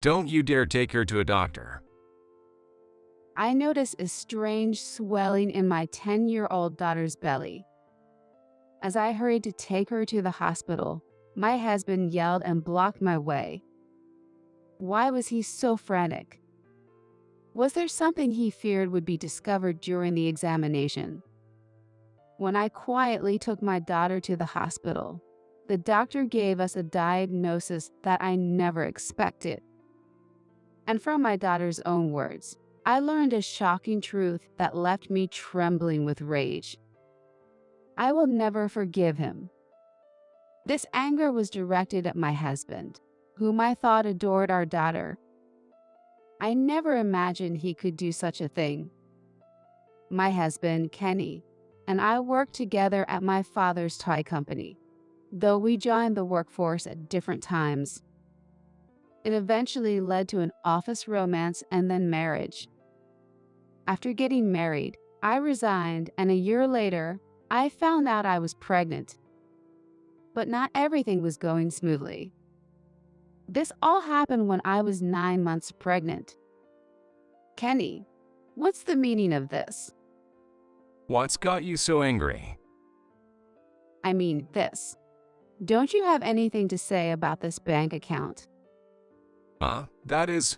Don't you dare take her to a doctor. I noticed a strange swelling in my 10-year-old daughter's belly. As I hurried to take her to the hospital, my husband yelled and blocked my way. Why was he so frantic? Was there something he feared would be discovered during the examination? When I quietly took my daughter to the hospital, the doctor gave us a diagnosis that I never expected. And from my daughter's own words, I learned a shocking truth that left me trembling with rage. I will never forgive him. This anger was directed at my husband, whom I thought adored our daughter. I never imagined he could do such a thing. My husband, Kenny, and I worked together at my father's toy company, though we joined the workforce at different times. It eventually led to an office romance and then marriage. After getting married, I resigned, and a year later, I found out I was pregnant. But not everything was going smoothly. This all happened when I was 9 months pregnant. Kenny, what's the meaning of this? What's got you so angry? I mean this. Don't you have anything to say about this bank account? That is…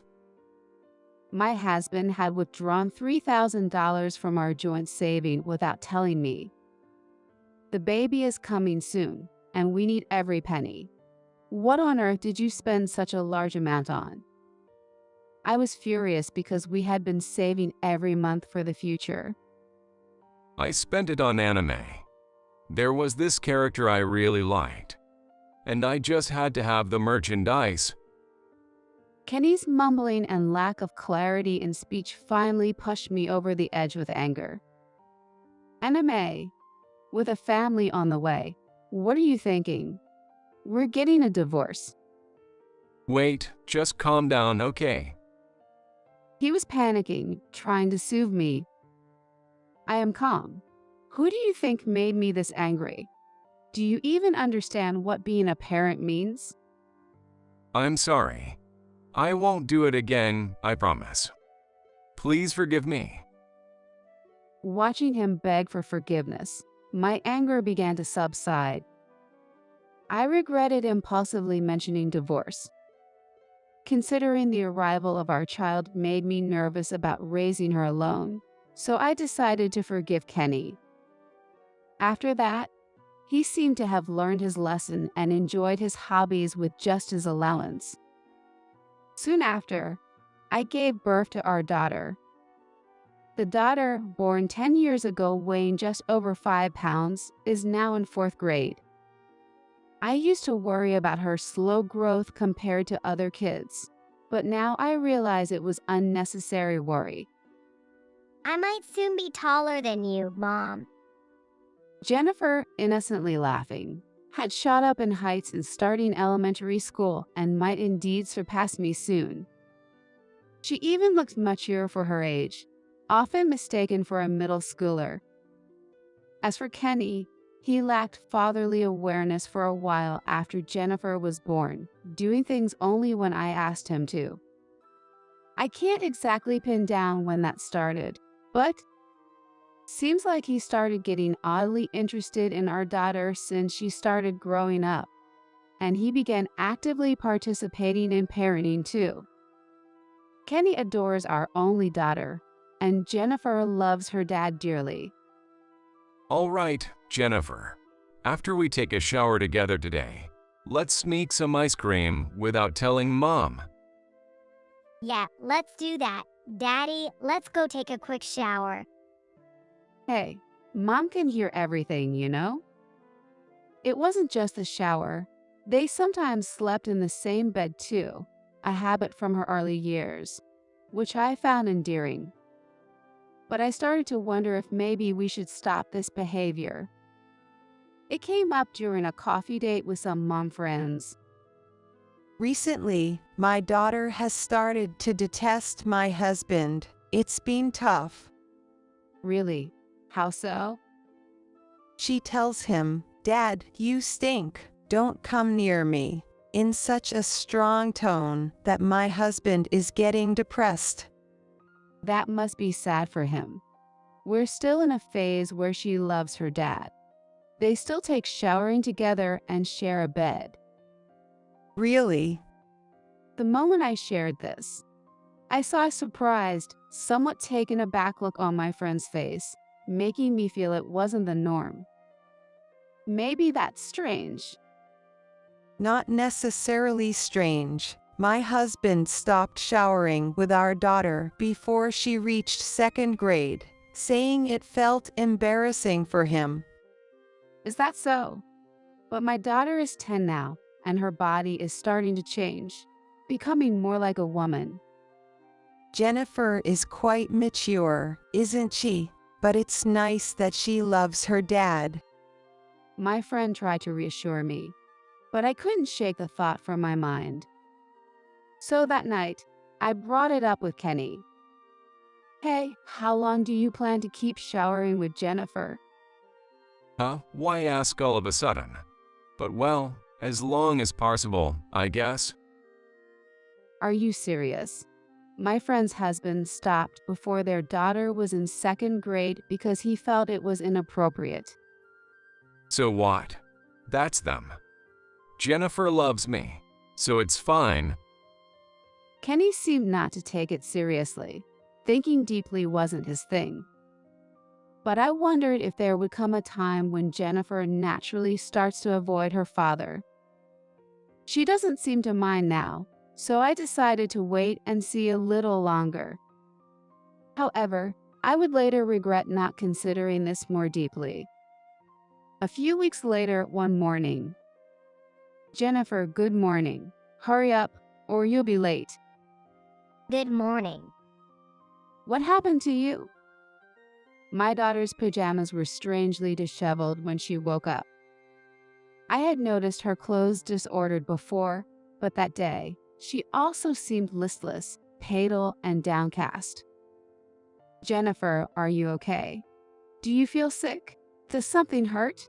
My husband had withdrawn $3,000 from our joint saving without telling me. The baby is coming soon, and we need every penny. What on earth did you spend such a large amount on? I was furious because we had been saving every month for the future. I spent it on anime. There was this character I really liked, and I just had to have the merchandise. Kenny's mumbling and lack of clarity in speech finally pushed me over the edge with anger. Anime, with a family on the way, what are you thinking? We're getting a divorce. Wait, just calm down, okay? He was panicking, trying to soothe me. I am calm. Who do you think made me this angry? Do you even understand what being a parent means? I'm sorry. I won't do it again, I promise. Please forgive me. Watching him beg for forgiveness, my anger began to subside. I regretted impulsively mentioning divorce. Considering the arrival of our child made me nervous about raising her alone, so I decided to forgive Kenny. After that, he seemed to have learned his lesson and enjoyed his hobbies with just his allowance. Soon after, I gave birth to our daughter. The daughter, born 10 years ago weighing just over 5 pounds, is now in 4th grade. I used to worry about her slow growth compared to other kids, but now I realize it was unnecessary worry. I might soon be taller than you, Mom. Jennifer, innocently laughing, had shot up in heights in starting elementary school and might indeed surpass me soon. She even looked mature for her age, often mistaken for a middle schooler. As for Kenny, he lacked fatherly awareness for a while after Jennifer was born, doing things only when I asked him to. I can't exactly pin down when that started, but seems like he started getting oddly interested in our daughter since she started growing up, and he began actively participating in parenting too. Kenny adores our only daughter, and Jennifer loves her dad dearly. All right, Jennifer. After we take a shower together today, let's sneak some ice cream without telling Mom. Yeah, let's do that. Daddy, let's go take a quick shower. Hey, Mom can hear everything, you know? It wasn't just the shower. They sometimes slept in the same bed too, a habit from her early years, which I found endearing. But I started to wonder if maybe we should stop this behavior. It came up during a coffee date with some mom friends. Recently, my daughter has started to detest my husband. It's been tough. Really? How so? She tells him, "Dad, you stink. Don't come near me." in such a strong tone that my husband is getting depressed. That must be sad for him. We're still in a phase where she loves her dad. They still take showering together and share a bed. Really? The moment I shared this, I saw a surprised, somewhat taken aback look on my friend's face, making me feel it wasn't the norm. Maybe that's strange. Not necessarily strange. My husband stopped showering with our daughter before she reached second grade, saying it felt embarrassing for him. Is that so? But my daughter is 10 now, and her body is starting to change, becoming more like a woman. Jennifer is quite mature, isn't she? But it's nice that she loves her dad. My friend tried to reassure me, but I couldn't shake the thought from my mind. So that night, I brought it up with Kenny. Hey, how long do you plan to keep showering with Jennifer? Huh? Why ask all of a sudden? But well, as long as possible, I guess. Are you serious? My friend's husband stopped before their daughter was in second grade because he felt it was inappropriate. So what? That's them. Jennifer loves me, so it's fine. Kenny seemed not to take it seriously. Thinking deeply wasn't his thing. But I wondered if there would come a time when Jennifer naturally starts to avoid her father. She doesn't seem to mind now, so I decided to wait and see a little longer. However, I would later regret not considering this more deeply. A few weeks later, one morning. Jennifer, good morning. Hurry up, or you'll be late. Good morning. What happened to you? My daughter's pajamas were strangely disheveled when she woke up. I had noticed her clothes disordered before, but that day, she also seemed listless, pale, and downcast. Jennifer, are you okay? Do you feel sick? Does something hurt?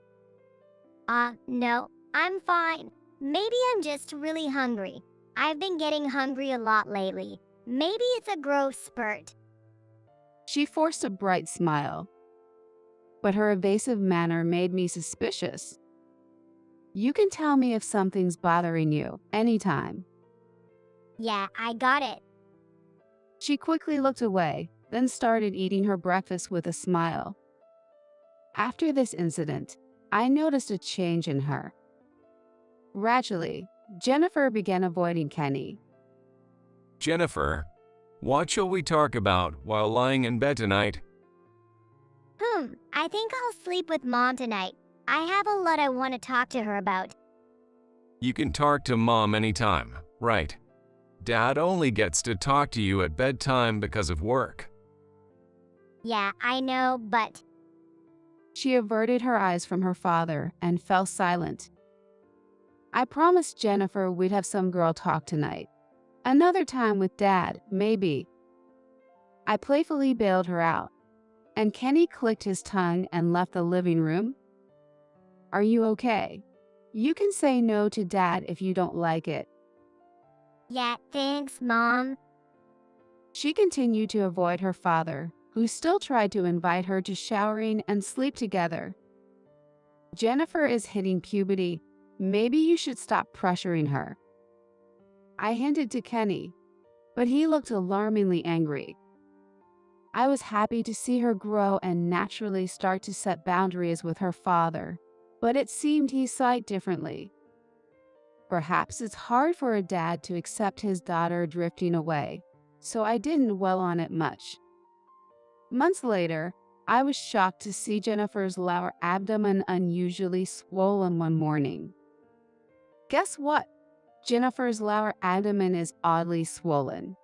No, I'm fine. Maybe I'm just really hungry. I've been getting hungry a lot lately. Maybe it's a growth spurt. She forced a bright smile, but her evasive manner made me suspicious. You can tell me if something's bothering you, anytime. Yeah, I got it. She quickly looked away, then started eating her breakfast with a smile. After this incident, I noticed a change in her. Gradually, Jennifer began avoiding Kenny. Jennifer, what shall we talk about while lying in bed tonight? I think I'll sleep with Mom tonight. I have a lot I want to talk to her about. You can talk to Mom anytime, right? Dad only gets to talk to you at bedtime because of work. Yeah, I know, but... She averted her eyes from her father and fell silent. I promised Jennifer we'd have some girl talk tonight. Another time with Dad, maybe. I playfully bailed her out, and Kenny clicked his tongue and left the living room. Are you okay? You can say no to Dad if you don't like it. Yeah, thanks, Mom. She continued to avoid her father, who still tried to invite her to showering and sleep together. Jennifer is hitting puberty. Maybe you should stop pressuring her. I hinted to Kenny, but he looked alarmingly angry. I was happy to see her grow and naturally start to set boundaries with her father, but it seemed he saw it differently. Perhaps it's hard for a dad to accept his daughter drifting away, so I didn't dwell on it much. Months later, I was shocked to see Jennifer's lower abdomen unusually swollen one morning. Guess what? Jennifer's lower abdomen is oddly swollen.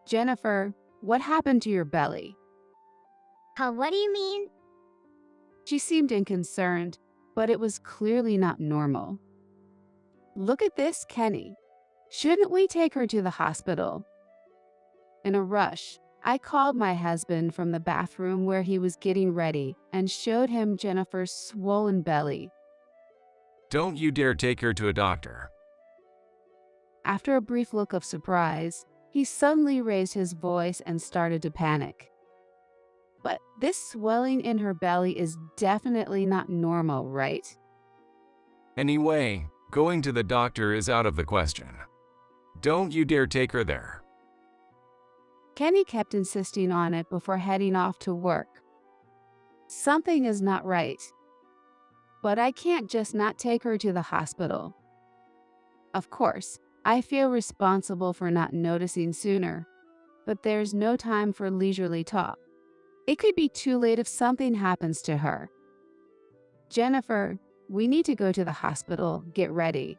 Jennifer, what happened to your belly? What do you mean? She seemed unconcerned, but it was clearly not normal. Look at this, Kenny. Shouldn't we take her to the hospital? In a rush, I called my husband from the bathroom where he was getting ready and showed him Jennifer's swollen belly. Don't you dare take her to a doctor. After a brief look of surprise, he suddenly raised his voice and started to panic. But this swelling in her belly is definitely not normal, right? Anyway, going to the doctor is out of the question. Don't you dare take her there. Kenny kept insisting on it before heading off to work. Something is not right. But I can't just not take her to the hospital. Of course, I feel responsible for not noticing sooner, but there's no time for leisurely talk. It could be too late if something happens to her. Jennifer, we need to go to the hospital. Get ready.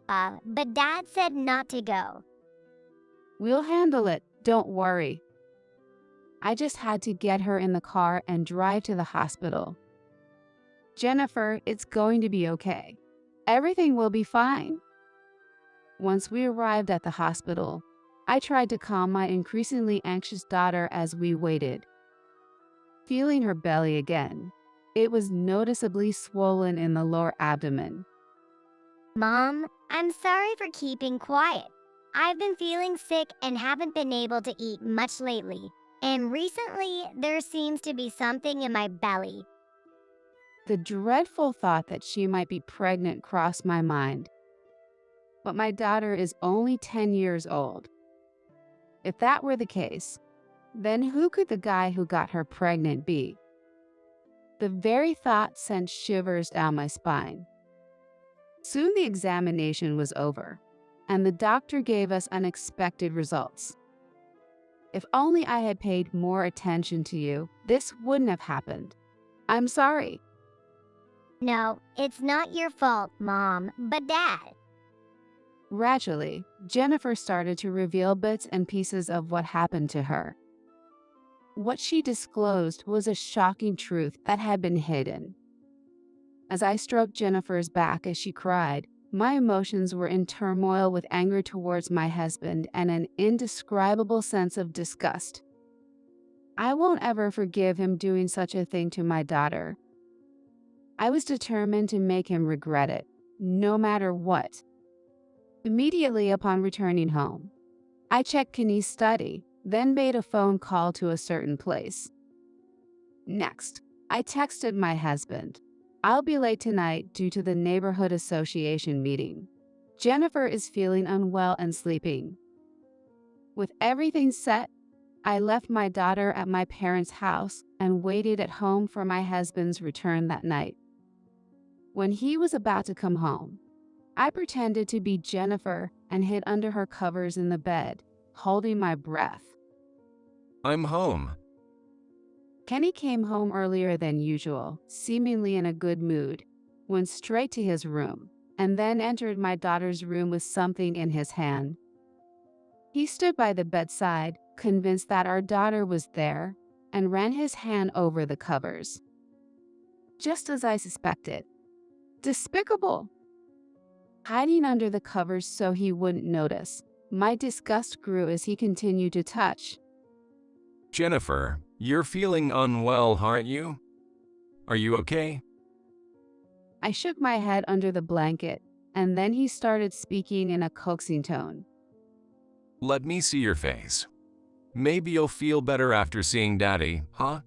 But Dad said not to go. We'll handle it. Don't worry. I just had to get her in the car and drive to the hospital. Jennifer, it's going to be okay. Everything will be fine. Once we arrived at the hospital, I tried to calm my increasingly anxious daughter as we waited. Feeling her belly again, it was noticeably swollen in the lower abdomen. Mom, I'm sorry for keeping quiet. I've been feeling sick and haven't been able to eat much lately. And recently, there seems to be something in my belly. The dreadful thought that she might be pregnant crossed my mind. But my daughter is only 10 years old. If that were the case, then who could the guy who got her pregnant be? The very thought sent shivers down my spine. Soon the examination was over, and the doctor gave us unexpected results. If only I had paid more attention to you, this wouldn't have happened. I'm sorry. No, it's not your fault, Mom, but Dad. Gradually, Jennifer started to reveal bits and pieces of what happened to her. What she disclosed was a shocking truth that had been hidden. As I stroked Jennifer's back as she cried, my emotions were in turmoil with anger towards my husband and an indescribable sense of disgust. I won't ever forgive him doing such a thing to my daughter. I was determined to make him regret it, no matter what. Immediately upon returning home, I checked Kenny's study, then made a phone call to a certain place. Next, I texted my husband. I'll be late tonight due to the neighborhood association meeting. Jennifer is feeling unwell and sleeping. With everything set, I left my daughter at my parents' house and waited at home for my husband's return that night. When he was about to come home, I pretended to be Jennifer and hid under her covers in the bed, holding my breath. I'm home. Kenny came home earlier than usual, seemingly in a good mood, went straight to his room, and then entered my daughter's room with something in his hand. He stood by the bedside, convinced that our daughter was there, and ran his hand over the covers. Just as I suspected. Despicable! Hiding under the covers so he wouldn't notice, my disgust grew as he continued to touch. Jennifer, you're feeling unwell, aren't you? Are you okay? I shook my head under the blanket, and then he started speaking in a coaxing tone. Let me see your face. Maybe you'll feel better after seeing Daddy, huh?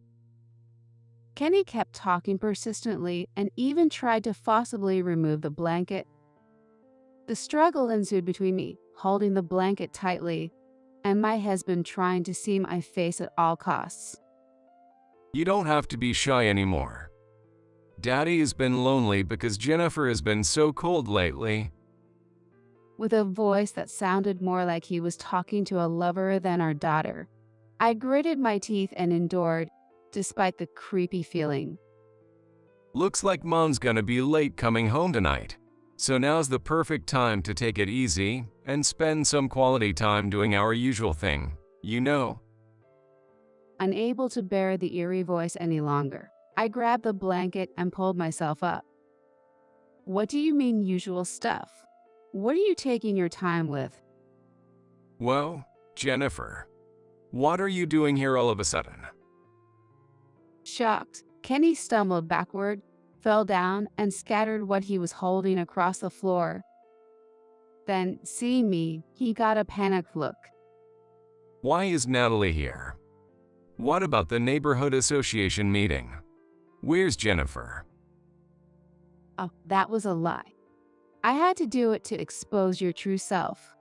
Kenny kept talking persistently and even tried to forcibly remove the blanket. The struggle ensued between me, holding the blanket tightly, and my husband trying to see my face at all costs. You don't have to be shy anymore. Daddy has been lonely because Jennifer has been so cold lately. With a voice that sounded more like he was talking to a lover than our daughter, I gritted my teeth and endured, despite the creepy feeling. Looks like Mom's gonna be late coming home tonight. So now's the perfect time to take it easy and spend some quality time doing our usual thing, you know. Unable to bear the eerie voice any longer, I grabbed the blanket and pulled myself up. What do you mean usual stuff? What are you taking your time with? Well, Jennifer, what are you doing here all of a sudden? Shocked, Kenny stumbled backward, fell down, and scattered what he was holding across the floor. Then, seeing me, he got a panicked look. Why is Natalie here? What about the neighborhood association meeting? Where's Jennifer? Oh, that was a lie. I had to do it to expose your true self.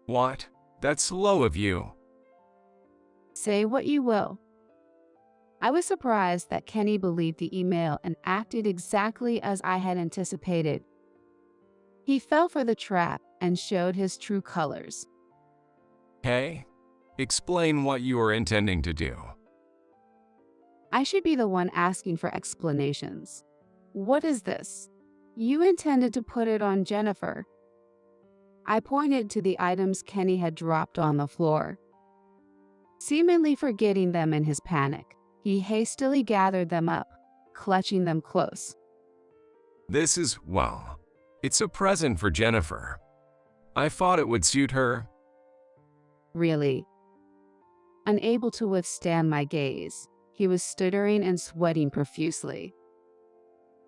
What? That's slow of you. Say what you will. I was surprised that Kenny believed the email and acted exactly as I had anticipated. He fell for the trap and showed his true colors. Hey, explain what you are intending to do. I should be the one asking for explanations. What is this? You intended to put it on Jennifer. I pointed to the items Kenny had dropped on the floor. Seemingly forgetting them in his panic, he hastily gathered them up, clutching them close. This is, well, it's a present for Jennifer. I thought it would suit her. Really? Unable to withstand my gaze, he was stuttering and sweating profusely.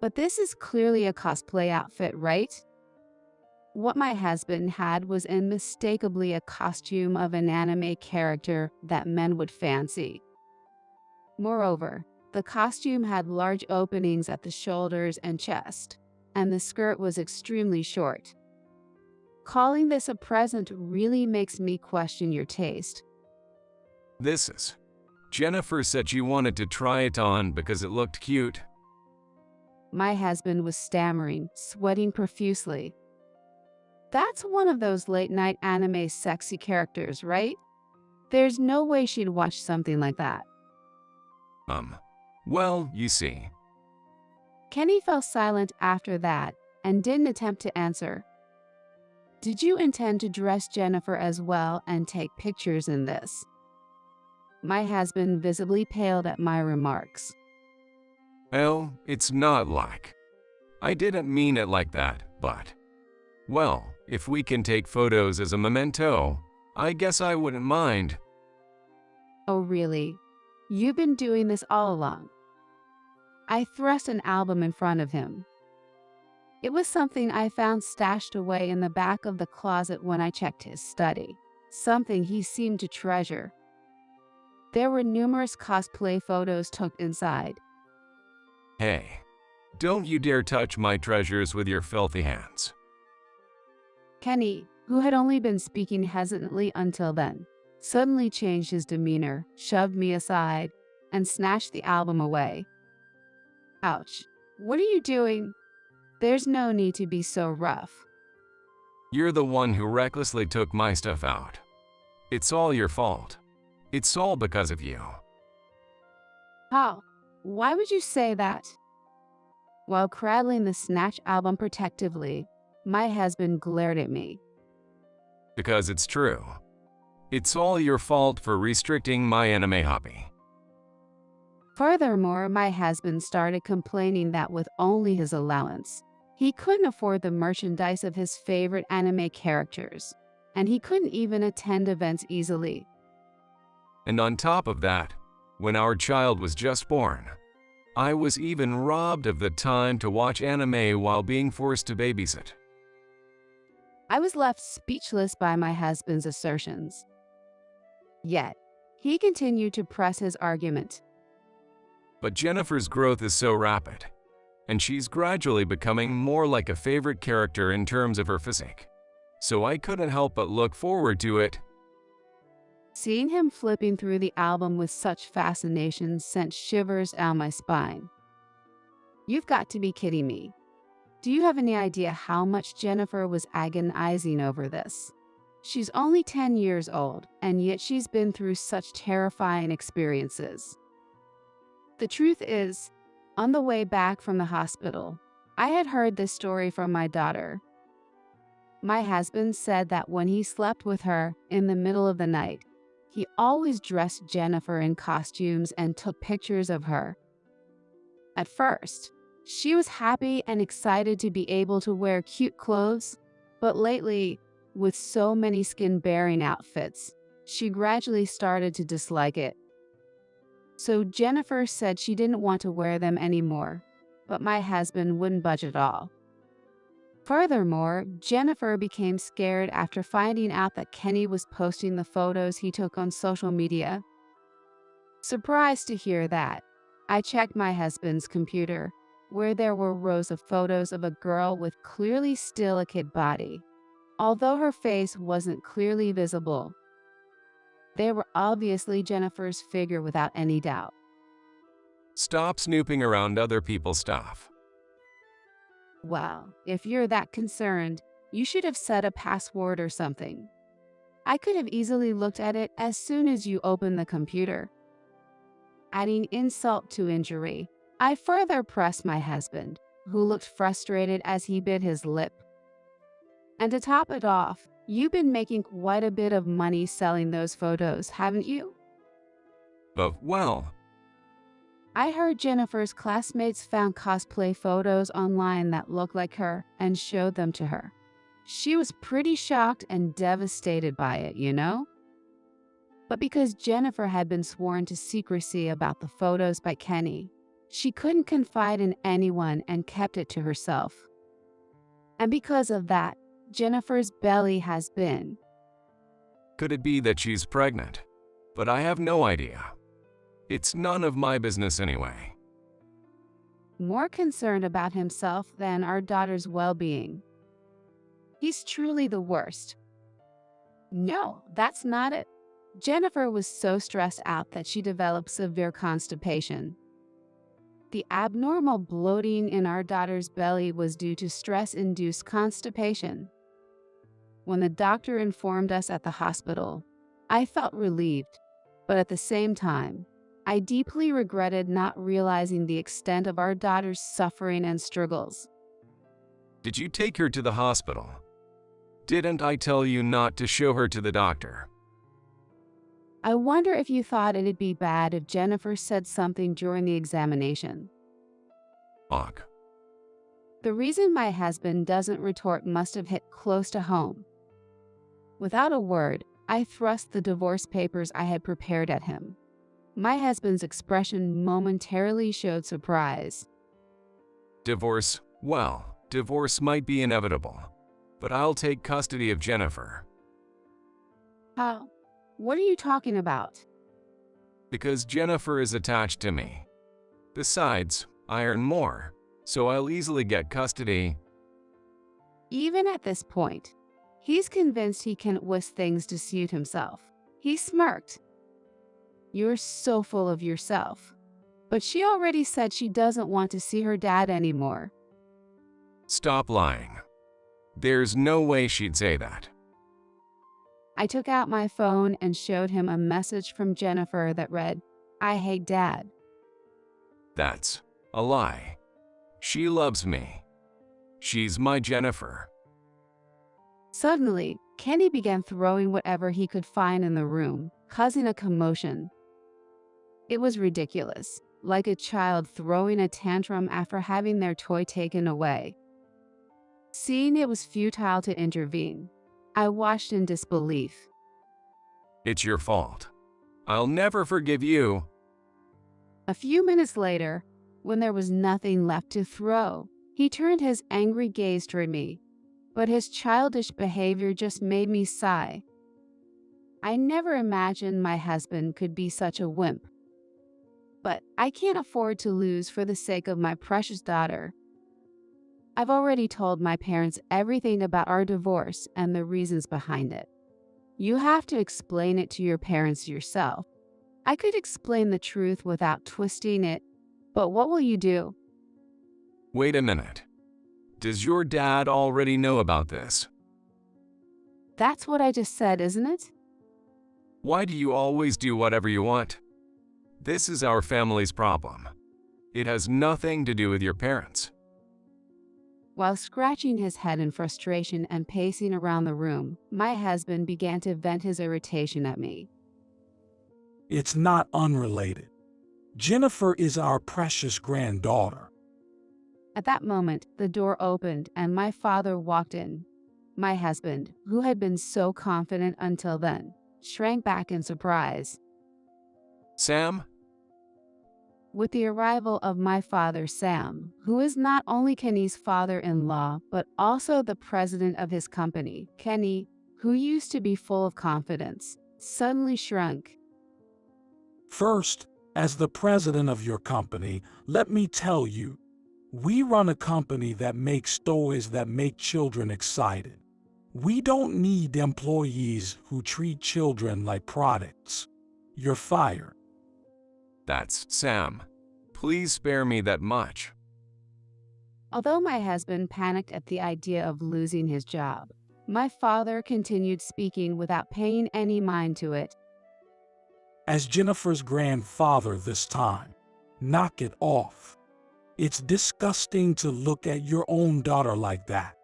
But this is clearly a cosplay outfit, right? What my husband had was unmistakably a costume of an anime character that men would fancy. Moreover, the costume had large openings at the shoulders and chest, and the skirt was extremely short. Calling this a present really makes me question your taste. This is. Jennifer said she wanted to try it on because it looked cute. My husband was stammering, sweating profusely. That's one of those late-night anime sexy characters, right? There's no way she'd watch something like that. Well, you see. Kenny fell silent after that and didn't attempt to answer. Did you intend to dress Jennifer as well and take pictures in this? My husband visibly paled at my remarks. Oh, it's not like. I didn't mean it like that, but. Well, if we can take photos as a memento, I guess I wouldn't mind. Oh, really? You've been doing this all along. I thrust an album in front of him. It was something I found stashed away in the back of the closet when I checked his study, something he seemed to treasure. There were numerous cosplay photos tucked inside. Hey, don't you dare touch my treasures with your filthy hands. Kenny, who had only been speaking hesitantly until then, suddenly changed his demeanor, shoved me aside, and snatched the album away. Ouch. What are you doing? There's no need to be so rough. You're the one who recklessly took my stuff out. It's all your fault. It's all because of you. How? Why would you say that? While cradling the snatched album protectively, my husband glared at me. Because it's true. It's all your fault for restricting my anime hobby. Furthermore, my husband started complaining that with only his allowance, he couldn't afford the merchandise of his favorite anime characters, and he couldn't even attend events easily. And on top of that, when our child was just born, I was even robbed of the time to watch anime while being forced to babysit. I was left speechless by my husband's assertions. Yet, he continued to press his argument. But Jennifer's growth is so rapid, and she's gradually becoming more like a favorite character in terms of her physique. So I couldn't help but look forward to it. Seeing him flipping through the album with such fascination sent shivers down my spine. You've got to be kidding me. Do you have any idea how much Jennifer was agonizing over this? She's only 10 years old, and yet she's been through such terrifying experiences. The truth is, on the way back from the hospital, I had heard this story from my daughter. My husband said that when he slept with her in the middle of the night, he always dressed Jennifer in costumes and took pictures of her. At first, she was happy and excited to be able to wear cute clothes, but lately, with so many skin-bearing outfits, she gradually started to dislike it. So Jennifer said she didn't want to wear them anymore, but my husband wouldn't budge at all. Furthermore, Jennifer became scared after finding out that Kenny was posting the photos he took on social media. Surprised to hear that, I checked my husband's computer, where there were rows of photos of a girl with clearly still a kid body. Although her face wasn't clearly visible, they were obviously Jennifer's figure without any doubt. Stop snooping around other people's stuff. Well, if you're that concerned, you should have set a password or something. I could have easily looked at it as soon as you opened the computer. Adding insult to injury, I further pressed my husband, who looked frustrated as he bit his lip. And to top it off, you've been making quite a bit of money selling those photos, haven't you? But, well, I heard Jennifer's classmates found cosplay photos online that looked like her and showed them to her. She was pretty shocked and devastated by it, you know? But because Jennifer had been sworn to secrecy about the photos by Kenny, she couldn't confide in anyone and kept it to herself. And because of that, Jennifer's belly has been. could it be that she's pregnant? But I have no idea. It's none of my business anyway. More concerned about himself than our daughter's well-being. He's truly the worst. No, that's not it. Jennifer was so stressed out that she developed severe constipation. The abnormal bloating in our daughter's belly was due to stress-induced constipation. When the doctor informed us at the hospital, I felt relieved, but at the same time, I deeply regretted not realizing the extent of our daughter's suffering and struggles. Did you take her to the hospital? Didn't I tell you not to show her to the doctor? I wonder if you thought it'd be bad if Jennifer said something during the examination. Ugh. The reason my husband doesn't retort must have hit close to home. Without a word, I thrust the divorce papers I had prepared at him. My husband's expression momentarily showed surprise. Divorce? Well, divorce might be inevitable, but I'll take custody of Jennifer. How? What are you talking about? Because Jennifer is attached to me. Besides, I earn more, so I'll easily get custody. Even at this point, he's convinced he can twist things to suit himself. He smirked. You're so full of yourself. But she already said she doesn't want to see her dad anymore. Stop lying. There's no way she'd say that. I took out my phone and showed him a message from Jennifer that read, "I hate Dad." That's a lie. She loves me. She's my Jennifer. Suddenly, Kenny began throwing whatever he could find in the room, causing a commotion. It was ridiculous, like a child throwing a tantrum after having their toy taken away. Seeing it was futile to intervene, I watched in disbelief. It's your fault. I'll never forgive you. A few minutes later, when there was nothing left to throw, he turned his angry gaze toward me, but his childish behavior just made me sigh. I never imagined my husband could be such a wimp. But I can't afford to lose for the sake of my precious daughter. I've already told my parents everything about our divorce and the reasons behind it. You have to explain it to your parents yourself. I could explain the truth without twisting it, but what will you do? Wait a minute. Does your dad already know about this? That's what I just said, isn't it? Why do you always do whatever you want? This is our family's problem. It has nothing to do with your parents. While scratching his head in frustration and pacing around the room, my husband began to vent his irritation at me. It's not unrelated. Jennifer is our precious granddaughter. At that moment, the door opened and my father walked in. My husband, who had been so confident until then, shrank back in surprise. Sam? with the arrival of my father, Sam, who is not only Kenny's father-in-law, but also the president of his company. Kenny, who used to be full of confidence, suddenly shrunk. First, as the president of your company, let me tell you, we run a company that makes toys that make children excited. We don't need employees who treat children like products. You're fired. That's Sam. Please spare me that much. Although my husband panicked at the idea of losing his job, my father continued speaking without paying any mind to it. As Jennifer's grandfather this time, knock it off. It's disgusting to look at your own daughter like that.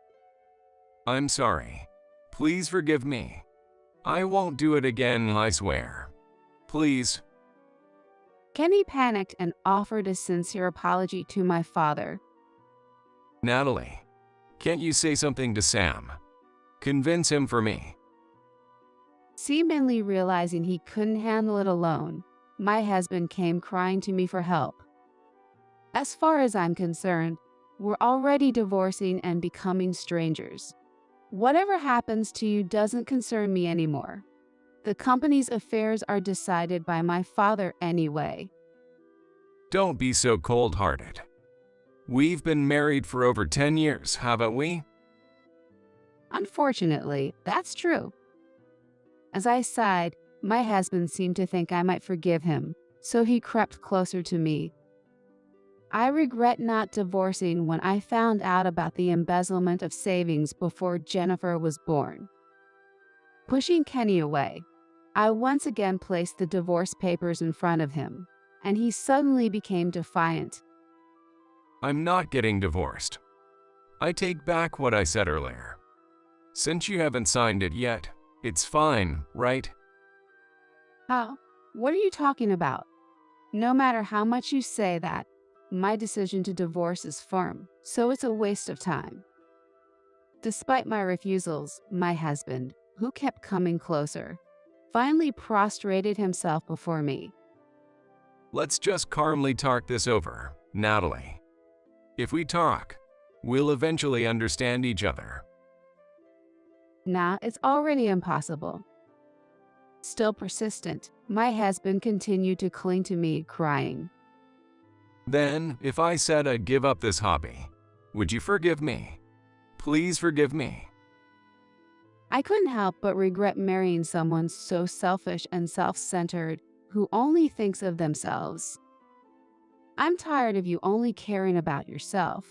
I'm sorry. Please forgive me. I won't do it again, I swear. Please. Kenny panicked and offered a sincere apology to my father. Natalie, can't you say something to Sam? Convince him for me. Seemingly realizing he couldn't handle it alone, my husband came crying to me for help. As far as I'm concerned, we're already divorcing and becoming strangers. Whatever happens to you doesn't concern me anymore. The company's affairs are decided by my father anyway. Don't be so cold-hearted. We've been married for over 10 years, haven't we? Unfortunately, that's true. As I sighed, my husband seemed to think I might forgive him, so he crept closer to me. I regret not divorcing when I found out about the embezzlement of savings before Jennifer was born. Pushing Kenny away, I once again placed the divorce papers in front of him, and he suddenly became defiant. I'm not getting divorced. I take back what I said earlier. Since you haven't signed it yet, it's fine, right? How? What are you talking about? No matter how much you say that, my decision to divorce is firm, so it's a waste of time. Despite my refusals, my husband, who kept coming closer, finally prostrated himself before me. Let's just calmly talk this over, Natalie. If we talk, we'll eventually understand each other. Nah, it's already impossible. Still persistent, my husband continued to cling to me, crying. Then, if I said I'd give up this hobby, would you forgive me? Please forgive me. I couldn't help but regret marrying someone so selfish and self-centered, who only thinks of themselves. I'm tired of you only caring about yourself.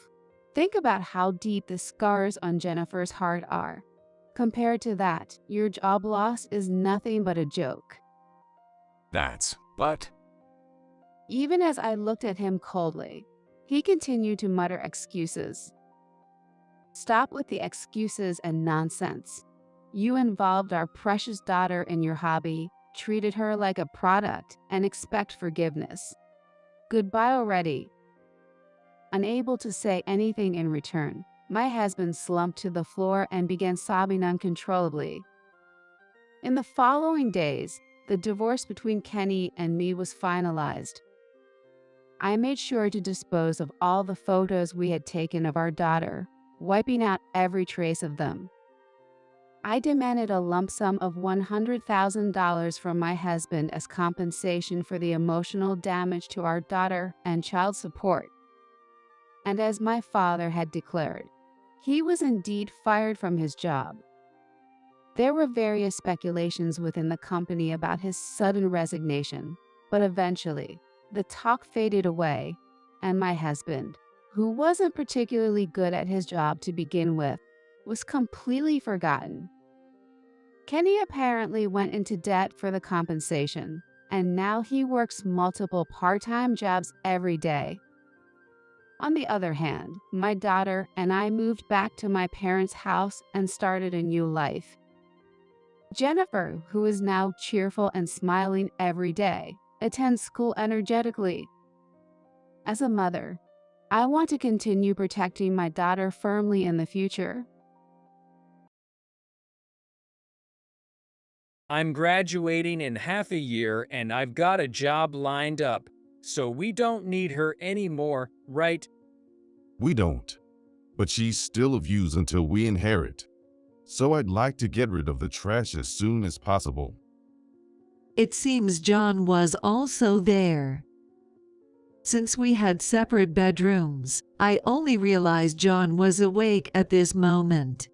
Think about how deep the scars on Jennifer's heart are. Compared to that, your job loss is nothing but a joke. But Even as I looked at him coldly, he continued to mutter excuses. Stop with the excuses and nonsense. You involved our precious daughter in your hobby, treated her like a product, and expect forgiveness. Goodbye already. Unable to say anything in return, my husband slumped to the floor and began sobbing uncontrollably. In the following days, the divorce between Kenny and me was finalized. I made sure to dispose of all the photos we had taken of our daughter, wiping out every trace of them. I demanded a lump sum of $100,000 from my husband as compensation for the emotional damage to our daughter and child support. And as my father had declared, he was indeed fired from his job. There were various speculations within the company about his sudden resignation, but eventually, the talk faded away, and my husband, who wasn't particularly good at his job to begin with, was completely forgotten. Kenny apparently went into debt for the compensation, and now he works multiple part-time jobs every day. On the other hand, my daughter and I moved back to my parents' house and started a new life. Jennifer, who is now cheerful and smiling every day, attends school energetically. As a mother, I want to continue protecting my daughter firmly in the future. I'm graduating in half a year and I've got a job lined up. so we don't need her anymore, right? We don't. But she's still of use until we inherit. So I'd like to get rid of the trash as soon as possible. It seems John was also there. Since we had separate bedrooms, I only realized John was awake at this moment.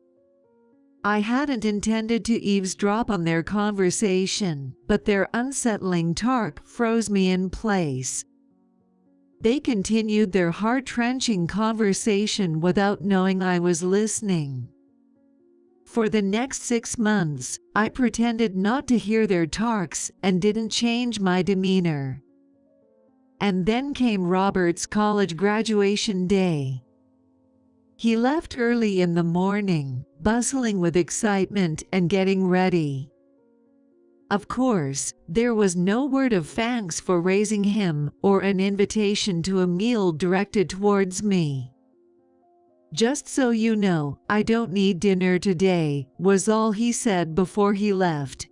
I hadn't intended to eavesdrop on their conversation, but their unsettling talk froze me in place. They continued their heart-wrenching conversation without knowing I was listening. For the next 6 months, I pretended not to hear their talks and didn't change my demeanor. And then came Robert's college graduation day. He left early in the morning, bustling with excitement and getting ready. Of course, there was no word of thanks for raising him or an invitation to a meal directed towards me. "Just so you know, I don't need dinner today," was all he said before he left.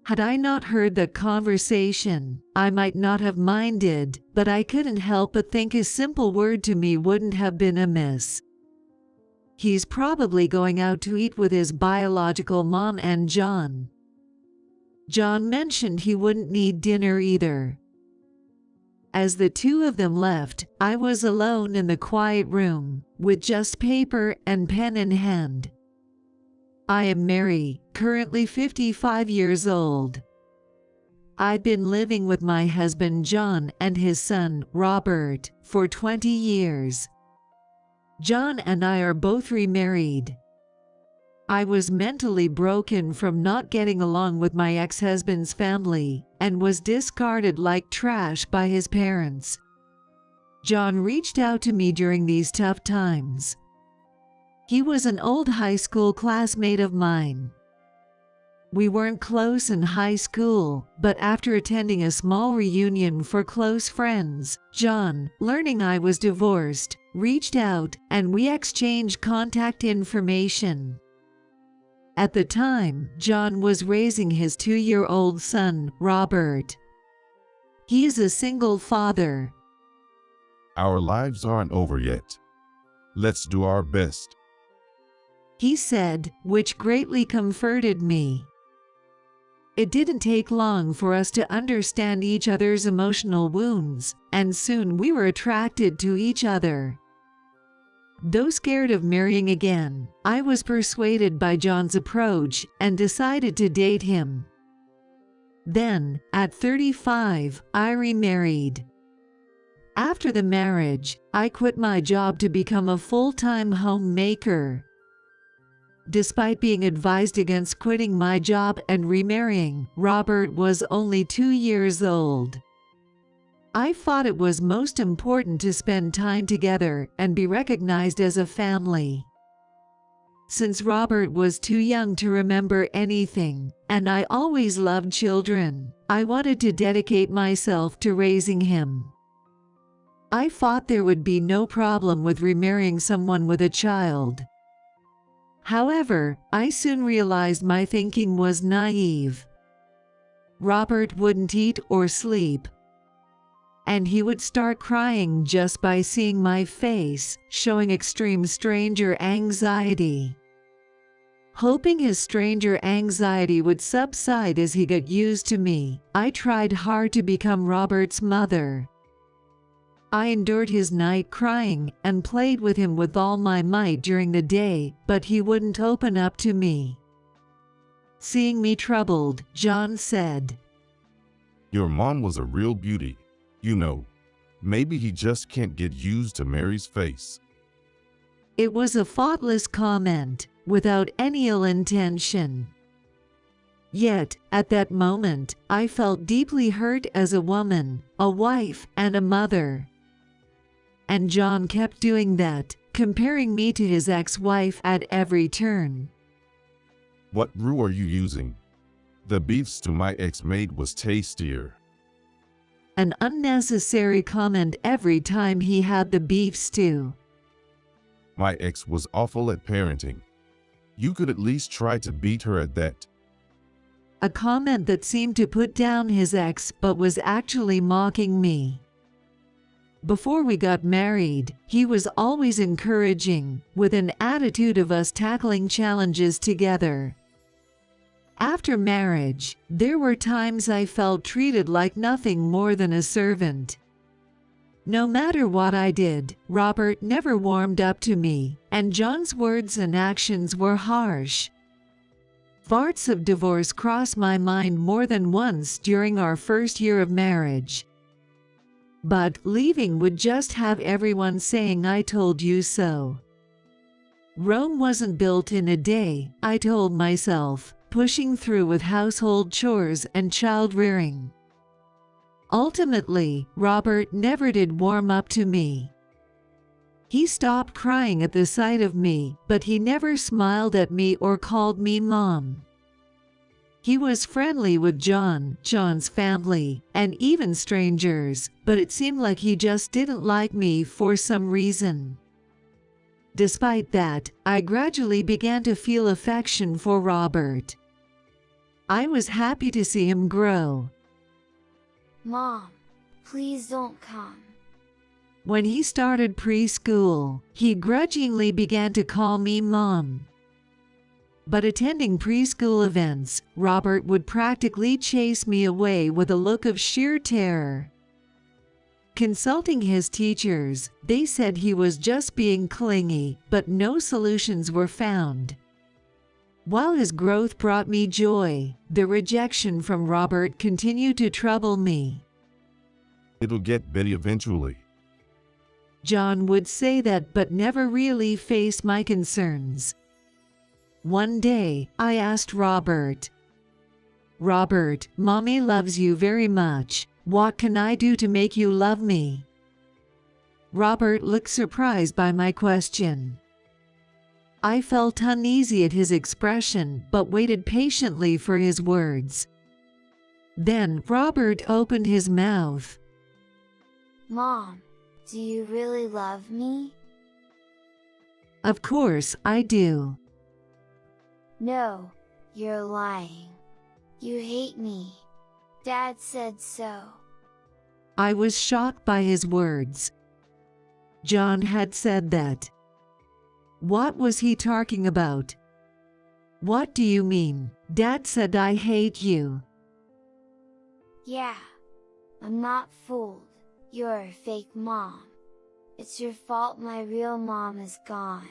Had I not heard the conversation, I might not have minded, but I couldn't help but think a simple word to me wouldn't have been amiss. He's probably going out to eat with his biological mom and John. John mentioned he wouldn't need dinner either. As the two of them left, I was alone in the quiet room, with just paper and pen in hand. I am Mary, currently 55 years old. I've been living with my husband John and his son, Robert, for 20 years. John and I are both remarried. I was mentally broken from not getting along with my ex-husband's family and was discarded like trash by his parents. John reached out to me during these tough times. He was an old high school classmate of mine. We weren't close in high school, but after attending a small reunion for close friends, John, learning I was divorced, reached out and we exchanged contact information. At the time, John was raising his 2-year-old son, Robert. He is a single father. Our lives aren't over yet. Let's do our best, he said, which greatly comforted me. It didn't take long for us to understand each other's emotional wounds, and soon we were attracted to each other. Though scared of marrying again, I was persuaded by John's approach and decided to date him. Then, at 35, I remarried. After the marriage, I quit my job to become a full-time homemaker. Despite being advised against quitting my job and remarrying, Robert was only 2 years old. I thought it was most important to spend time together and be recognized as a family. Since Robert was too young to remember anything, and I always loved children, I wanted to dedicate myself to raising him. I thought there would be no problem with remarrying someone with a child. However, I soon realized my thinking was naive. Robert wouldn't eat or sleep, and he would start crying just by seeing my face, showing extreme stranger anxiety. Hoping his stranger anxiety would subside as he got used to me, I tried hard to become Robert's mother. I endured his night crying and played with him with all my might during the day, but he wouldn't open up to me. Seeing me troubled, John said, Your mom was a real beauty. You know, maybe he just can't get used to Mary's face. It was a thoughtless comment, without any ill intention. Yet, at that moment, I felt deeply hurt as a woman, a wife, and a mother. And John kept doing that, comparing me to his ex-wife at every turn. What brew are you using? The beef stew my ex made was tastier. An unnecessary comment every time he had the beef stew. My ex was awful at parenting. You could at least try to beat her at that. a comment that seemed to put down his ex but was actually mocking me. Before we got married, he was always encouraging, with an attitude of us tackling challenges together. After marriage, there were times I felt treated like nothing more than a servant. No matter what I did, Robert never warmed up to me, and John's words and actions were harsh. Thoughts of divorce crossed my mind more than once during our first year of marriage. But leaving would just have everyone saying I told you so. Rome wasn't built in a day, I told myself, pushing through with household chores and child-rearing. Ultimately, Robert never did warm up to me. He stopped crying at the sight of me, but he never smiled at me or called me Mom. He was friendly with John's family, and even strangers, but it seemed like he just didn't like me for some reason. Despite that, I gradually began to feel affection for Robert. I was happy to see him grow. Mom, please don't come. When he started preschool, he grudgingly began to call me Mom. But attending preschool events, Robert would practically chase me away with a look of sheer terror. Consulting his teachers, they said he was just being clingy, but no solutions were found. While his growth brought me joy, the rejection from Robert continued to trouble me. It'll get better eventually. John would say that but never really faced my concerns. One day, I asked Robert, Mommy loves you very much. What can I do to make you love me? Robert looked surprised by my question. I felt uneasy at his expression but waited patiently for his words. Then Robert opened his mouth. Mom, do you really love me? Of course I do. No, you're lying. You hate me. Dad said so. I was shocked by his words. John had said that. What was he talking about? What do you mean? Dad said I hate you. Yeah, I'm not fooled. You're a fake mom. It's your fault my real mom is gone.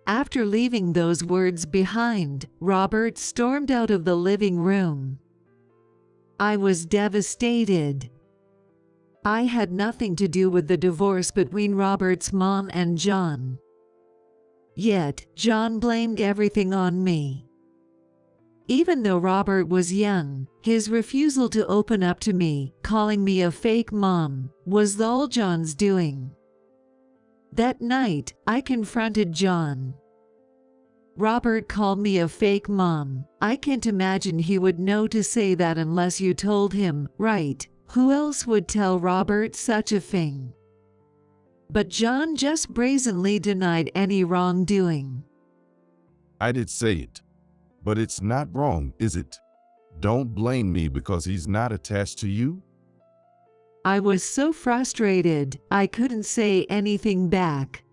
After leaving those words behind, Robert stormed out of the living room. I was devastated. I had nothing to do with the divorce between Robert's mom and John. Yet, John blamed everything on me. Even though Robert was young, his refusal to open up to me, calling me a fake mom, was all John's doing. That night, I confronted John. Robert called me a fake mom. I can't imagine he would know to say that unless you told him, right? Who else would tell Robert such a thing? But John just brazenly denied any wrongdoing. I did say it. But it's not wrong, is it? Don't blame me because he's not attached to you. I was so frustrated, I couldn't say anything back.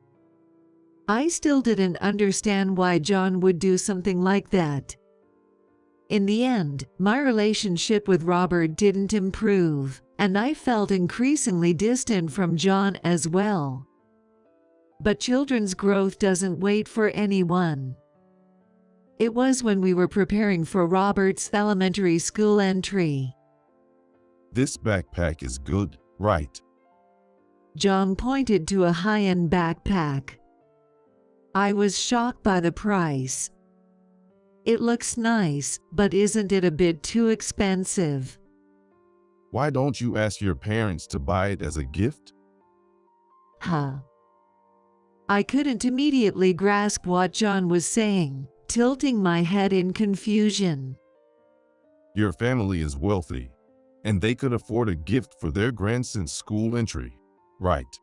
I still didn't understand why John would do something like that. In the end, my relationship with Robert didn't improve, and I felt increasingly distant from John as well. But children's growth doesn't wait for anyone. It was when we were preparing for Robert's elementary school entry. This backpack is good, right? John pointed to a high-end backpack. I was shocked by the price. It looks nice, but isn't it a bit too expensive? Why don't you ask your parents to buy it as a gift? I couldn't immediately grasp what John was saying, tilting my head in confusion. Your family is wealthy, and they could afford a gift for their grandson's school entry, right?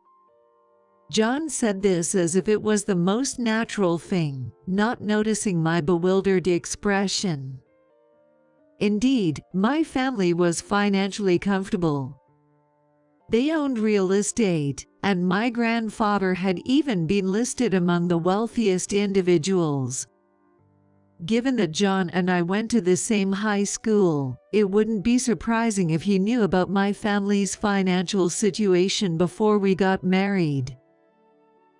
John said this as if it was the most natural thing, not noticing my bewildered expression. Indeed, my family was financially comfortable. They owned real estate, and my grandfather had even been listed among the wealthiest individuals. Given that John and I went to the same high school, it wouldn't be surprising if he knew about my family's financial situation before we got married.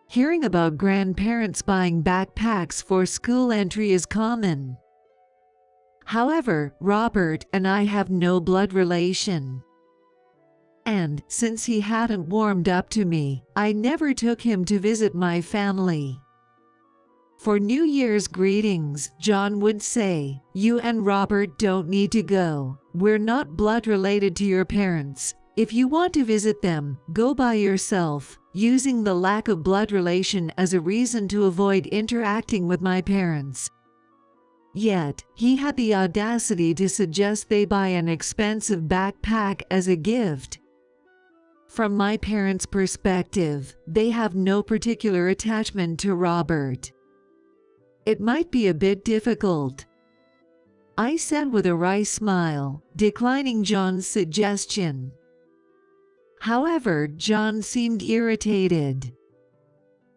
Hearing about grandparents buying backpacks for school entry is common. However, Robert and I have no blood relation. And, since he hadn't warmed up to me, I never took him to visit my family. For New Year's greetings, John would say, "You and Robert don't need to go. We're not blood related to your parents. If you want to visit them, go by yourself," using the lack of blood relation as a reason to avoid interacting with my parents. Yet, he had the audacity to suggest they buy an expensive backpack as a gift. From my parents' perspective, they have no particular attachment to Robert. It might be a bit difficult, I said with a wry smile, declining John's suggestion. However, John seemed irritated.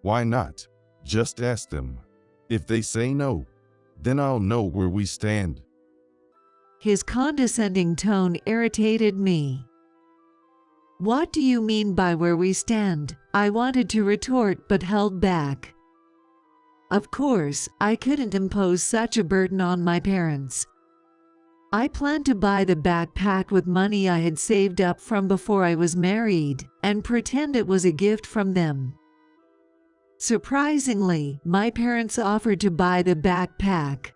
Why not? Just ask them. If they say no, then I'll know where we stand. His condescending tone irritated me. What do you mean by where we stand? I wanted to retort but held back. Of course, I couldn't impose such a burden on my parents. I planned to buy the backpack with money I had saved up from before I was married, and pretend it was a gift from them. Surprisingly, my parents offered to buy the backpack.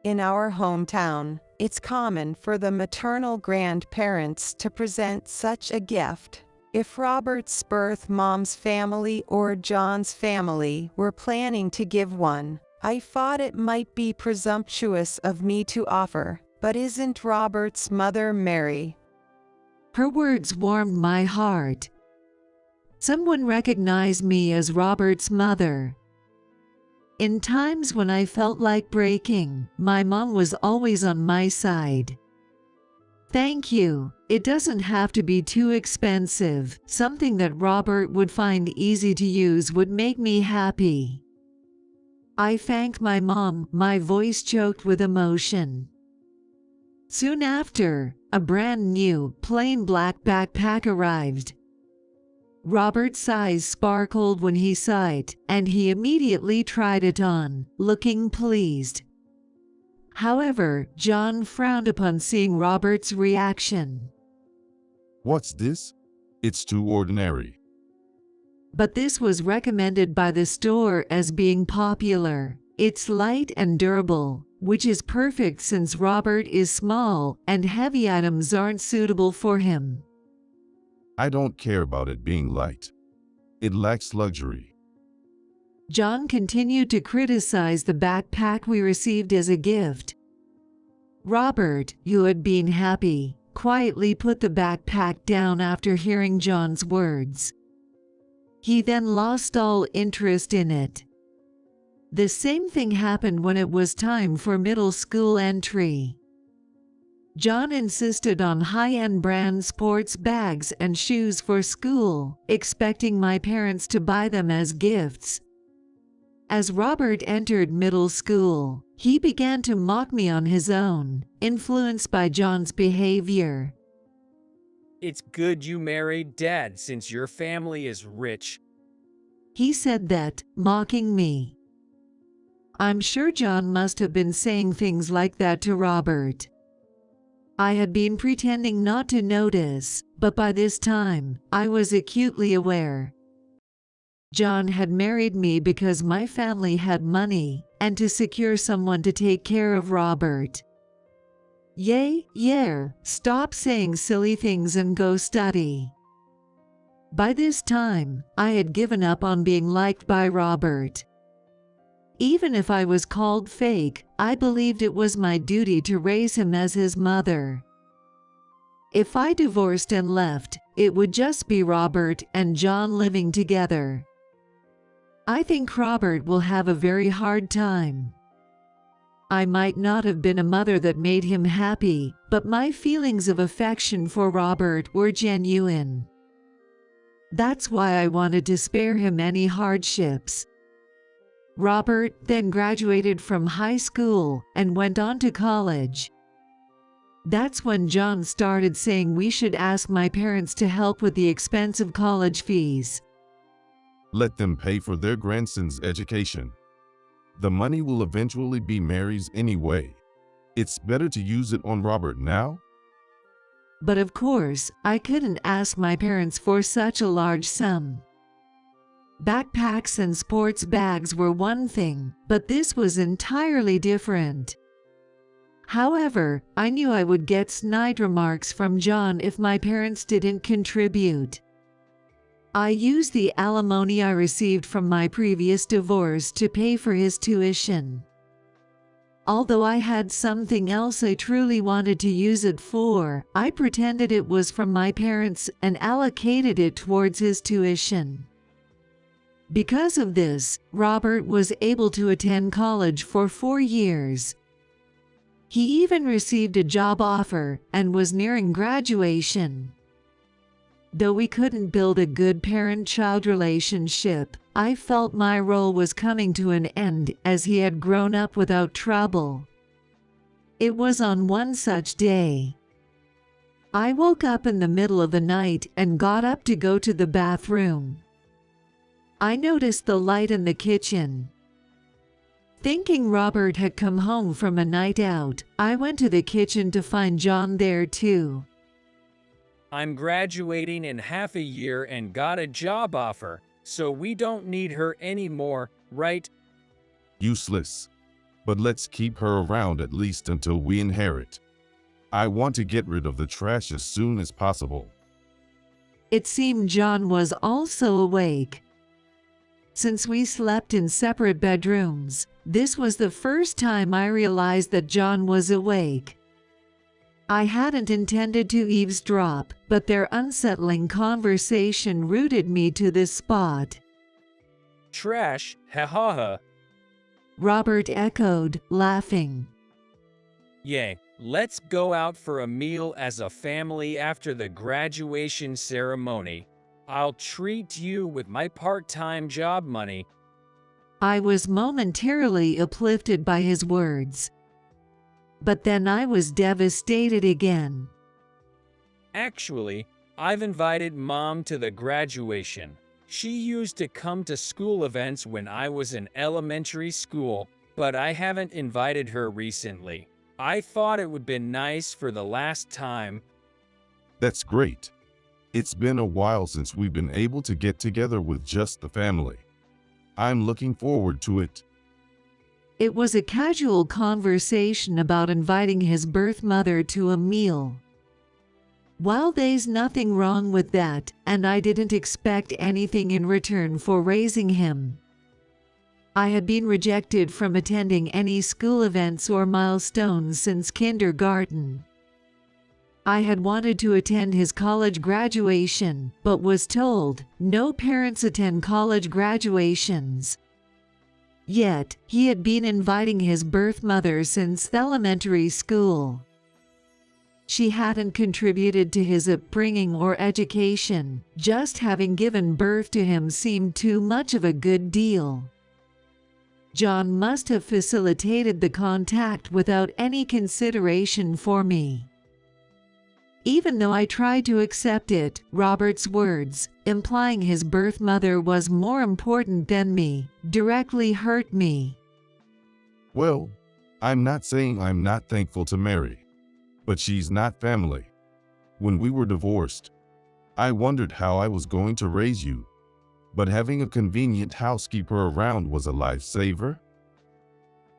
In our hometown, it's common for the maternal grandparents to present such a gift. If Robert's birth mom's family or John's family were planning to give one, I thought it might be presumptuous of me to offer, but isn't Robert's mother Mary? Her words warmed my heart. Someone recognized me as Robert's mother. In times when I felt like breaking, my mom was always on my side. Thank you. It doesn't have to be too expensive. Something that Robert would find easy to use would make me happy. I thanked my mom, my voice choked with emotion. Soon after, a brand new, plain black backpack arrived. Robert's eyes sparkled when he saw it, and he immediately tried it on, looking pleased. However, John frowned upon seeing Robert's reaction. What's this? It's too ordinary. But this was recommended by the store as being popular. It's light and durable, which is perfect since Robert is small and heavy items aren't suitable for him. I don't care about it being light. It lacks luxury. John continued to criticize the backpack we received as a gift. Robert, who had been happy, quietly put the backpack down after hearing John's words. He then lost all interest in it. The same thing happened when it was time for middle school entry. John insisted on high-end brand sports bags and shoes for school, expecting my parents to buy them as gifts. As Robert entered middle school, he began to mock me on his own, influenced by John's behavior. It's good you married Dad since your family is rich. He said that, mocking me. I'm sure John must have been saying things like that to Robert. I had been pretending not to notice, but by this time, I was acutely aware. John had married me because my family had money, and to secure someone to take care of Robert. Stop saying silly things and go study. By this time, I had given up on being liked by Robert. Even if I was called fake, I believed it was my duty to raise him as his mother. If I divorced and left, it would just be Robert and John living together. I think Robert will have a very hard time. I might not have been a mother that made him happy, but my feelings of affection for Robert were genuine. That's why I wanted to spare him any hardships. Robert then graduated from high school and went on to college. That's when John started saying we should ask my parents to help with the expensive college fees. Let them pay for their grandson's education. The money will eventually be Mary's anyway. It's better to use it on Robert now. But of course, I couldn't ask my parents for such a large sum. Backpacks and sports bags were one thing, but this was entirely different. However, I knew I would get snide remarks from John if my parents didn't contribute. I used the alimony I received from my previous divorce to pay for his tuition. Although I had something else I truly wanted to use it for, I pretended it was from my parents and allocated it towards his tuition. Because of this, Robert was able to attend college for 4 years. He even received a job offer and was nearing graduation. Though we couldn't build a good parent-child relationship, I felt my role was coming to an end as he had grown up without trouble. It was on one such day. I woke up in the middle of the night and got up to go to the bathroom. I noticed the light in the kitchen. Thinking Robert had come home from a night out, I went to the kitchen to find John there too. I'm graduating in half a year and got a job offer, so we don't need her anymore, right? Useless. But let's keep her around at least until we inherit. I want to get rid of the trash as soon as possible. It seemed John was also awake. Since we slept in separate bedrooms, this was the first time I realized that John was awake. I hadn't intended to eavesdrop, but their unsettling conversation rooted me to this spot. Trash, ha ha ha. Robert echoed, laughing. Yay, let's go out for a meal as a family after the graduation ceremony. I'll treat you with my part-time job money. I was momentarily uplifted by his words. But then I was devastated again. Actually, I've invited Mom to the graduation. She used to come to school events when I was in elementary school, but I haven't invited her recently. I thought it would be nice for the last time. That's great. It's been a while since we've been able to get together with just the family. I'm looking forward to it. It was a casual conversation about inviting his birth mother to a meal. While there's nothing wrong with that, and I didn't expect anything in return for raising him. I had been rejected from attending any school events or milestones since kindergarten. I had wanted to attend his college graduation, but was told, no parents attend college graduations. Yet, he had been inviting his birth mother since elementary school. She hadn't contributed to his upbringing or education, just having given birth to him seemed too much of a good deal. John must have facilitated the contact without any consideration for me. Even though I tried to accept it, Robert's words, implying his birth mother was more important than me, directly hurt me. Well, I'm not saying I'm not thankful to Mary, but she's not family. When we were divorced, I wondered how I was going to raise you, but having a convenient housekeeper around was a lifesaver.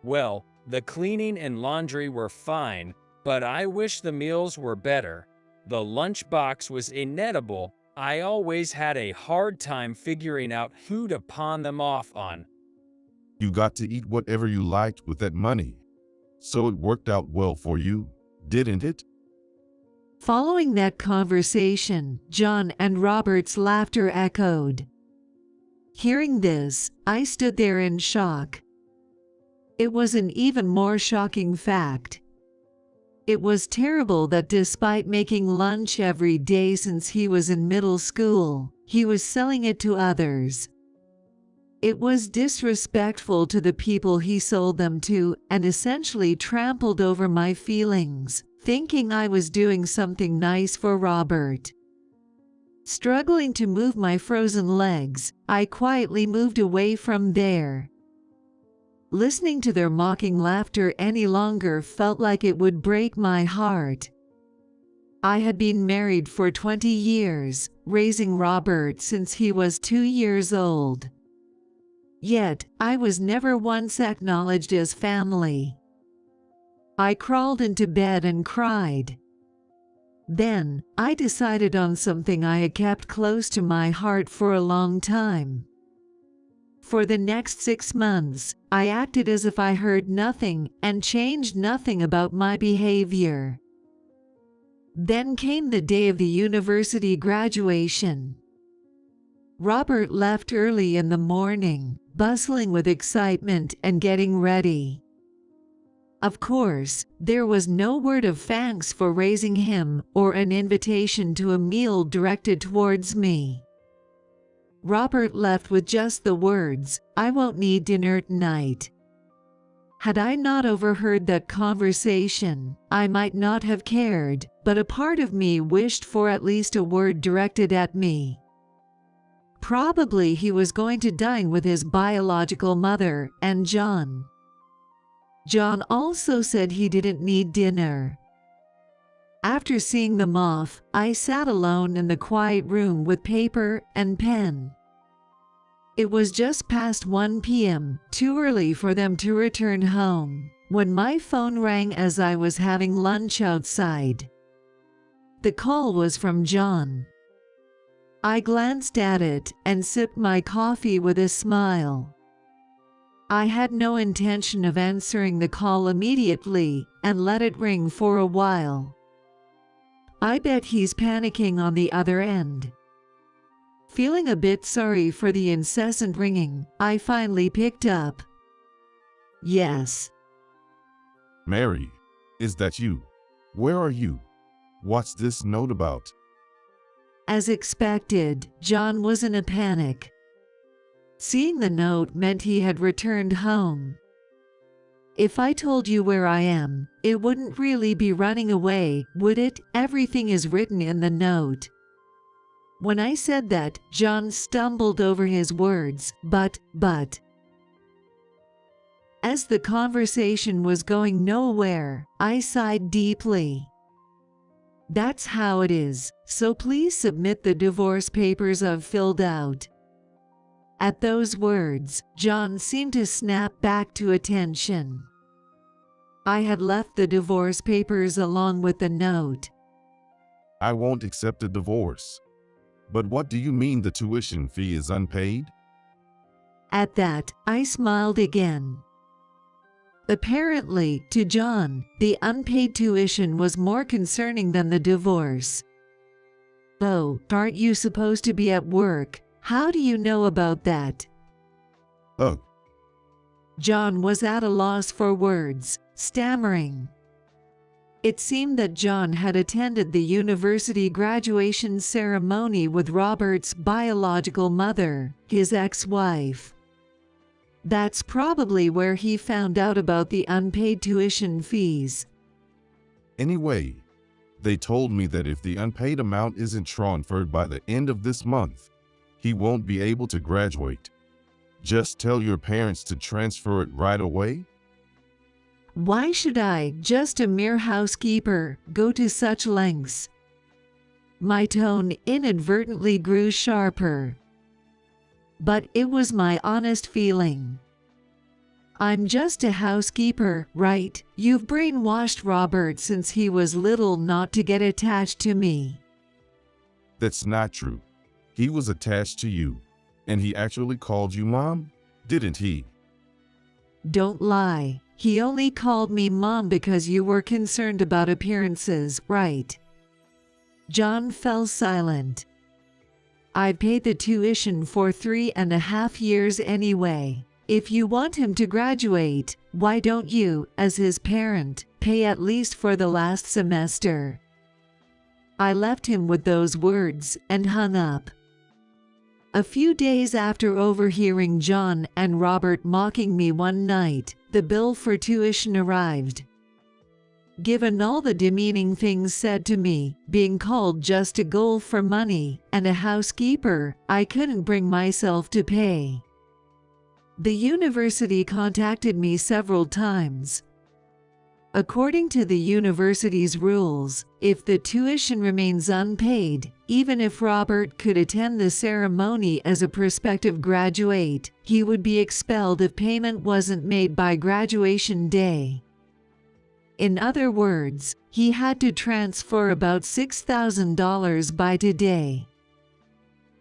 Well, the cleaning and laundry were fine, but I wish the meals were better. The lunchbox was inedible. I always had a hard time figuring out who to pawn them off on. You got to eat whatever you liked with that money. So it worked out well for you, didn't it? Following that conversation, John and Robert's laughter echoed. Hearing this, I stood there in shock. It was an even more shocking fact. It was terrible that despite making lunch every day since he was in middle school, he was selling it to others. It was disrespectful to the people he sold them to and essentially trampled over my feelings, thinking I was doing something nice for Robert. Struggling to move my frozen legs, I quietly moved away from there. Listening to their mocking laughter any longer felt like it would break my heart. I had been married for 20 years, raising Robert since he was 2 years old. Yet, I was never once acknowledged as family. I crawled into bed and cried. Then, I decided on something I had kept close to my heart for a long time. For the next 6 months, I acted as if I heard nothing and changed nothing about my behavior. Then came the day of the university graduation. Robert left early in the morning, bustling with excitement and getting ready. Of course, there was no word of thanks for raising him or an invitation to a meal directed towards me. Robert left with just the words, "I won't need dinner tonight." Had I not overheard that conversation, I might not have cared, but a part of me wished for at least a word directed at me. Probably he was going to dine with his biological mother and John. John also said he didn't need dinner. After seeing them off, I sat alone in the quiet room with paper and pen. It was just past 1 p.m., too early for them to return home, when my phone rang as I was having lunch outside. The call was from John. I glanced at it and sipped my coffee with a smile. I had no intention of answering the call immediately and let it ring for a while. I bet he's panicking on the other end. Feeling a bit sorry for the incessant ringing, I finally picked up. Yes. Mary, is that you? Where are you? What's this note about? As expected, John was in a panic. Seeing the note meant he had returned home. If I told you where I am, it wouldn't really be running away, would it? Everything is written in the note. When I said that, John stumbled over his words, but. As the conversation was going nowhere, I sighed deeply. That's how it is, so please submit the divorce papers I've filled out. At those words, John seemed to snap back to attention. I had left the divorce papers along with the note. I won't accept a divorce. But what do you mean the tuition fee is unpaid? At that, I smiled again. Apparently, to John, the unpaid tuition was more concerning than the divorce. Oh, aren't you supposed to be at work? How do you know about that? Oh. John was at a loss for words, stammering. It seemed that John had attended the university graduation ceremony with Robert's biological mother, his ex-wife. That's probably where he found out about the unpaid tuition fees. Anyway, they told me that if the unpaid amount isn't transferred by the end of this month, he won't be able to graduate. Just tell your parents to transfer it right away? Why should I, just a mere housekeeper, go to such lengths? My tone inadvertently grew sharper. But it was my honest feeling. I'm just a housekeeper, right? You've brainwashed Robert since he was little not to get attached to me. That's not true. He was attached to you. And he actually called you Mom, didn't he? Don't lie. He only called me Mom because you were concerned about appearances, right? John fell silent. I paid the tuition for 3.5 years anyway. If you want him to graduate, why don't you, as his parent, pay at least for the last semester?" I left him with those words and hung up. A few days after overhearing John and Robert mocking me one night, the bill for tuition arrived. Given all the demeaning things said to me, being called just a goal for money and a housekeeper, I couldn't bring myself to pay. The university contacted me several times. According to the university's rules, if the tuition remains unpaid, even if Robert could attend the ceremony as a prospective graduate, he would be expelled if payment wasn't made by graduation day. In other words, he had to transfer about $6,000 by today.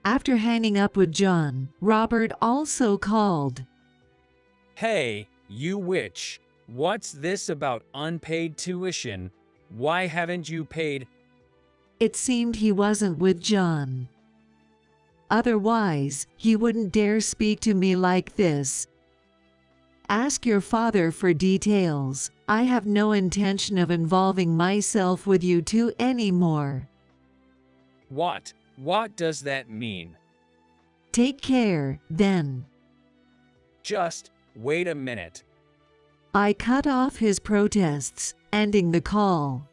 After hanging up with John, Robert also called. "Hey, you witch. What's this about unpaid tuition? Why haven't you paid?" It seemed he wasn't with John. Otherwise, he wouldn't dare speak to me like this. "Ask your father for details. I have no intention of involving myself with you two anymore." What does that mean? "Take care, then." Just wait a minute. I cut off his protests, ending the call.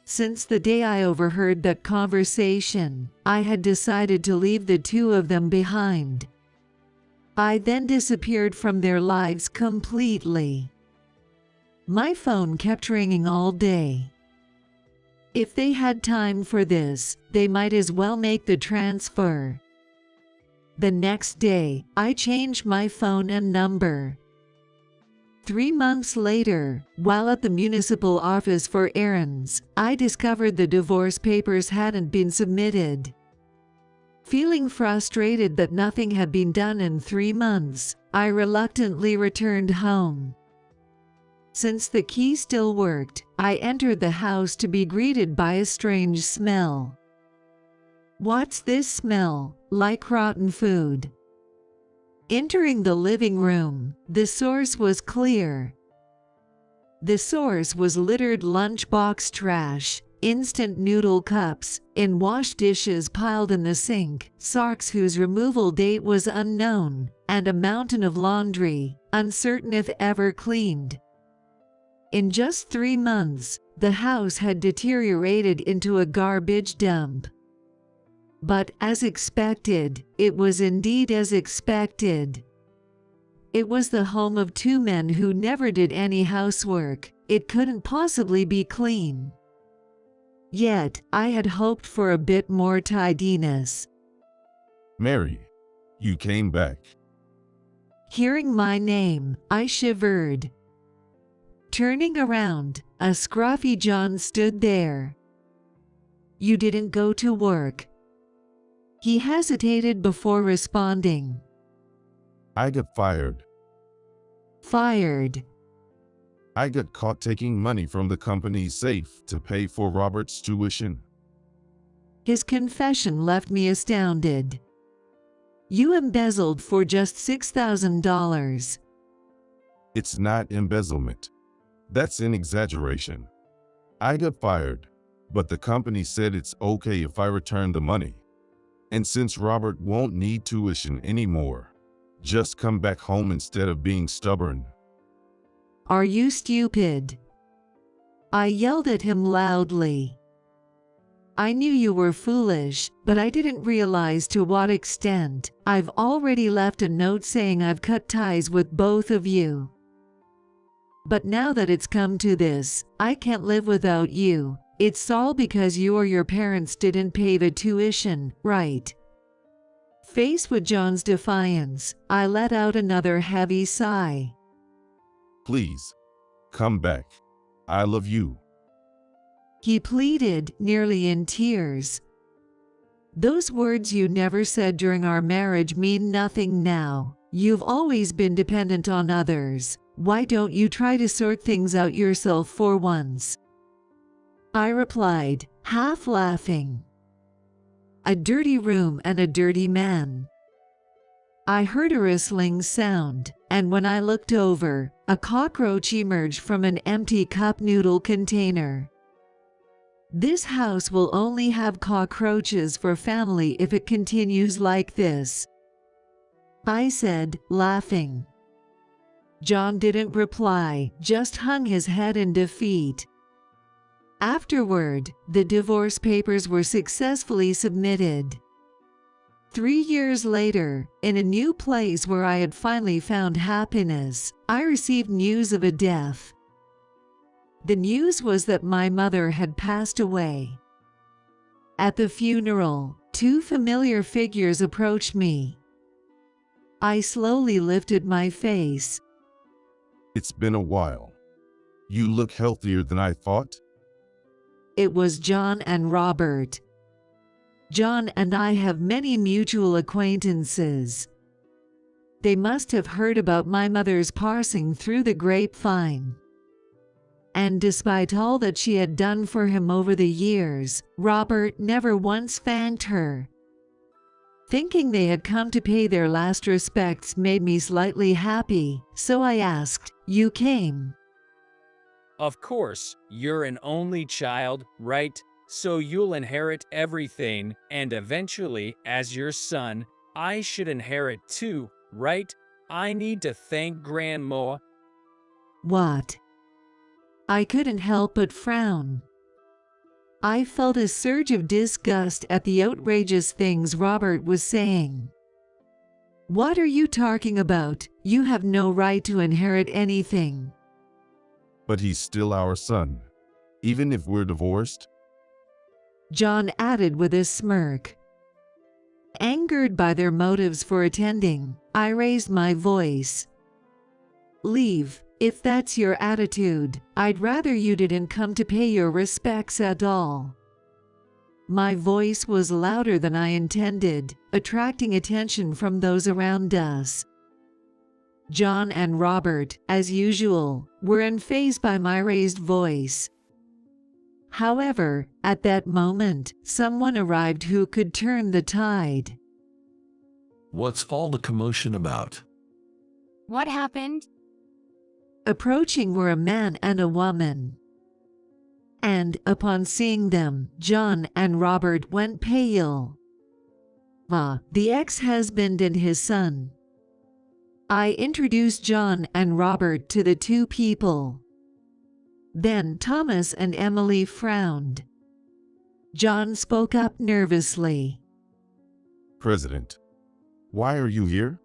Since the day I overheard that conversation, I had decided to leave the two of them behind. I then disappeared from their lives completely. My phone kept ringing all day. If they had time for this, they might as well make the transfer. The next day, I changed my phone and number. 3 months later, while at the municipal office for errands, I discovered the divorce papers hadn't been submitted. Feeling frustrated that nothing had been done in 3 months, I reluctantly returned home. Since the key still worked, I entered the house to be greeted by a strange smell. "What's this smell? Like rotten food." Entering the living room, the source was clear. The source was littered lunchbox trash, instant noodle cups, and washed dishes piled in the sink, socks whose removal date was unknown, and a mountain of laundry, uncertain if ever cleaned. In just 3 months, the house had deteriorated into a garbage dump. But as expected, it was indeed as expected. It was the home of 2 men who never did any housework. It couldn't possibly be clean. Yet, I had hoped for a bit more tidiness. Mary, you came back. Hearing my name, I shivered. Turning around, a scruffy John stood there. "You didn't go to work?" He hesitated before responding. I got fired. Fired? I got caught taking money from the company's safe to pay for Robert's tuition. His confession left me astounded. "You embezzled for just $6,000. It's not embezzlement. That's an exaggeration. I got fired, but the company said it's okay if I return the money. And since Robert won't need tuition anymore, just come back home instead of being stubborn." Are you stupid? I yelled at him loudly. I knew you were foolish, but I didn't realize to what extent. I've already left a note saying I've cut ties with both of you. But now that it's come to this, I can't live without you. It's all because you or your parents didn't pay the tuition, right? Faced with John's defiance, I let out another heavy sigh. Please, come back. I love you. He pleaded, nearly in tears. Those words you never said during our marriage mean nothing now. You've always been dependent on others. Why don't you try to sort things out yourself for once? I replied, half laughing. A dirty room and a dirty man. I heard a rustling sound, and when I looked over, a cockroach emerged from an empty cup noodle container. This house will only have cockroaches for family if it continues like this, I said, laughing. John didn't reply, just hung his head in defeat. Afterward, the divorce papers were successfully submitted. 3 years later, in a new place where I had finally found happiness, I received news of a death. The news was that my mother had passed away. At the funeral, 2 familiar figures approached me. I slowly lifted my face. It's been a while. You look healthier than I thought. It was John and Robert. John and I have many mutual acquaintances. They must have heard about my mother's passing through the grapevine. And despite all that she had done for him over the years, Robert never once thanked her. Thinking they had come to pay their last respects made me slightly happy, so I asked, "You came?" Of course, you're an only child, right? So you'll inherit everything, and eventually, as your son, I should inherit too, right? I need to thank Grandma. What? I couldn't help but frown. I felt a surge of disgust at the outrageous things Robert was saying. What are you talking about? You have no right to inherit anything. But he's still our son, even if we're divorced. John added with a smirk. Angered by their motives for attending, I raised my voice. Leave, if that's your attitude. I'd rather you didn't come to pay your respects at all. My voice was louder than I intended, attracting attention from those around us. John and Robert, as usual, were unfazed by my raised voice. However, at that moment, someone arrived who could turn the tide. What's all the commotion about? What happened? Approaching were a man and a woman. And, upon seeing them, John and Robert went pale. The ex-husband and his son. I introduced John and Robert to the 2 people. Then Thomas and Emily frowned. John spoke up nervously. President, why are you here?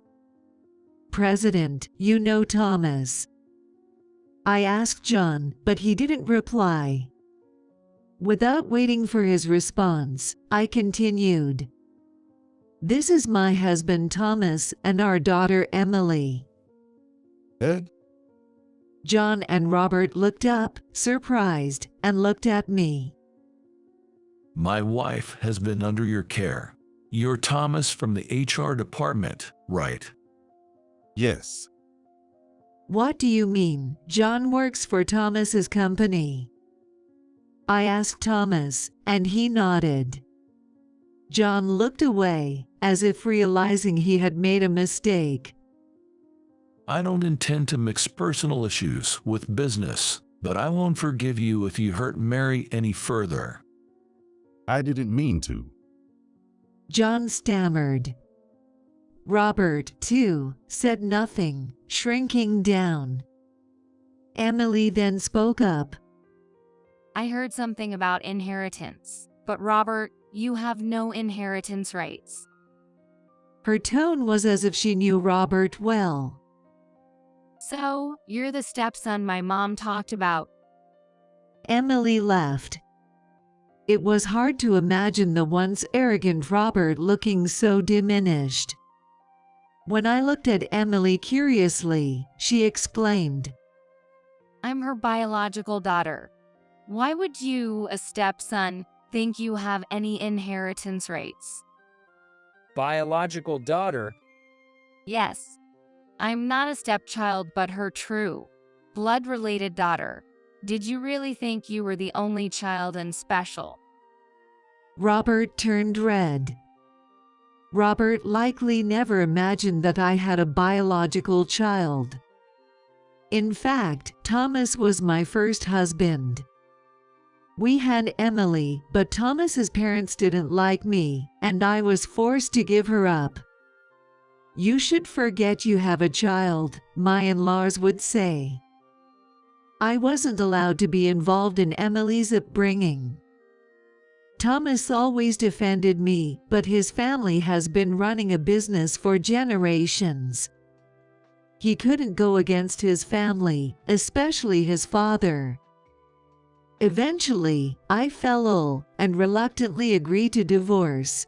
President, you know Thomas. I asked John, but he didn't reply. Without waiting for his response, I continued. This is my husband Thomas and our daughter Emily. Ed? John and Robert looked up, surprised, and looked at me. My wife has been under your care. You're Thomas from the HR department, right? Yes. What do you mean? John works for Thomas's company. I asked Thomas, and he nodded. John looked away, as if realizing he had made a mistake. I don't intend to mix personal issues with business, but I won't forgive you if you hurt Mary any further. I didn't mean to. John stammered. Robert, too, said nothing, shrinking down. Emily then spoke up. I heard something about inheritance, but Robert, you have no inheritance rights. Her tone was as if she knew Robert well. So, you're the stepson my mom talked about. Emily laughed. It was hard to imagine the once arrogant Robert looking so diminished. When I looked at Emily curiously, she explained. I'm her biological daughter. Why would you, a stepson, think you have any inheritance rights? Biological daughter? Yes. I'm not a stepchild but her true, blood-related daughter. Did you really think you were the only child and special? Robert turned red. Robert likely never imagined that I had a biological child. In fact, Thomas was my first husband. We had Emily, but Thomas's parents didn't like me, and I was forced to give her up. You should forget you have a child, my in-laws would say. I wasn't allowed to be involved in Emily's upbringing. Thomas always defended me, but his family has been running a business for generations. He couldn't go against his family, especially his father. Eventually, I fell ill and reluctantly agreed to divorce.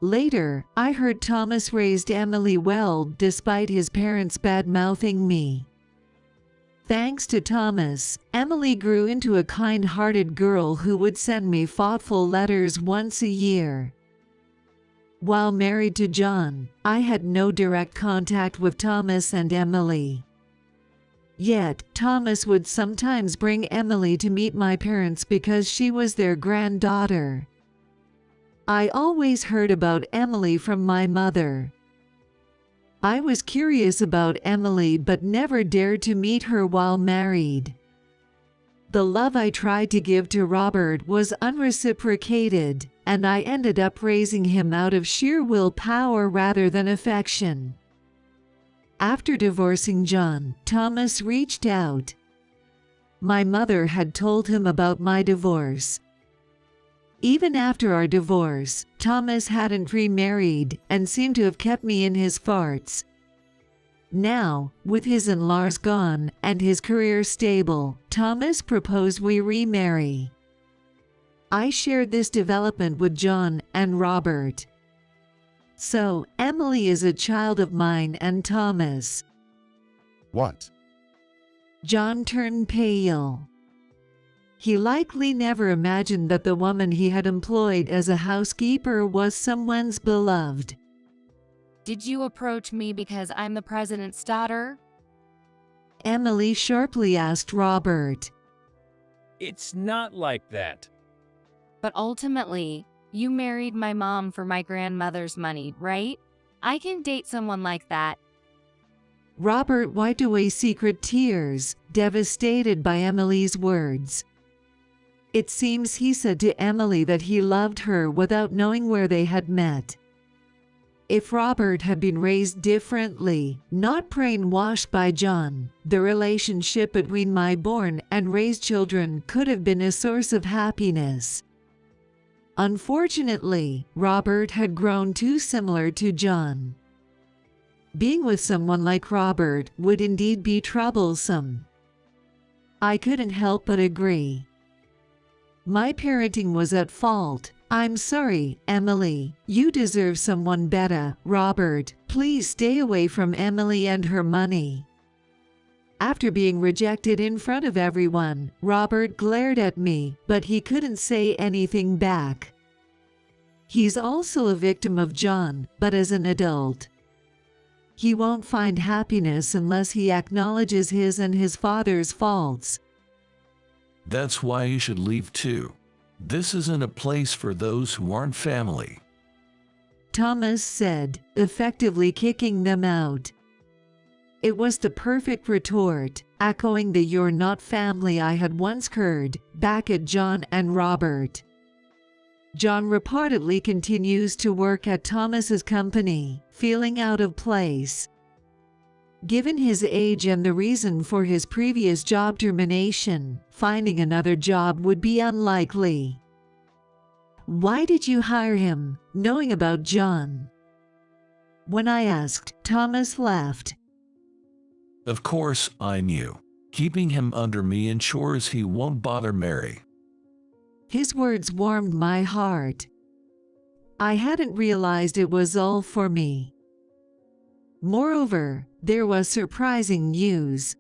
Later, I heard Thomas raised Emily well despite his parents bad-mouthing me. Thanks to Thomas, Emily grew into a kind-hearted girl who would send me thoughtful letters once a year. While married to John, I had no direct contact with Thomas and Emily. Yet, Thomas would sometimes bring Emily to meet my parents because she was their granddaughter. I always heard about Emily from my mother. I was curious about Emily but never dared to meet her while married. The love I tried to give to Robert was unreciprocated, and I ended up raising him out of sheer willpower rather than affection. After divorcing John, Thomas reached out. My mother had told him about my divorce. Even after our divorce, Thomas hadn't remarried and seemed to have kept me in his thoughts. Now, with his in-laws gone and his career stable, Thomas proposed we remarry. I shared this development with John and Robert. So, Emily is a child of mine and Thomas. What? John turned pale. He likely never imagined that the woman he had employed as a housekeeper was someone's beloved. Did you approach me because I'm the president's daughter? Emily sharply asked Robert. It's not like that. But ultimately, you married my mom for my grandmother's money, right? I can date someone like that. Robert wiped away secret tears, devastated by Emily's words. It seems he said to Emily that he loved her without knowing where they had met. If Robert had been raised differently, not brainwashed by John, the relationship between my born and raised children could have been a source of happiness. Unfortunately, Robert had grown too similar to John. Being with someone like Robert would indeed be troublesome. I couldn't help but agree. My parenting was at fault. I'm sorry, Emily. You deserve someone better. Robert, please stay away from Emily and her money. After being rejected in front of everyone, Robert glared at me, but he couldn't say anything back. He's also a victim of John, but as an adult. He won't find happiness unless he acknowledges his and his father's faults. That's why you should leave too. This isn't a place for those who aren't family. Thomas said, effectively kicking them out. It was the perfect retort, echoing the "you're not family" I had once heard back at John and Robert. John reportedly continues to work at Thomas's company, feeling out of place. Given his age and the reason for his previous job termination, finding another job would be unlikely. Why did you hire him, knowing about John? When I asked, Thomas laughed. Of course, I knew. Keeping him under me ensures he won't bother Mary. His words warmed my heart. I hadn't realized it was all for me. Moreover, there was surprising news.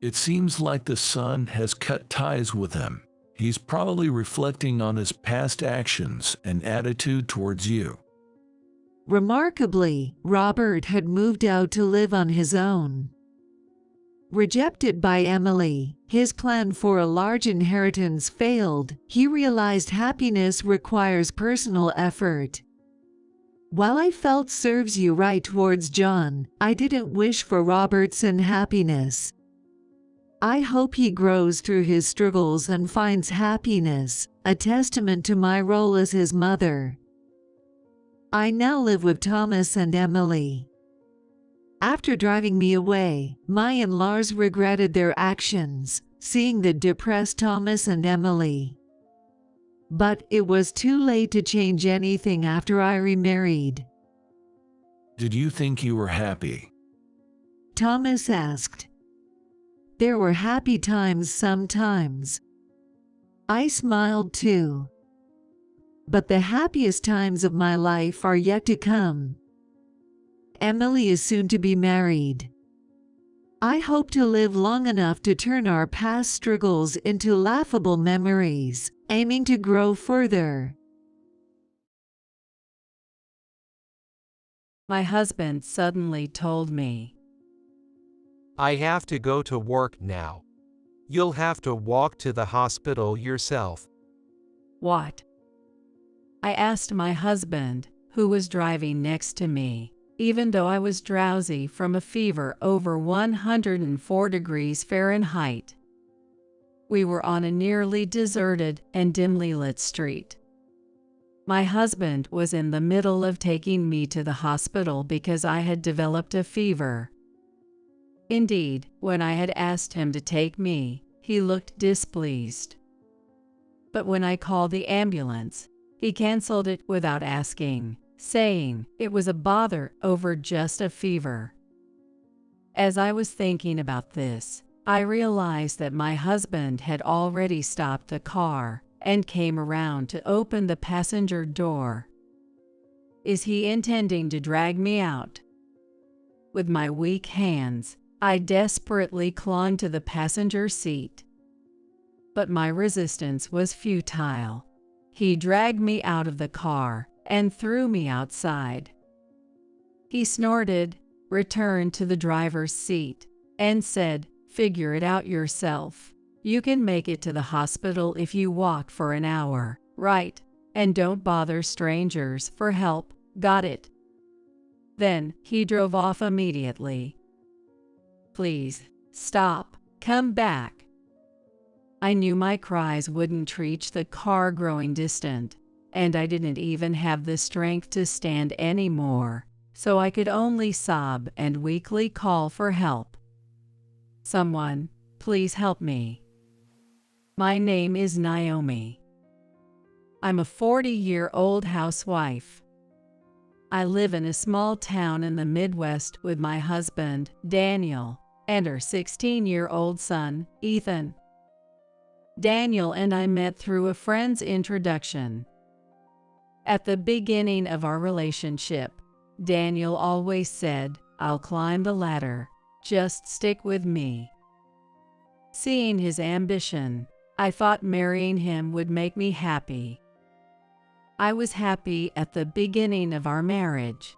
It seems like the son has cut ties with him. He's probably reflecting on his past actions and attitude towards you. Remarkably, Robert had moved out to live on his own. Rejected by Emily, his plan for a large inheritance failed. He realized happiness requires personal effort. While I felt serves you right towards John, I didn't wish for Robert's unhappiness. I hope he grows through his struggles and finds happiness, a testament to my role as his mother. I now live with Thomas and Emily. After driving me away, my in-laws regretted their actions, seeing the depressed Thomas and Emily. But it was too late to change anything after I remarried. Did you think you were happy? Thomas asked. There were happy times sometimes. I smiled too. But the happiest times of my life are yet to come. Emily is soon to be married. I hope to live long enough to turn our past struggles into laughable memories, aiming to grow further. My husband suddenly told me, I have to go to work now. You'll have to walk to the hospital yourself. "What?" I asked my husband, who was driving next to me, even though I was drowsy from a fever over 104 degrees Fahrenheit. We were on a nearly deserted and dimly lit street. My husband was in the middle of taking me to the hospital because I had developed a fever. Indeed, when I had asked him to take me, he looked displeased. But when I called the ambulance, he canceled it without asking, saying it was a bother over just a fever. As I was thinking about this, I realized that my husband had already stopped the car and came around to open the passenger door. Is he intending to drag me out? With my weak hands, I desperately clung to the passenger seat. But my resistance was futile. He dragged me out of the car and threw me outside. He snorted, returned to the driver's seat, and said, "Figure it out yourself. You can make it to the hospital if you walk for an hour, right? And don't bother strangers for help, got it?" Then he drove off immediately. "Please, stop, come back." I knew my cries wouldn't reach the car growing distant, and I didn't even have the strength to stand anymore, so I could only sob and weakly call for help. "Someone, please help me. My name is Naomi. I'm a 40-year-old housewife. I live in a small town in the Midwest with my husband, Daniel, and our 16-year-old son, Ethan. Daniel and I met through a friend's introduction. At the beginning of our relationship, Daniel always said, "I'll climb the ladder, just stick with me." Seeing his ambition, I thought marrying him would make me happy. I was happy at the beginning of our marriage.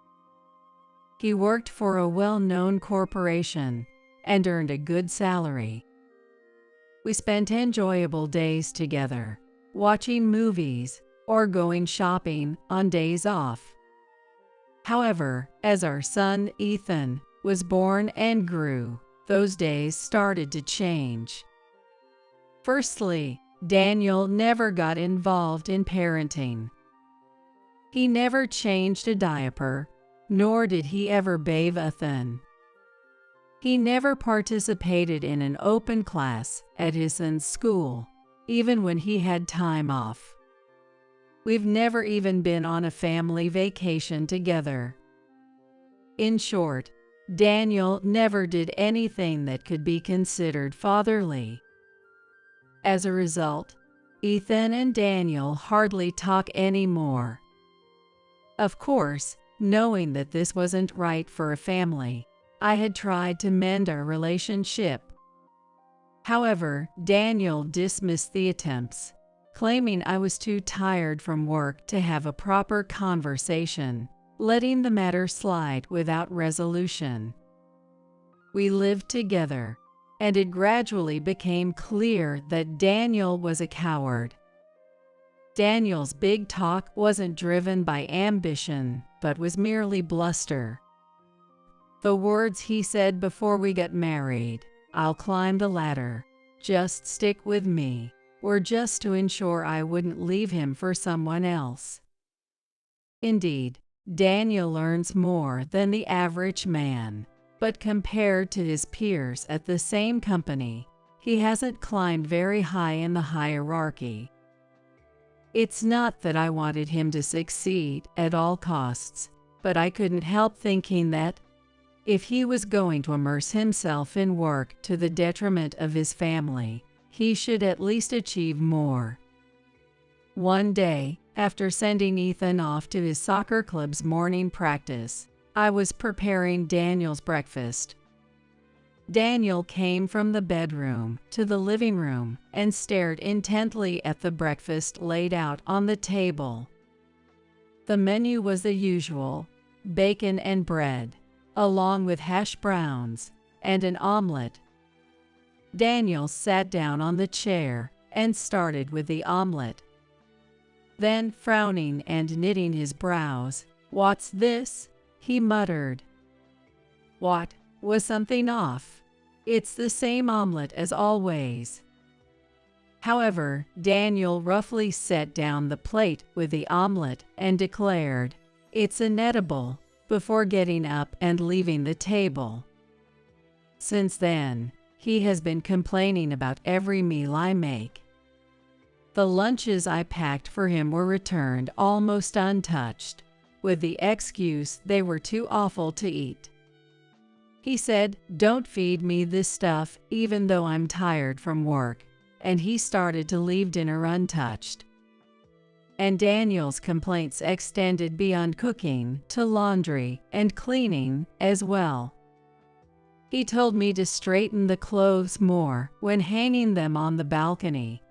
He worked for a well-known corporation and earned a good salary. We spent enjoyable days together, watching movies or going shopping on days off. However, as our son Ethan was born and grew, those days started to change. Firstly, Daniel never got involved in parenting. He never changed a diaper, nor did he ever bathe Ethan. He never participated in an open class at his son's school, even when he had time off. We've never even been on a family vacation together. In short, Daniel never did anything that could be considered fatherly. As a result, Ethan and Daniel hardly talk anymore. Of course, knowing that this wasn't right for a family, I had tried to mend our relationship. However, Daniel dismissed the attempts, claiming I was too tired from work to have a proper conversation, letting the matter slide without resolution. We lived together, and it gradually became clear that Daniel was a coward. Daniel's big talk wasn't driven by ambition, but was merely bluster. The words he said before we got married, "I'll climb the ladder, just stick with me," were just to ensure I wouldn't leave him for someone else. Indeed, Daniel learns more than the average man, but compared to his peers at the same company, he hasn't climbed very high in the hierarchy. It's not that I wanted him to succeed at all costs, but I couldn't help thinking that, if he was going to immerse himself in work to the detriment of his family, he should at least achieve more. One day, after sending Ethan off to his soccer club's morning practice, I was preparing Daniel's breakfast. Daniel came from the bedroom to the living room and stared intently at the breakfast laid out on the table. The menu was the usual: bacon and bread, along with hash browns and an omelet. Daniel sat down on the chair and started with the omelet. Then, frowning and knitting his brows, "What's this?" he muttered. What? Was something off? It's the same omelet as always. However, Daniel roughly set down the plate with the omelet and declared, "It's inedible," before getting up and leaving the table. Since then, he has been complaining about every meal I make. The lunches I packed for him were returned almost untouched, with the excuse they were too awful to eat. He said, "Don't feed me this stuff even though I'm tired from work," and he started to leave dinner untouched. And Daniel's complaints extended beyond cooking to laundry and cleaning as well. He told me to straighten the clothes more when hanging them on the balcony.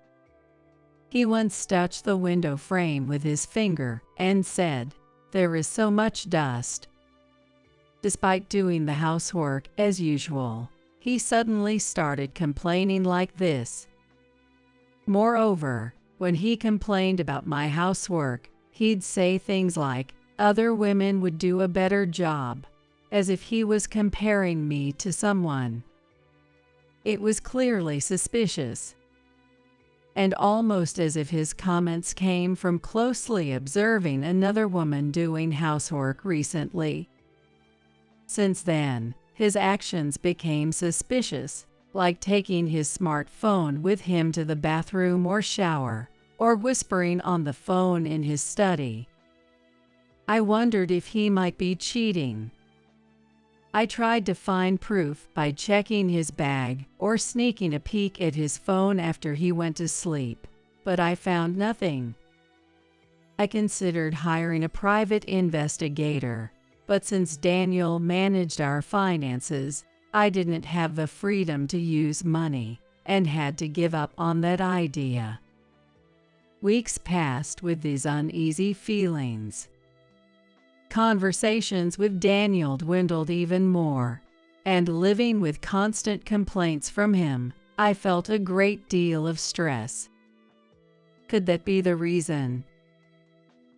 He once touched the window frame with his finger and said, "There is so much dust." Despite doing the housework as usual, he suddenly started complaining like this. Moreover, when he complained about my housework, he'd say things like, "Other women would do a better job," as if he was comparing me to someone. It was clearly suspicious, and almost as if his comments came from closely observing another woman doing housework recently. Since then, his actions became suspicious, like taking his smartphone with him to the bathroom or shower, or whispering on the phone in his study. I wondered if he might be cheating. I tried to find proof by checking his bag or sneaking a peek at his phone after he went to sleep, but I found nothing. I considered hiring a private investigator, but since Daniel managed our finances, I didn't have the freedom to use money and had to give up on that idea. Weeks passed with these uneasy feelings. Conversations with Daniel dwindled even more, and living with constant complaints from him, I felt a great deal of stress. Could that be the reason?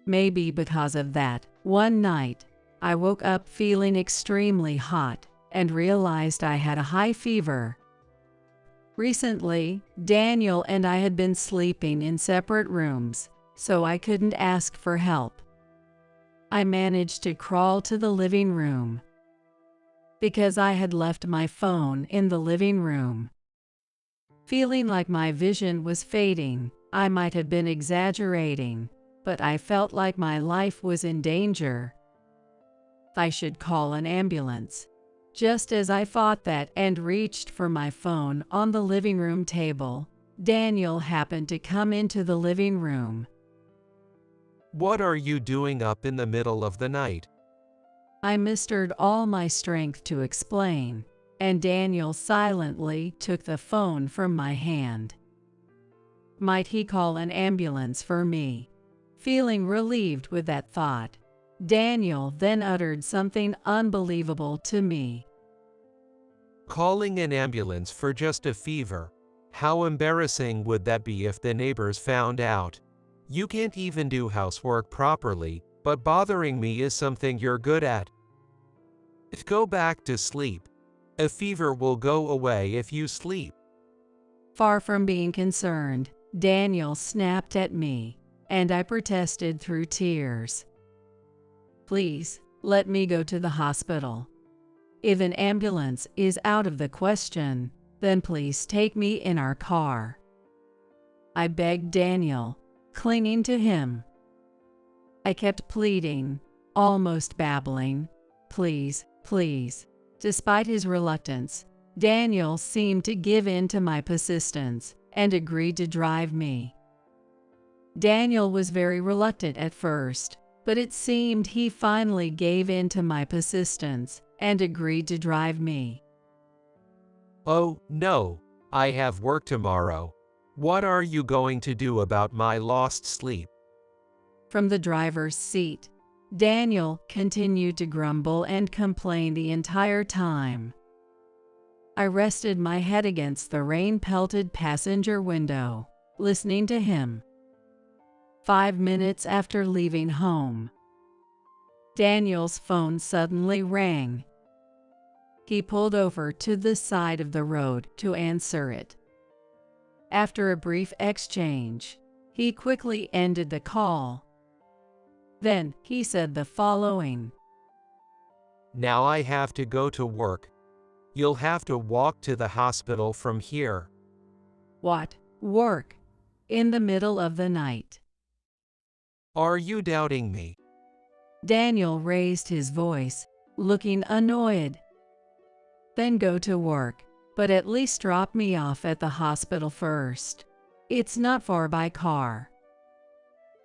Maybe because of that, one night, I woke up feeling extremely hot and realized I had a high fever. Recently, Daniel and I had been sleeping in separate rooms, so I couldn't ask for help. I managed to crawl to the living room because I had left my phone in the living room. Feeling like my vision was fading, I might have been exaggerating, but I felt like my life was in danger. I should call an ambulance. Just as I thought that and reached for my phone on the living room table, Daniel happened to come into the living room. What are you doing up in the middle of the night? I mustered all my strength to explain, and Daniel silently took the phone from my hand. Might he call an ambulance for me? Feeling relieved with that thought, Daniel then uttered something unbelievable to me. Calling an ambulance for just a fever? How embarrassing would that be if the neighbors found out? You can't even do housework properly, but bothering me is something you're good at. Go back to sleep. A fever will go away if you sleep. Far from being concerned, Daniel snapped at me, and I protested through tears. Please, let me go to the hospital. If an ambulance is out of the question, then please take me in our car. I begged Daniel, clinging to him. I kept pleading, almost babbling, please, please. Despite his reluctance, Daniel seemed to give in to my persistence and agreed to drive me. Daniel was very reluctant at first, but it seemed he finally gave in to my persistence and agreed to drive me. Oh, no, I have work tomorrow. What are you going to do about my lost sleep? From the driver's seat, Daniel continued to grumble and complain the entire time. I rested my head against the rain-pelted passenger window, listening to him. 5 minutes after leaving home, Daniel's phone suddenly rang. He pulled over to the side of the road to answer it. After a brief exchange, he quickly ended the call. Then he said the following. Now I have to go to work. You'll have to walk to the hospital from here. What? Work? In the middle of the night? Are you doubting me? Daniel raised his voice, looking annoyed. Then go to work, but at least drop me off at the hospital first. It's not far by car.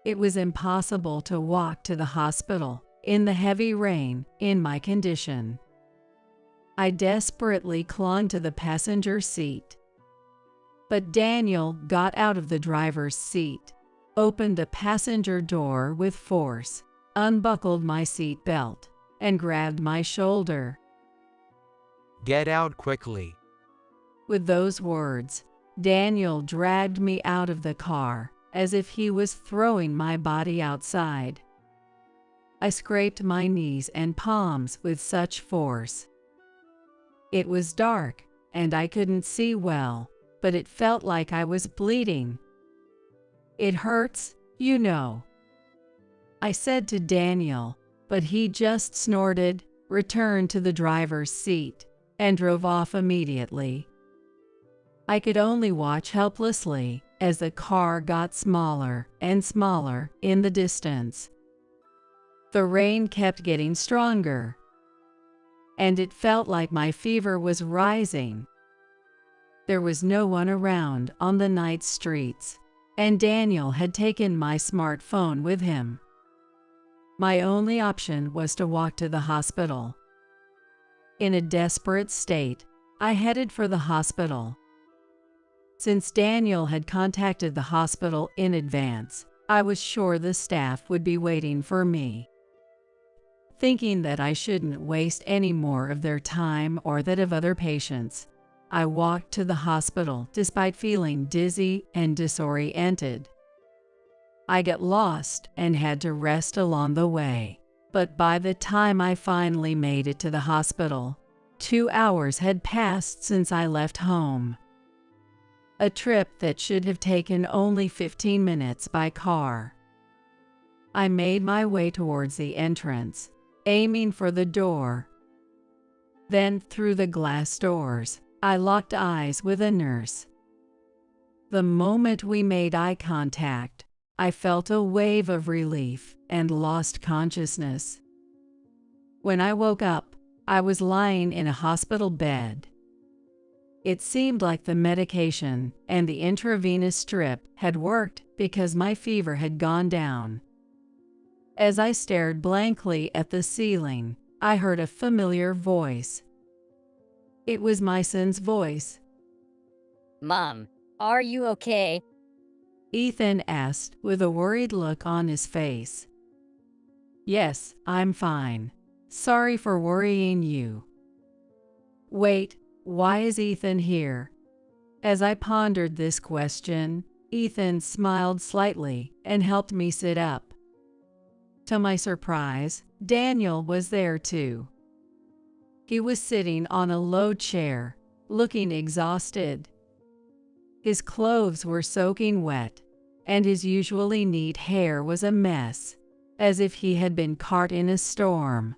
It was impossible to walk to the hospital in the heavy rain in my condition. I desperately clung to the passenger seat. But Daniel got out of the driver's seat, opened the passenger door with force, unbuckled my seat belt, and grabbed my shoulder. Get out quickly. With those words, Daniel dragged me out of the car, as if he was throwing my body outside. I scraped my knees and palms with such force. It was dark, and I couldn't see well, but it felt like I was bleeding. It hurts, you know, I said to Daniel, but he just snorted, returned to the driver's seat, and drove off immediately. I could only watch helplessly as the car got smaller and smaller in the distance. The rain kept getting stronger, and it felt like my fever was rising. There was no one around on the night streets, and Daniel had taken my smartphone with him. My only option was to walk to the hospital. In a desperate state, I headed for the hospital. Since Daniel had contacted the hospital in advance, I was sure the staff would be waiting for me. Thinking that I shouldn't waste any more of their time or that of other patients, I walked to the hospital despite feeling dizzy and disoriented. I got lost and had to rest along the way, but by the time I finally made it to the hospital, 2 hours had passed since I left home. A trip that should have taken only 15 minutes by car. I made my way towards the entrance, aiming for the door. Then, through the glass doors, I locked eyes with a nurse. The moment we made eye contact, I felt a wave of relief and lost consciousness. When I woke up, I was lying in a hospital bed. It seemed like the medication and the intravenous strip had worked because my fever had gone down. As I stared blankly at the ceiling, I heard a familiar voice. It was my son's voice. Mom, are you okay? Ethan asked with a worried look on his face. Yes, I'm fine. Sorry for worrying you. Wait, why is Ethan here? As I pondered this question, Ethan smiled slightly and helped me sit up. To my surprise, Daniel was there too. He was sitting on a low chair, looking exhausted. His clothes were soaking wet, and his usually neat hair was a mess, as if he had been caught in a storm.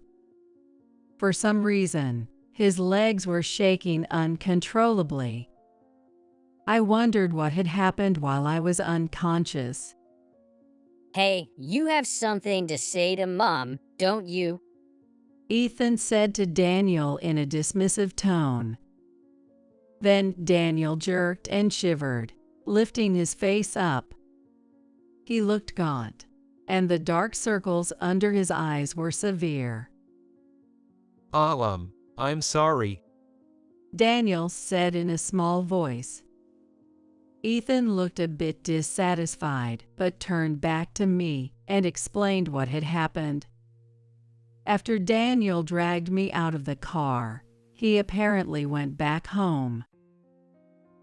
For some reason, his legs were shaking uncontrollably. I wondered what had happened while I was unconscious. Hey, you have something to say to Mom, don't you? Ethan said to Daniel in a dismissive tone. Then Daniel jerked and shivered, lifting his face up. He looked gaunt, and the dark circles under his eyes were severe. I'm sorry. Daniel said in a small voice. Ethan looked a bit dissatisfied, but turned back to me and explained what had happened. After Daniel dragged me out of the car, he apparently went back home.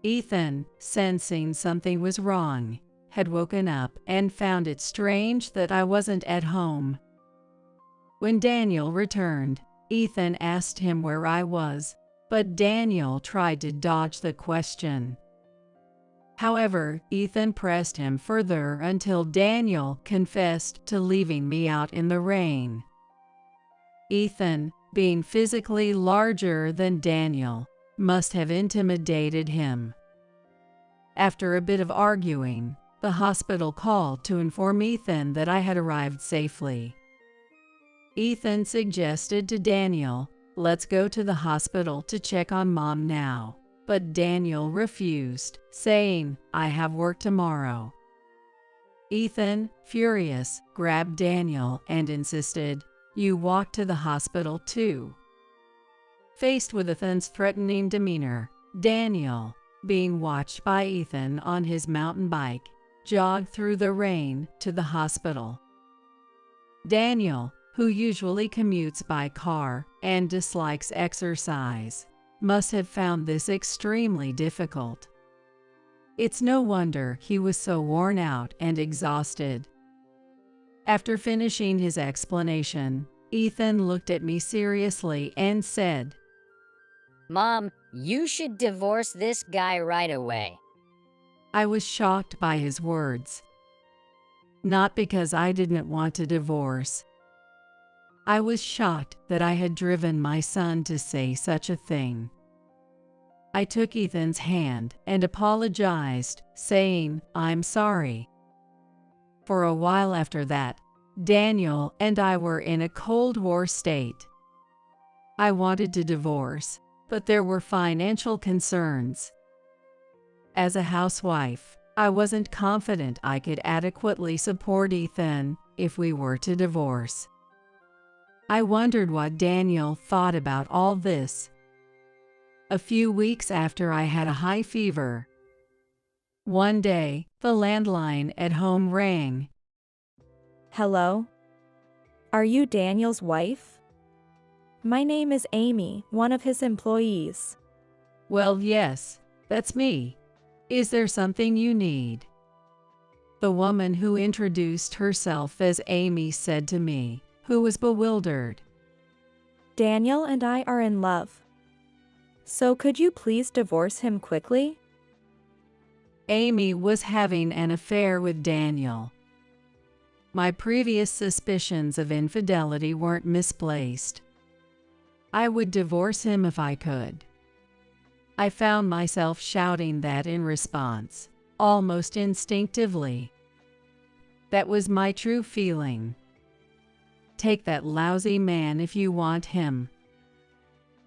Ethan, sensing something was wrong, had woken up and found it strange that I wasn't at home. When Daniel returned, Ethan asked him where I was, but Daniel tried to dodge the question. However, Ethan pressed him further until Daniel confessed to leaving me out in the rain. Ethan, being physically larger than Daniel, must have intimidated him. After a bit of arguing, the hospital called to inform Ethan that I had arrived safely. Ethan suggested to Daniel, "Let's go to the hospital to check on Mom now." But Daniel refused, saying, "I have work tomorrow." Ethan, furious, grabbed Daniel and insisted, "You walk to the hospital too." Faced with Ethan's threatening demeanor, Daniel, being watched by Ethan on his mountain bike, jogged through the rain to the hospital. Daniel, who usually commutes by car and dislikes exercise, must have found this extremely difficult. It's no wonder he was so worn out and exhausted. After finishing his explanation, Ethan looked at me seriously and said, Mom, you should divorce this guy right away. I was shocked by his words. Not because I didn't want to divorce. I was shocked that I had driven my son to say such a thing. I took Ethan's hand and apologized, saying, "I'm sorry." For a while after that, Daniel and I were in a Cold War state. I wanted to divorce, but there were financial concerns. As a housewife, I wasn't confident I could adequately support Ethan if we were to divorce. I wondered what Daniel thought about all this. A few weeks after I had a high fever. One day, the landline at home rang. Hello? Are you Daniel's wife? My name is Amy, one of his employees. Well, yes, that's me. Is there something you need? The woman who introduced herself as Amy said to me, who was bewildered. Daniel and I are in love. So could you please divorce him quickly? Amy was having an affair with Daniel. My previous suspicions of infidelity weren't misplaced. I would divorce him if I could. I found myself shouting that in response, almost instinctively. That was my true feeling. Take that lousy man if you want him.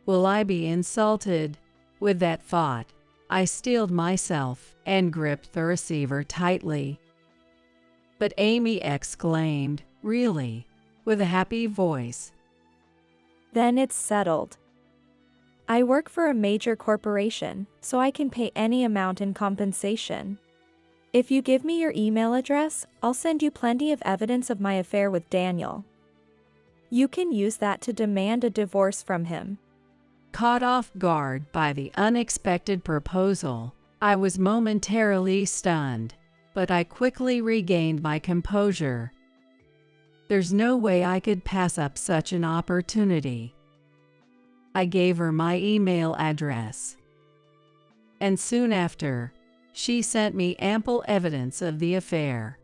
Will I be insulted? With that thought, I steeled myself and gripped the receiver tightly. But Amy exclaimed, "Really?" with a happy voice. Then it's settled. I work for a major corporation, so I can pay any amount in compensation. If you give me your email address, I'll send you plenty of evidence of my affair with Daniel. You can use that to demand a divorce from him. Caught off guard by the unexpected proposal, I was momentarily stunned, but I quickly regained my composure. There's no way I could pass up such an opportunity. I gave her my email address. And soon after, she sent me ample evidence of the affair.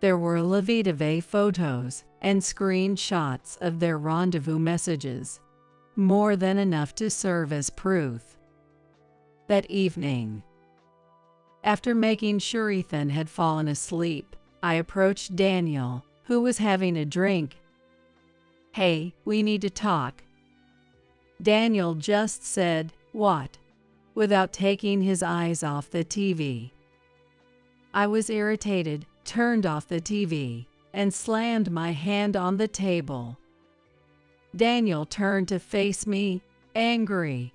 There were la vie de vie photos and screenshots of their rendezvous messages, more than enough to serve as proof. That evening, after making sure Ethan had fallen asleep, I approached Daniel, who was having a drink. "Hey, we need to talk." Daniel just said, "What?" without taking his eyes off the TV. I was irritated, turned off the TV, and slammed my hand on the table. Daniel turned to face me, angry.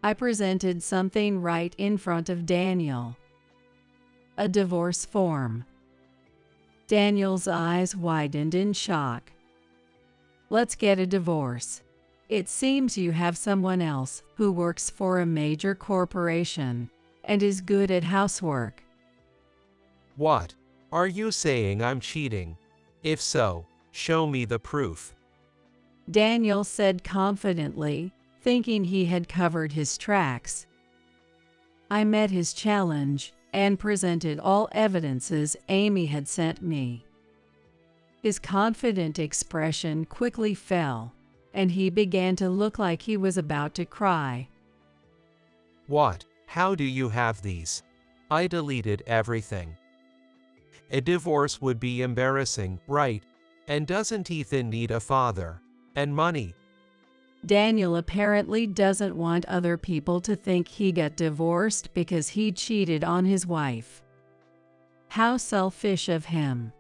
I presented something right in front of Daniel. A divorce form. Daniel's eyes widened in shock. "Let's get a divorce. It seems you have someone else who works for a major corporation and is good at housework." What? Are you saying I'm cheating? If so, show me the proof. Daniel said confidently, thinking he had covered his tracks. I met his challenge and presented all evidences Amy had sent me. His confident expression quickly fell, and he began to look like he was about to cry. What? How do you have these? I deleted everything. A divorce would be embarrassing, right? And doesn't Ethan need a father? And money? Daniel apparently doesn't want other people to think he got divorced because he cheated on his wife. How selfish of him.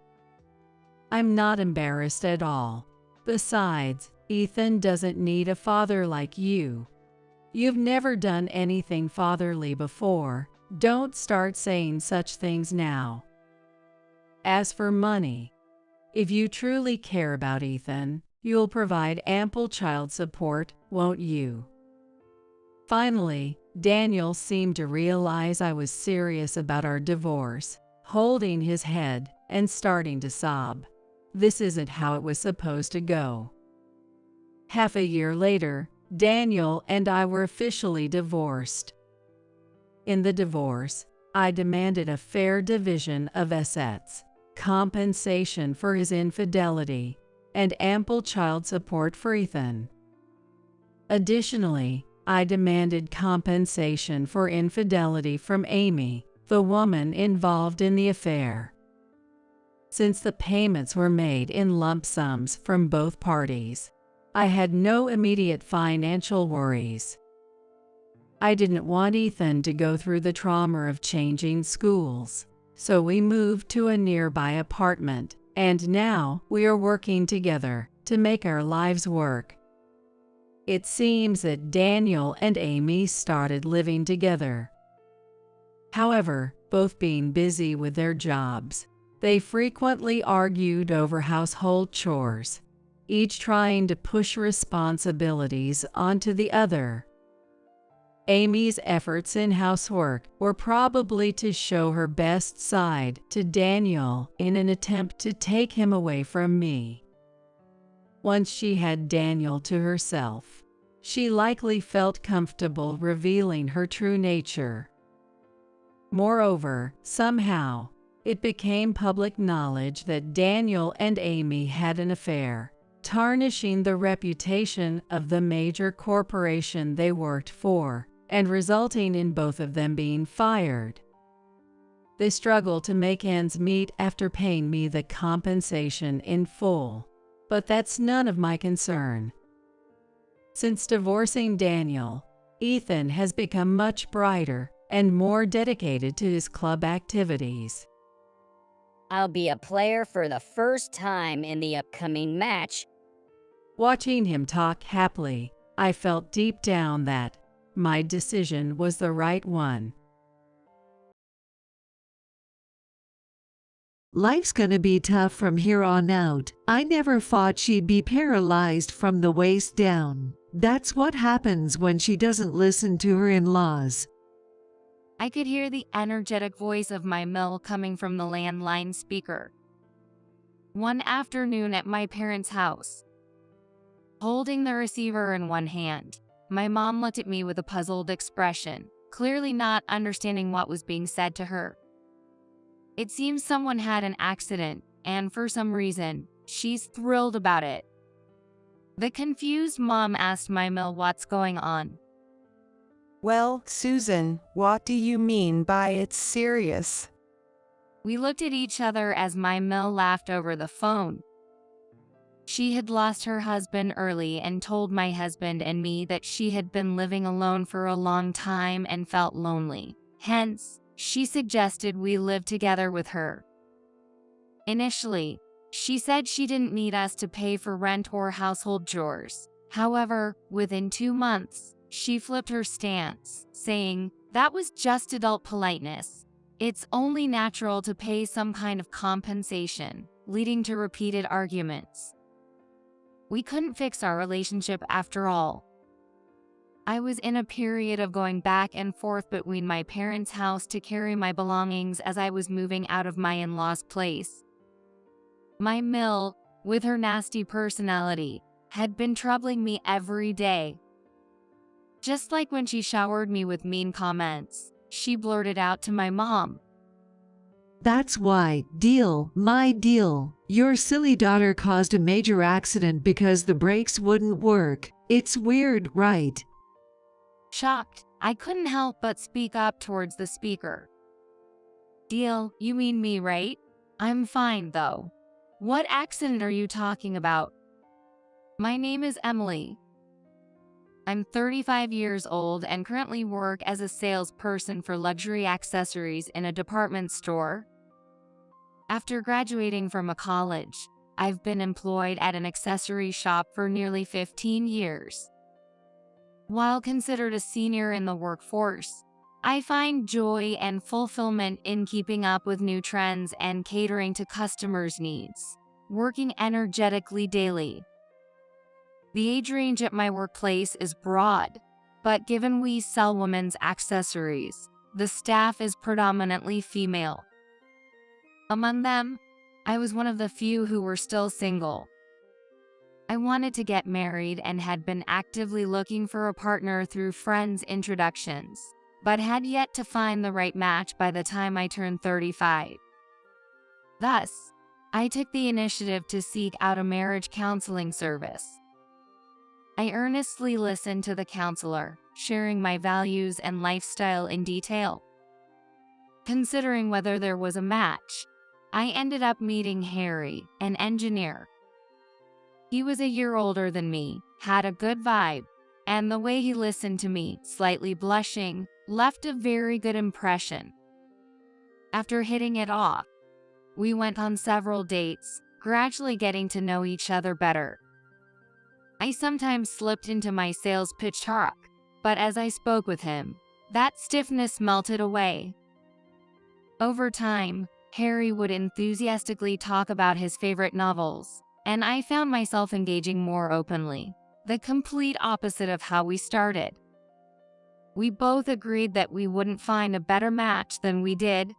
I'm not embarrassed at all. Besides, Ethan doesn't need a father like you. You've never done anything fatherly before. Don't start saying such things now. As for money, if you truly care about Ethan, you'll provide ample child support, won't you? Finally, Daniel seemed to realize I was serious about our divorce, holding his head and starting to sob. This isn't how it was supposed to go. Half a year later, Daniel and I were officially divorced. In the divorce, I demanded a fair division of assets, compensation for his infidelity, and ample child support for Ethan. Additionally, I demanded compensation for infidelity from Amy, the woman involved in the affair. Since the payments were made in lump sums from both parties, I had no immediate financial worries. I didn't want Ethan to go through the trauma of changing schools, so we moved to a nearby apartment, and now we are working together to make our lives work. It seems that Daniel and Amy started living together. However, both being busy with their jobs, they frequently argued over household chores, each trying to push responsibilities onto the other. Amy's efforts in housework were probably to show her best side to Daniel in an attempt to take him away from me. Once she had Daniel to herself, she likely felt comfortable revealing her true nature. Moreover, somehow, it became public knowledge that Daniel and Amy had an affair, tarnishing the reputation of the major corporation they worked for, and resulting in both of them being fired. They struggled to make ends meet after paying me the compensation in full, but that's none of my concern. Since divorcing Daniel, Ethan has become much brighter and more dedicated to his club activities. I'll be a player for the first time in the upcoming match. Watching him talk happily, I felt deep down that my decision was the right one. Life's gonna be tough from here on out. I never thought she'd be paralyzed from the waist down. That's what happens when she doesn't listen to her in-laws. I could hear the energetic voice of my Mel coming from the landline speaker. One afternoon at my parents' house, holding the receiver in one hand, my mom looked at me with a puzzled expression, clearly not understanding what was being said to her. It seems someone had an accident, and for some reason, she's thrilled about it. The confused mom asked my Mill what's going on. Well, Susan, what do you mean by it's serious? We looked at each other as my Mill laughed over the phone. She had lost her husband early and told my husband and me that she had been living alone for a long time and felt lonely. Hence, she suggested we live together with her. Initially, she said she didn't need us to pay for rent or household chores. However, within 2 months, she flipped her stance, saying, "That was just adult politeness. It's only natural to pay some kind of compensation," leading to repeated arguments. We couldn't fix our relationship after all. I was in a period of going back and forth between my parents' house to carry my belongings as I was moving out of my in-laws' place. My Mill, with her nasty personality, had been troubling me every day. Just like when she showered me with mean comments, she blurted out to my mom, "That's why, my deal, your silly daughter caused a major accident because the brakes wouldn't work. It's weird, right?" Shocked, I couldn't help but speak up towards the speaker. "Deal, you mean me, right? I'm fine, though. What accident are you talking about?" "My name is Emily. I'm 35 years old and currently work as a salesperson for luxury accessories in a department store. After graduating from a college, I've been employed at an accessory shop for nearly 15 years. While considered a senior in the workforce, I find joy and fulfillment in keeping up with new trends and catering to customers' needs, working energetically daily. The age range at my workplace is broad, but given we sell women's accessories, the staff is predominantly female. Among them, I was one of the few who were still single. I wanted to get married and had been actively looking for a partner through friends' introductions, but had yet to find the right match by the time I turned 35. Thus, I took the initiative to seek out a marriage counseling service. I earnestly listened to the counselor, sharing my values and lifestyle in detail. Considering whether there was a match, I ended up meeting Harry, an engineer. He was a year older than me, had a good vibe, and the way he listened to me, slightly blushing, left a very good impression. After hitting it off, we went on several dates, gradually getting to know each other better. I sometimes slipped into my sales pitch talk, but as I spoke with him, that stiffness melted away. Over time, Harry would enthusiastically talk about his favorite novels, and I found myself engaging more openly, the complete opposite of how we started. We both agreed that we wouldn't find a better match than we did.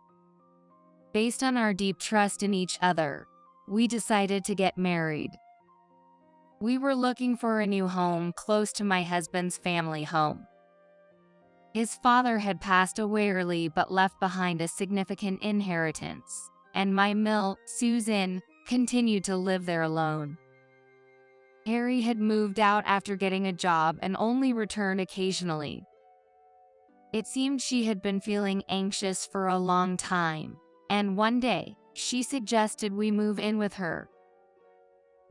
Based on our deep trust in each other, we decided to get married. We were looking for a new home close to my husband's family home. His father had passed away early but left behind a significant inheritance, and my Mill, Susan, continued to live there alone. Harry had moved out after getting a job and only returned occasionally. It seemed she had been feeling anxious for a long time, and one day, she suggested we move in with her.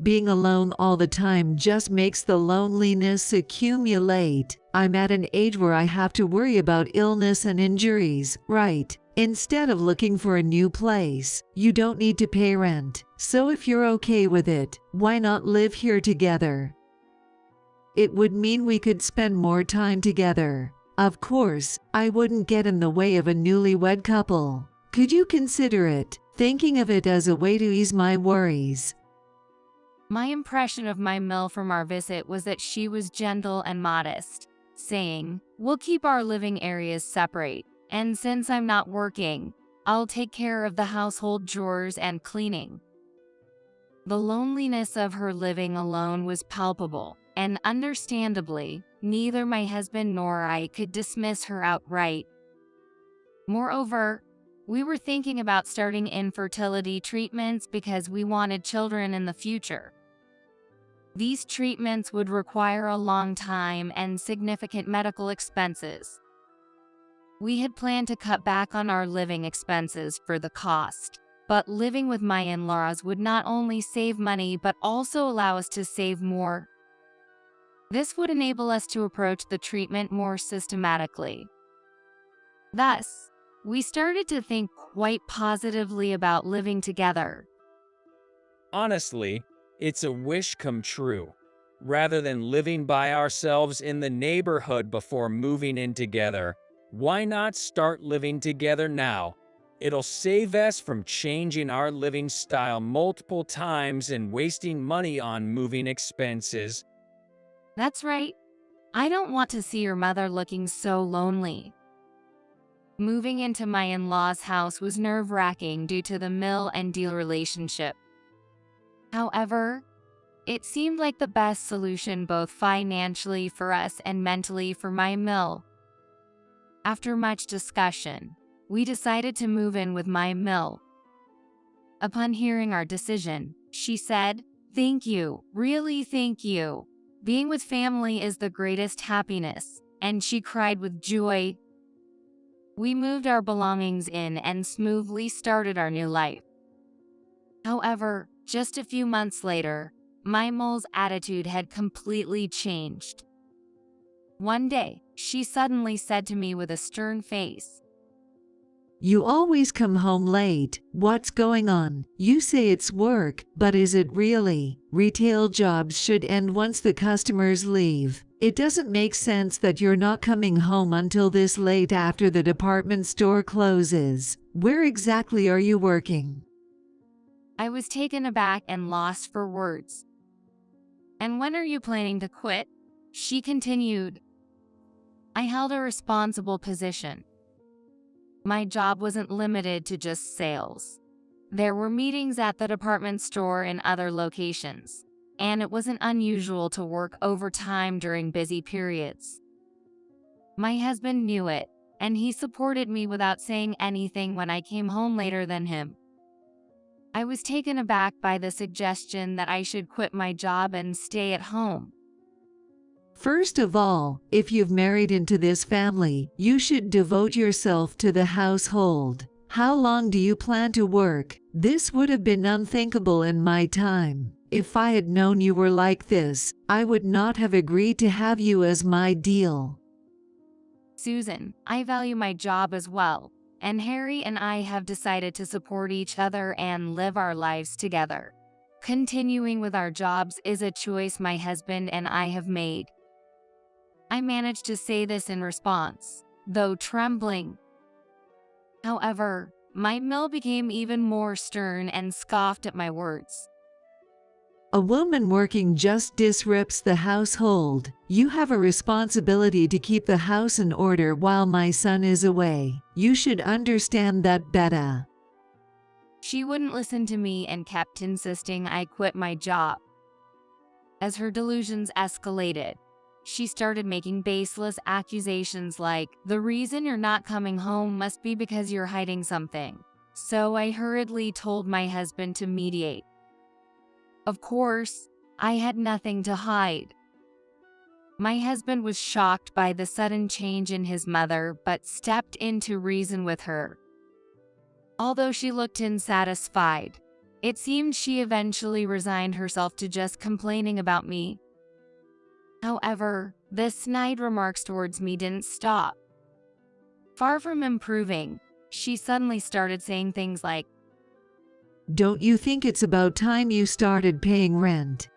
Being alone all the time just makes the loneliness accumulate. I'm at an age where I have to worry about illness and injuries, right? Instead of looking for a new place, you don't need to pay rent. So if you're okay with it, why not live here together? It would mean we could spend more time together. Of course, I wouldn't get in the way of a newlywed couple. Could you consider it, thinking of it as a way to ease my worries? My impression of my Mill from our visit was that she was gentle and modest, saying, "We'll keep our living areas separate, and since I'm not working, I'll take care of the household chores and cleaning." The loneliness of her living alone was palpable, and understandably, neither my husband nor I could dismiss her outright. Moreover, we were thinking about starting infertility treatments because we wanted children in the future. These treatments would require a long time and significant medical expenses. We had planned to cut back on our living expenses for the cost, but living with my in-laws would not only save money but also allow us to save more. This would enable us to approach the treatment more systematically. Thus, we started to think quite positively about living together. Honestly, it's a wish come true. Rather than living by ourselves in the neighborhood before moving in together, why not start living together now? It'll save us from changing our living style multiple times and wasting money on moving expenses. That's right. I don't want to see your mother looking so lonely. Moving into my in-laws' house was nerve-wracking due to the mill and deal relationship. However, it seemed like the best solution both financially for us and mentally for my mill. After much discussion, we decided to move in with my mill. Upon hearing our decision, she said, "Thank you, really thank you. Being with family is the greatest happiness," and she cried with joy. We moved our belongings in and smoothly started our new life. However, just a few months later, my mill's attitude had completely changed. One day, she suddenly said to me with a stern face, "You always come home late. What's going on? You say it's work, but is it really? Retail jobs should end once the customers leave. It doesn't make sense that you're not coming home until this late after the department store closes. Where exactly are you working?" I was taken aback and lost for words. "And when are you planning to quit?" she continued. I held a responsible position. My job wasn't limited to just sales. There were meetings at the department store and other locations, and it wasn't unusual to work overtime during busy periods. My husband knew it, and he supported me without saying anything when I came home later than him. I was taken aback by the suggestion that I should quit my job and stay at home. First of all, if you've married into this family, you should devote yourself to the household. How long do you plan to work? This would have been unthinkable in my time. If I had known you were like this, I would not have agreed to have you as my deal. Susan, I value my job as well, and Harry and I have decided to support each other and live our lives together. Continuing with our jobs is a choice my husband and I have made. I managed to say this in response, though trembling. However, my mill became even more stern and scoffed at my words. A woman working just disrupts the household. You have a responsibility to keep the house in order while my son is away. You should understand that better. She wouldn't listen to me and kept insisting I quit my job. As her delusions escalated, she started making baseless accusations like, "The reason you're not coming home must be because you're hiding something." So I hurriedly told my husband to mediate. Of course, I had nothing to hide. My husband was shocked by the sudden change in his mother, but stepped in to reason with her. Although she looked unsatisfied, it seemed she eventually resigned herself to just complaining about me. However, the snide remarks towards me didn't stop. Far from improving, she suddenly started saying things like, "Don't you think it's about time you started paying rent?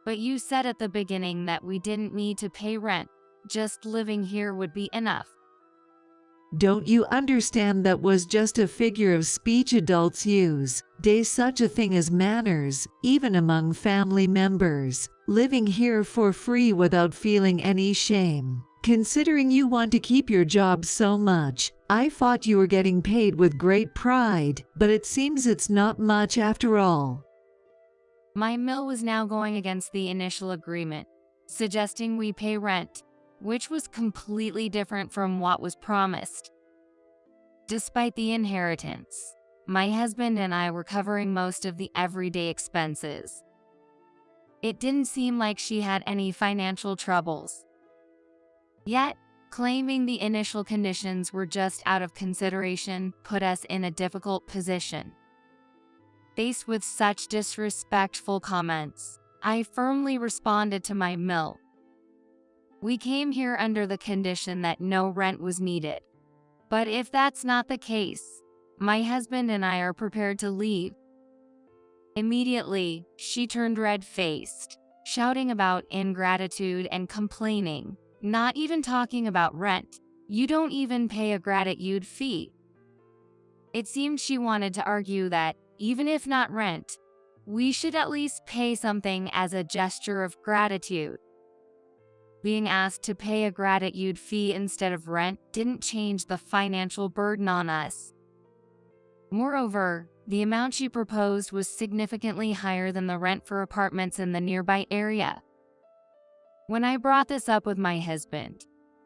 "But you said at the beginning that we didn't need to pay rent, just living here would be enough." Don't you understand that was just a figure of speech adults use? There's such a thing as manners, even among family members. Living here for free without feeling any shame. Considering you want to keep your job so much, I thought you were getting paid with great pride, but it seems it's not much after all." My mill was now going against the initial agreement, suggesting we pay rent, which was completely different from what was promised. Despite the inheritance, my husband and I were covering most of the everyday expenses. It didn't seem like she had any financial troubles. Yet, claiming the initial conditions were just out of consideration put us in a difficult position. Faced with such disrespectful comments, I firmly responded to my mill. We came here under the condition that no rent was needed. But if that's not the case, my husband and I are prepared to leave. Immediately, she turned red-faced, shouting about ingratitude and complaining, not even talking about rent. You don't even pay a gratitude fee. It seemed she wanted to argue that, even if not rent, we should at least pay something as a gesture of gratitude. Being asked to pay a gratitude fee instead of rent didn't change the financial burden on us. Moreover, the amount she proposed was significantly higher than the rent for apartments in the nearby area. When I brought this up with my husband,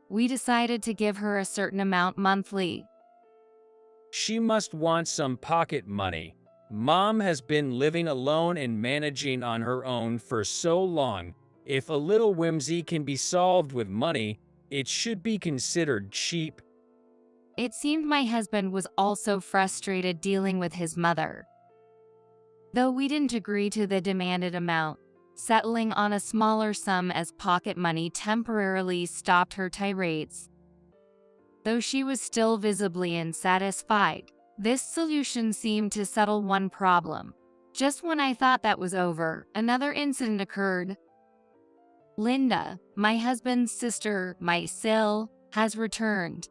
we decided to give her a certain amount monthly. She must want some pocket money. Mom has been living alone and managing on her own for so long. If a little whimsy can be solved with money, it should be considered cheap. It seemed my husband was also frustrated dealing with his mother. Though we didn't agree to the demanded amount, settling on a smaller sum as pocket money temporarily stopped her tirades. Though she was still visibly unsatisfied, this solution seemed to settle one problem. Just when I thought that was over, another incident occurred. Linda, my husband's sister, my Sil, has returned.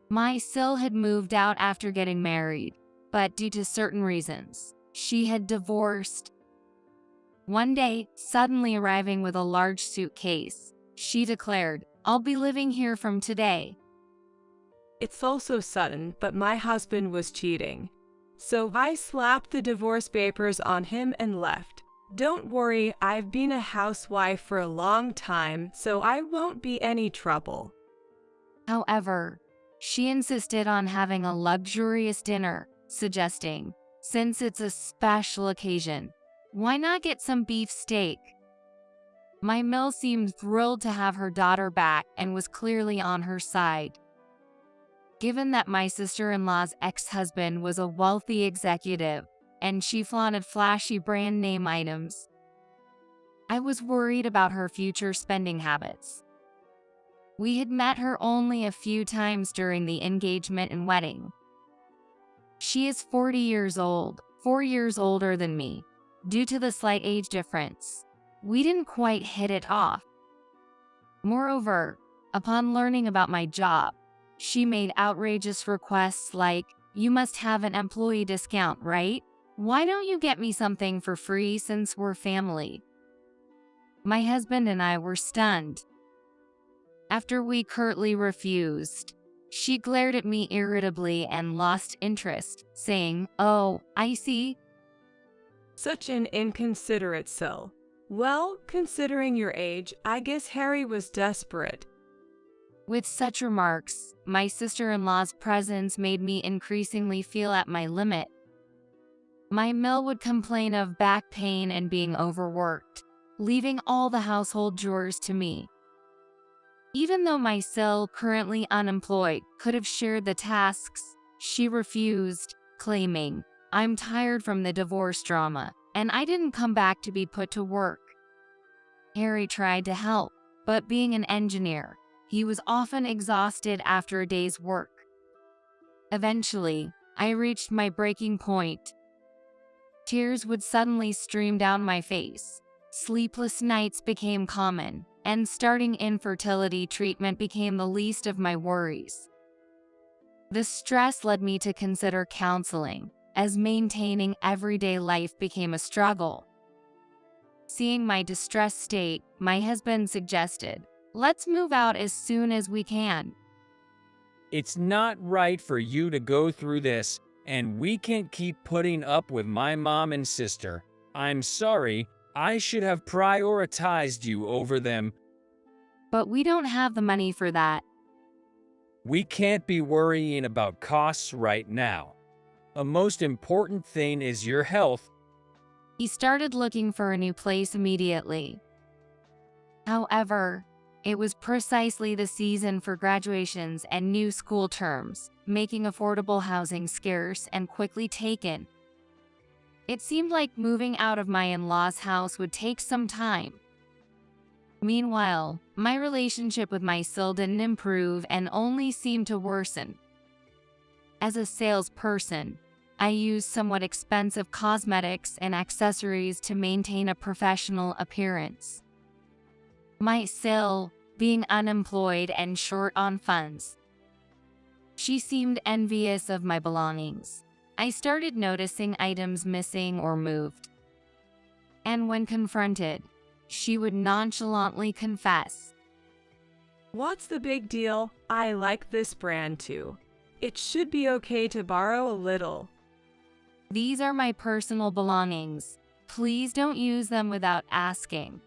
My Sil had moved out after getting married, but due to certain reasons, she had divorced. One day, suddenly arriving with a large suitcase, she declared, "I'll be living here from today." It's also sudden, but my husband was cheating. So I slapped the divorce papers on him and left. Don't worry, I've been a housewife for a long time, so I won't be any trouble. However, she insisted on having a luxurious dinner, suggesting, since it's a special occasion, why not get some beef steak? My mill seemed thrilled to have her daughter back and was clearly on her side. Given that my sister-in-law's ex-husband was a wealthy executive, and she flaunted flashy brand name items, I was worried about her future spending habits. We had met her only a few times during the engagement and wedding. She is 40 years old, 4 years older than me. Due to the slight age difference, we didn't quite hit it off. Moreover, upon learning about my job, she made outrageous requests like, "You must have an employee discount, right? Why don't you get me something for free since we're family?" My husband and I were stunned. After we curtly refused, she glared at me irritably and lost interest, saying, "Oh, I see." Such an inconsiderate Sil. Well, considering your age, I guess Harry was desperate. With such remarks, my sister-in-law's presence made me increasingly feel at my limit. My mill would complain of back pain and being overworked, leaving all the household chores to me. Even though my Sil, currently unemployed, could have shared the tasks, she refused, claiming, "I'm tired from the divorce drama, and I didn't come back to be put to work." Harry tried to help, but being an engineer, he was often exhausted after a day's work. Eventually, I reached my breaking point. Tears would suddenly stream down my face. Sleepless nights became common, and starting infertility treatment became the least of my worries. The stress led me to consider counseling, as maintaining everyday life became a struggle. Seeing my distressed state, my husband suggested, "Let's move out as soon as we can." It's not right for you to go through this, and we can't keep putting up with my mom and sister. I'm sorry, I should have prioritized you over them. But we don't have the money for that. We can't be worrying about costs right now. The most important thing is your health. He started looking for a new place immediately. However, it was precisely the season for graduations and new school terms, making affordable housing scarce and quickly taken. It seemed like moving out of my in-laws' house would take some time. Meanwhile, my relationship with my still didn't improve and only seemed to worsen. As a salesperson, I used somewhat expensive cosmetics and accessories to maintain a professional appearance. My still being unemployed and short on funds. She seemed envious of my belongings. I started noticing items missing or moved. And when confronted, she would nonchalantly confess. What's the big deal? I like this brand too. It should be okay to borrow a little. These are my personal belongings. Please don't use them without asking.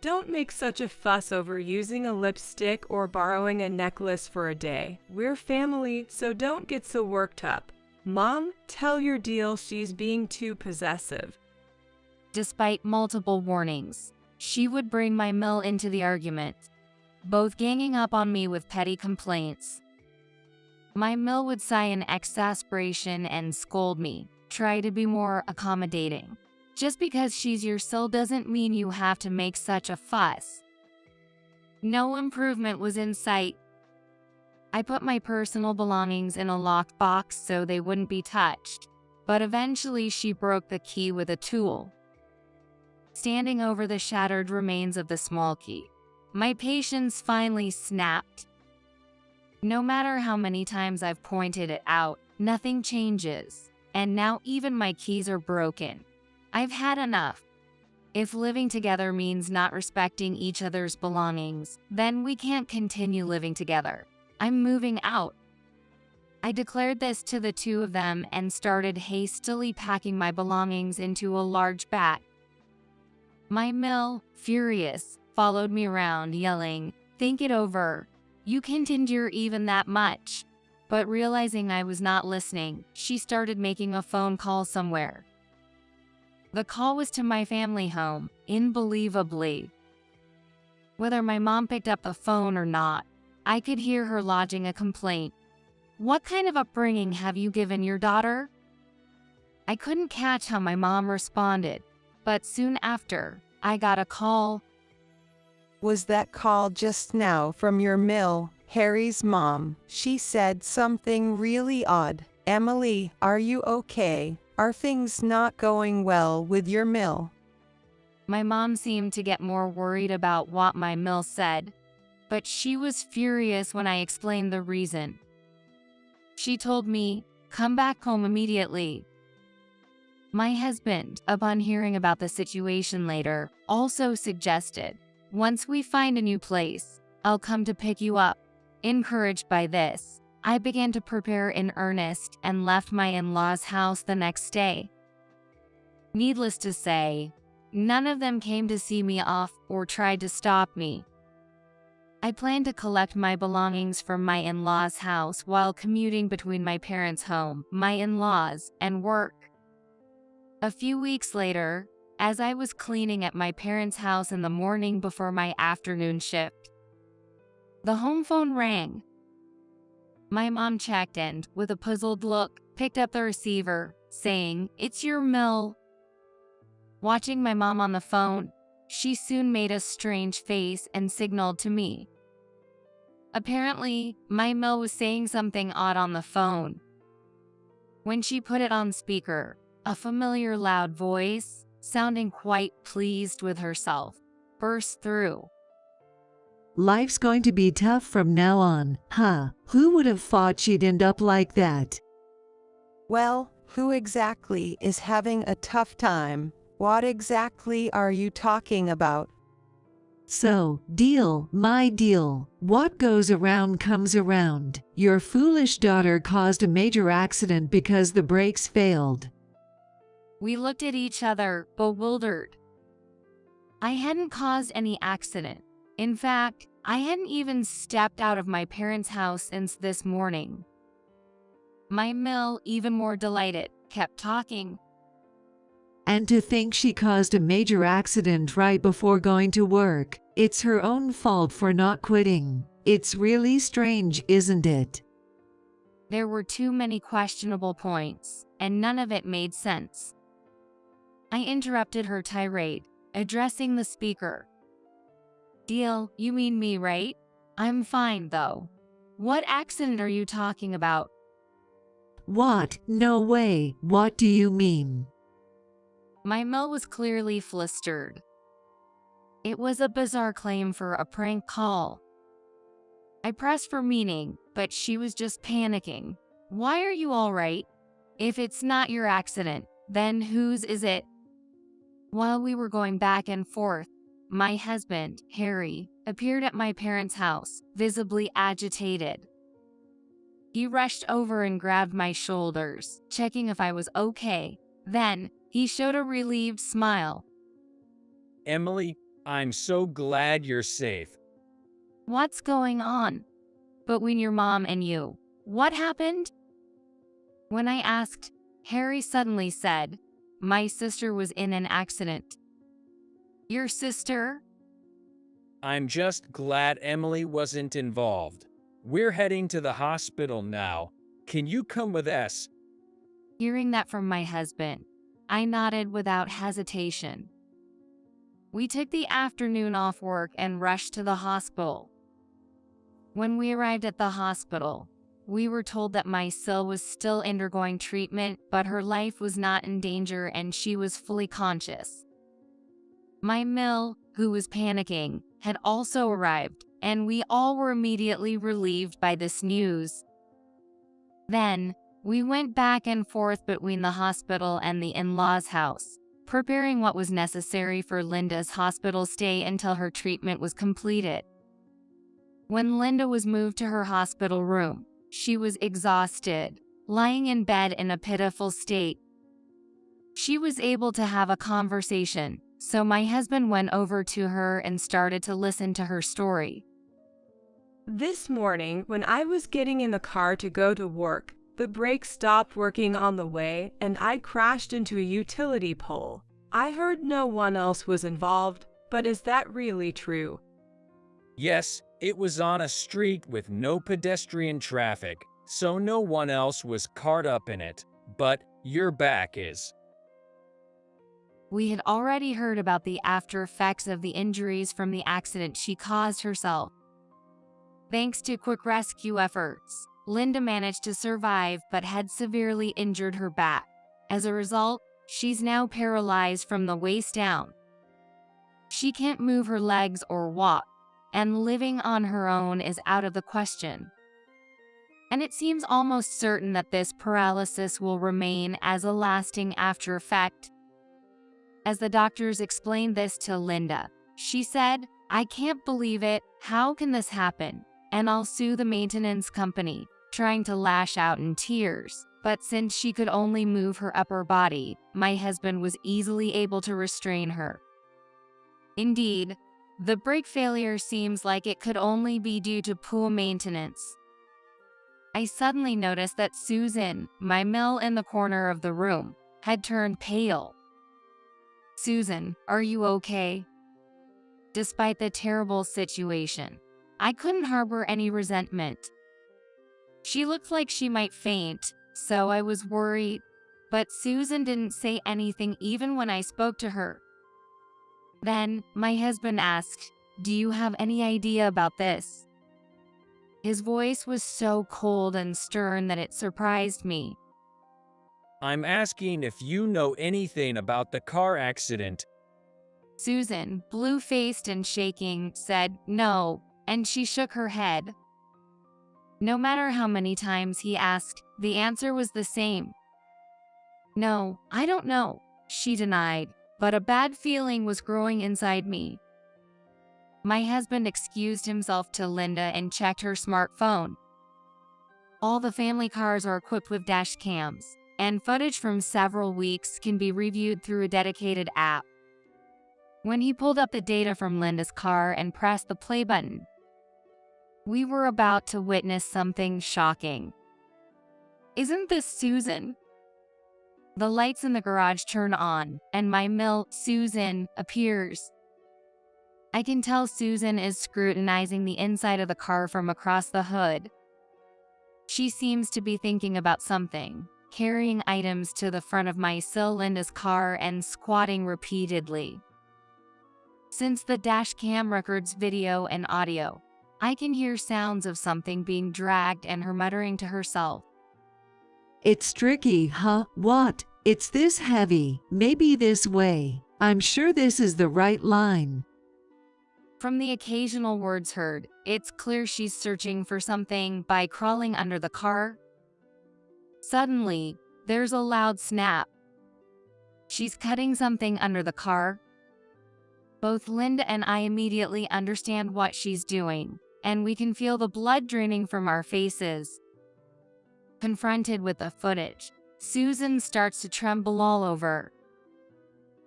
Don't make such a fuss over using a lipstick or borrowing a necklace for a day. We're family, so don't get so worked up. Mom, tell your deal she's being too possessive. Despite multiple warnings, she would bring my mill into the argument, both ganging up on me with petty complaints. My mill would sigh in exasperation and scold me, try to be more accommodating. Just because she's your soul doesn't mean you have to make such a fuss. No improvement was in sight. I put my personal belongings in a locked box so they wouldn't be touched, but eventually she broke the key with a tool. Standing over the shattered remains of the small key, my patience finally snapped. No matter how many times I've pointed it out, nothing changes, and now even my keys are broken. I've had enough. If living together means not respecting each other's belongings, then we can't continue living together. I'm moving out. I declared this to the two of them and started hastily packing my belongings into a large bag. My mill, furious, followed me around, yelling, "Think it over. You can't endure even that much." But realizing I was not listening, she started making a phone call somewhere. The call was to my family home, unbelievably. Whether my mom picked up the phone or not, I could hear her lodging a complaint. "What kind of upbringing have you given your daughter?" I couldn't catch how my mom responded, but soon after, I got a call. Was that call just now from your mill, Harry's mom? She said something really odd. Emily, are you okay? Are things not going well with your mill? My mom seemed to get more worried about what my mill said, but she was furious when I explained the reason. She told me, "Come back home immediately." My husband, upon hearing about the situation later, also suggested, "Once we find a new place, I'll come to pick you up." Encouraged by this, I began to prepare in earnest and left my in-laws' house the next day. Needless to say, none of them came to see me off or tried to stop me. I planned to collect my belongings from my in-laws' house while commuting between my parents' home, my in-laws, and work. A few weeks later, as I was cleaning at my parents' house in the morning before my afternoon shift, the home phone rang. My mom checked and, with a puzzled look, picked up the receiver, saying, "It's your mill." Watching my mom on the phone, she soon made a strange face and signaled to me. Apparently, my mill was saying something odd on the phone. When she put it on speaker, a familiar loud voice, sounding quite pleased with herself, burst through. Life's going to be tough from now on, huh? Who would have thought she'd end up like that? Well, who exactly is having a tough time? What exactly are you talking about? So, deal, my deal. What goes around comes around. Your foolish daughter caused a major accident because the brakes failed. We looked at each other, bewildered. I hadn't caused any accident. In fact, I hadn't even stepped out of my parents' house since this morning. My Mill, even more delighted, kept talking. And to think she caused a major accident right before going to work. It's her own fault for not quitting. It's really strange, isn't it? There were too many questionable points, and none of it made sense. I interrupted her tirade, addressing the speaker. Deal, you mean me, right? I'm fine, though. What accident are you talking about? What? No way. What do you mean? My Mill was clearly flustered. It was a bizarre claim for a prank call. I pressed for meaning, but she was just panicking. Why are you all right? If it's not your accident, then whose is it? While we were going back and forth, my husband, Harry, appeared at my parents' house, visibly agitated. He rushed over and grabbed my shoulders, checking if I was okay. Then, he showed a relieved smile. Emily, I'm so glad you're safe. What's going on? Between your mom and you, what happened? When I asked, Harry suddenly said, my sister was in an accident. Your sister? I'm just glad Emily wasn't involved. We're heading to the hospital now. Can you come with us? Hearing that from my husband, I nodded without hesitation. We took the afternoon off work and rushed to the hospital. When we arrived at the hospital, we were told that my Sil was still undergoing treatment, but her life was not in danger and she was fully conscious. My Mill, who was panicking, had also arrived, and we all were immediately relieved by this news. Then, we went back and forth between the hospital and the in-laws' house, preparing what was necessary for Linda's hospital stay until her treatment was completed. When Linda was moved to her hospital room, she was exhausted, lying in bed in a pitiful state. She was able to have a conversation, so my husband went over to her and started to listen to her story. This morning, when I was getting in the car to go to work, the brakes stopped working on the way and I crashed into a utility pole. I heard no one else was involved, but is that really true? Yes, it was on a street with no pedestrian traffic, so no one else was caught up in it, but your back is. We had already heard about the after effects of the injuries from the accident she caused herself. Thanks to quick rescue efforts, Linda managed to survive but had severely injured her back. As a result, she's now paralyzed from the waist down. She can't move her legs or walk, and living on her own is out of the question. And it seems almost certain that this paralysis will remain as a lasting after effect. As the doctors explained this to Linda, she said, I can't believe it, how can this happen? And I'll sue the maintenance company, trying to lash out in tears. But since she could only move her upper body, my husband was easily able to restrain her. Indeed, the brake failure seems like it could only be due to poor maintenance. I suddenly noticed that Susan, my Mill in the corner of the room, had turned pale. Susan, are you okay? Despite the terrible situation, I couldn't harbor any resentment. She looked like she might faint, so I was worried, but Susan didn't say anything even when I spoke to her. Then, my husband asked, do you have any idea about this? His voice was so cold and stern that it surprised me. I'm asking if you know anything about the car accident. Susan, blue-faced and shaking, said no, and she shook her head. No matter how many times he asked, the answer was the same. No, I don't know, she denied, but a bad feeling was growing inside me. My husband excused himself to Linda and checked her smartphone. All the family cars are equipped with dash cams, and footage from several weeks can be reviewed through a dedicated app. When he pulled up the data from Linda's car and pressed the play button, we were about to witness something shocking. Isn't this Susan? The lights in the garage turn on, and my Susan appears. I can tell Susan is scrutinizing the inside of the car from across the hood. She seems to be thinking about something, carrying items to the front of my Linda's car and squatting repeatedly. Since the dash cam records video and audio, I can hear sounds of something being dragged and her muttering to herself. It's tricky, huh? What? It's this heavy, maybe this way. I'm sure this is the right line. From the occasional words heard, it's clear she's searching for something by crawling under the car. Suddenly, there's a loud snap. She's cutting something under the car. Both Linda and I immediately understand what she's doing, and we can feel the blood draining from our faces. Confronted with the footage, Susan starts to tremble all over.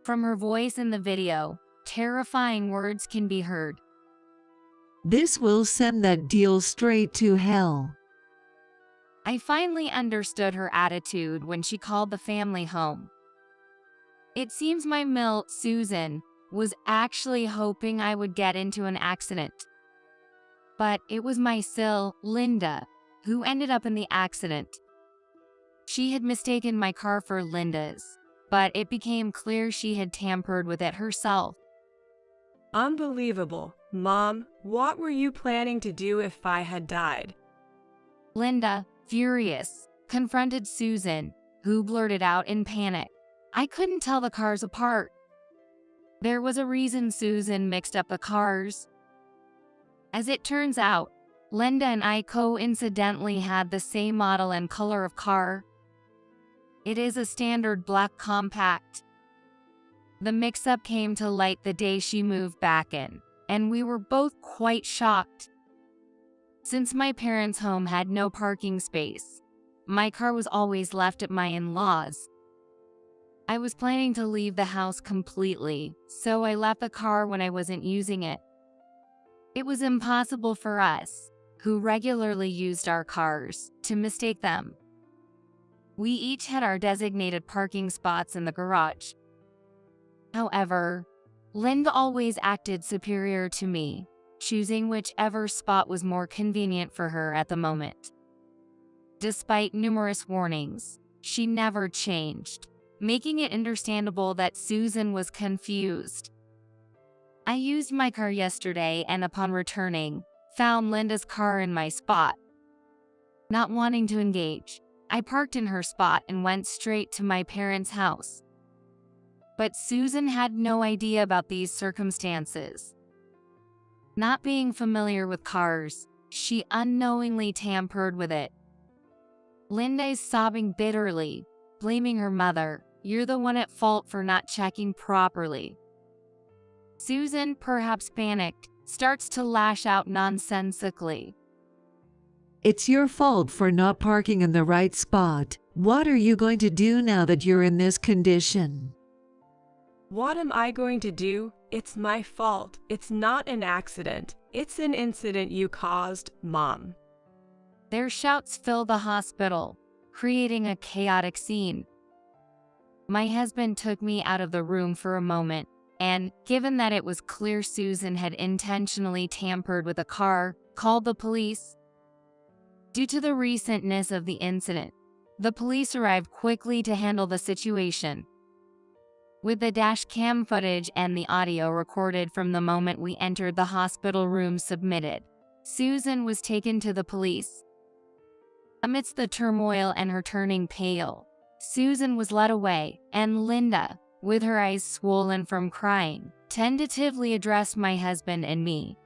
From her voice in the video, terrifying words can be heard. This will send that deal straight to hell. I finally understood her attitude when she called the family home. It seems my Susan was actually hoping I would get into an accident. But it was my Linda, who ended up in the accident. She had mistaken my car for Linda's, but it became clear she had tampered with it herself. Unbelievable. Mom, what were you planning to do if I had died? Linda, furious, confronted Susan, who blurted out in panic, I couldn't tell the cars apart. There was a reason Susan mixed up the cars. As it turns out, Linda and I coincidentally had the same model and color of car. It is a standard black compact. The mix-up came to light the day she moved back in, and we were both quite shocked. Since my parents' home had no parking space, my car was always left at my in-laws. I was planning to leave the house completely, so I left the car when I wasn't using it. It was impossible for us, who regularly used our cars, to mistake them. We each had our designated parking spots in the garage. However, Linda always acted superior to me, choosing whichever spot was more convenient for her at the moment. Despite numerous warnings, she never changed, making it understandable that Susan was confused. I used my car yesterday and upon returning, found Linda's car in my spot. Not wanting to engage, I parked in her spot and went straight to my parents' house. But Susan had no idea about these circumstances. Not being familiar with cars, she unknowingly tampered with it. Linda is sobbing bitterly, blaming her mother. You're the one at fault for not checking properly. Susan, perhaps panicked, starts to lash out nonsensically. It's your fault for not parking in the right spot. What are you going to do now that you're in this condition? What am I going to do? It's my fault. It's not an accident. It's an incident you caused, Mom. Their shouts fill the hospital, creating a chaotic scene. My husband took me out of the room for a moment, and, given that it was clear Susan had intentionally tampered with the car, called the police. Due to the recentness of the incident, the police arrived quickly to handle the situation. With the dash cam footage and the audio recorded from the moment we entered the hospital room submitted, Susan was taken to the police. Amidst the turmoil and her turning pale, Susan was led away, and Linda, with her eyes swollen from crying, tentatively addressed my husband and me.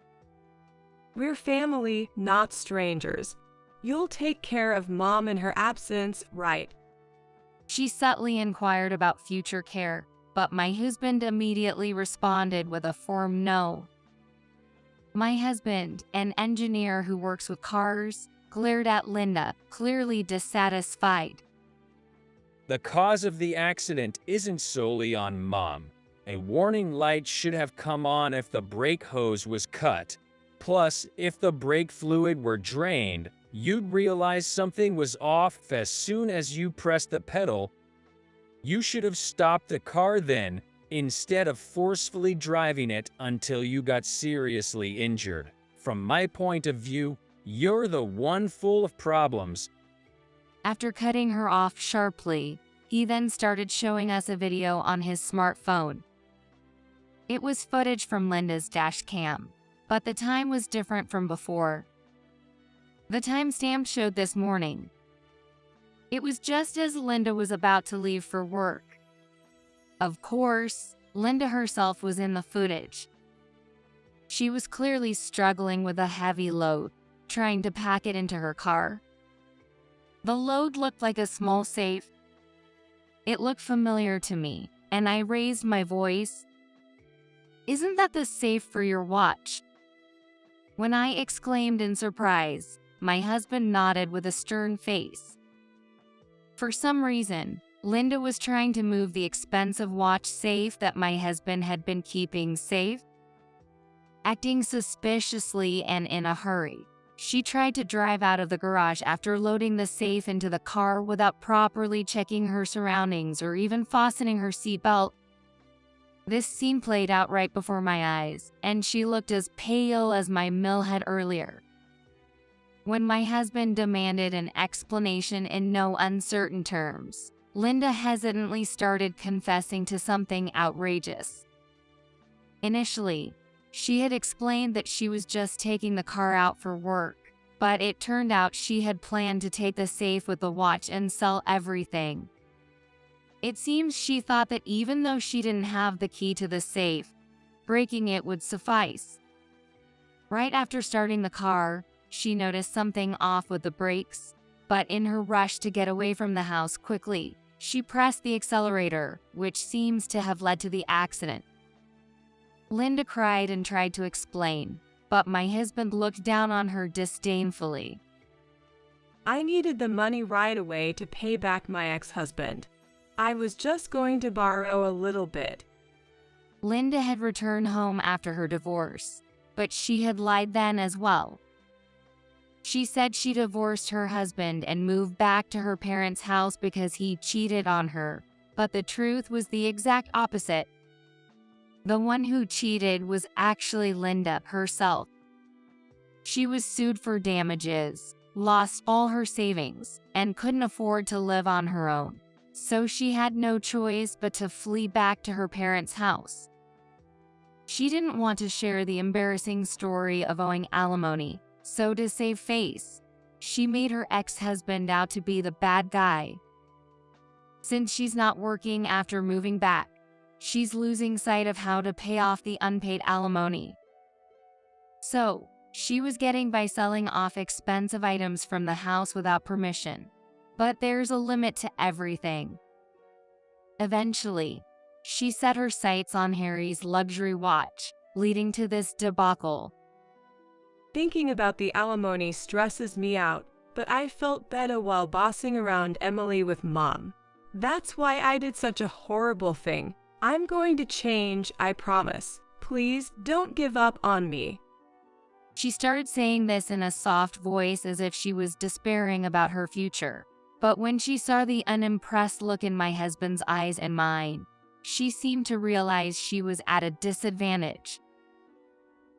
We're family, not strangers. You'll take care of Mom in her absence, right? She subtly inquired about future care, but my husband immediately responded with a firm no. My husband, an engineer who works with cars, glared at Linda, clearly dissatisfied. The cause of the accident isn't solely on Mom. A warning light should have come on if the brake hose was cut. Plus, if the brake fluid were drained, you'd realize something was off as soon as you pressed the pedal. You should have stopped the car then, instead of forcefully driving it until you got seriously injured. From my point of view, you're the one full of problems. After cutting her off sharply, he then started showing us a video on his smartphone. It was footage from Linda's dash cam, but the time was different from before. The timestamp showed this morning. It was just as Linda was about to leave for work. Of course, Linda herself was in the footage. She was clearly struggling with a heavy load, trying to pack it into her car. The load looked like a small safe. It looked familiar to me, and I raised my voice. "Isn't that the safe for your watch?" When I exclaimed in surprise, my husband nodded with a stern face. For some reason, Linda was trying to move the expensive watch safe that my husband had been keeping safe. Acting suspiciously and in a hurry, she tried to drive out of the garage after loading the safe into the car without properly checking her surroundings or even fastening her seatbelt. This scene played out right before my eyes, and she looked as pale as my mill had earlier. When my husband demanded an explanation in no uncertain terms, Linda hesitantly started confessing to something outrageous. Initially, she had explained that she was just taking the car out for work, but it turned out she had planned to take the safe with the watch and sell everything. It seems she thought that even though she didn't have the key to the safe, breaking it would suffice. Right after starting the car, she noticed something off with the brakes, but in her rush to get away from the house quickly, she pressed the accelerator, which seems to have led to the accident. Linda cried and tried to explain, but my husband looked down on her disdainfully. "I needed the money right away to pay back my ex-husband. I was just going to borrow a little bit." Linda had returned home after her divorce, but she had lied then as well. She said she divorced her husband and moved back to her parents' house because he cheated on her, but the truth was the exact opposite. The one who cheated was actually Linda herself. She was sued for damages, lost all her savings, and couldn't afford to live on her own, so she had no choice but to flee back to her parents' house. She didn't want to share the embarrassing story of owing alimony, so to save face, she made her ex-husband out to be the bad guy. Since she's not working after moving back, she's losing sight of how to pay off the unpaid alimony. So, she was getting by selling off expensive items from the house without permission. But there's a limit to everything. Eventually, she set her sights on Harry's luxury watch, leading to this debacle. Thinking about the alimony stresses me out, but I felt better while bossing around Emily with Mom. That's why I did such a horrible thing. I'm going to change, I promise. Please don't give up on me. She started saying this in a soft voice as if she was despairing about her future. But when she saw the unimpressed look in my husband's eyes and mine, she seemed to realize she was at a disadvantage.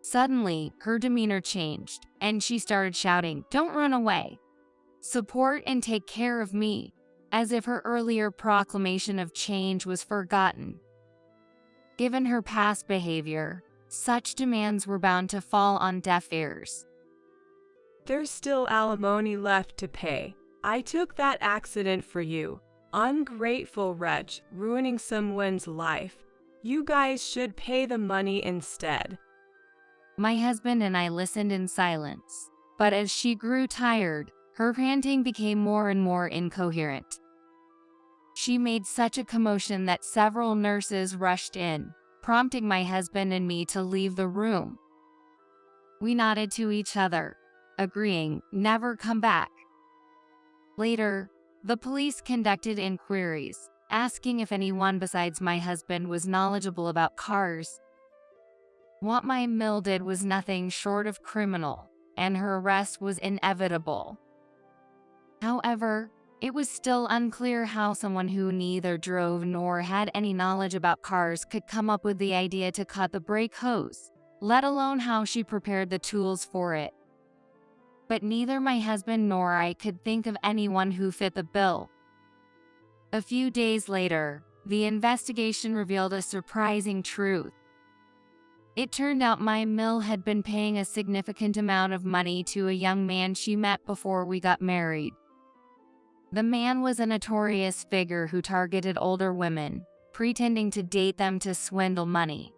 Suddenly, her demeanor changed, and she started shouting, "Don't run away. Support and take care of me," as if her earlier proclamation of change was forgotten. Given her past behavior, such demands were bound to fall on deaf ears. There's still alimony left to pay. I took that accident for you. Ungrateful wretch, ruining someone's life. You guys should pay the money instead. My husband and I listened in silence, but as she grew tired, her panting became more and more incoherent. She made such a commotion that several nurses rushed in, prompting my husband and me to leave the room. We nodded to each other, agreeing, never come back. Later, The police conducted inquiries, asking if anyone besides my husband was knowledgeable about cars. What my mill did was nothing short of criminal, and her arrest was inevitable. However, it was still unclear how someone who neither drove nor had any knowledge about cars could come up with the idea to cut the brake hose, let alone how she prepared the tools for it. But neither my husband nor I could think of anyone who fit the bill. A few days later, the investigation revealed a surprising truth. It turned out my mill had been paying a significant amount of money to a young man she met before we got married. The man was a notorious figure who targeted older women, pretending to date them to swindle money.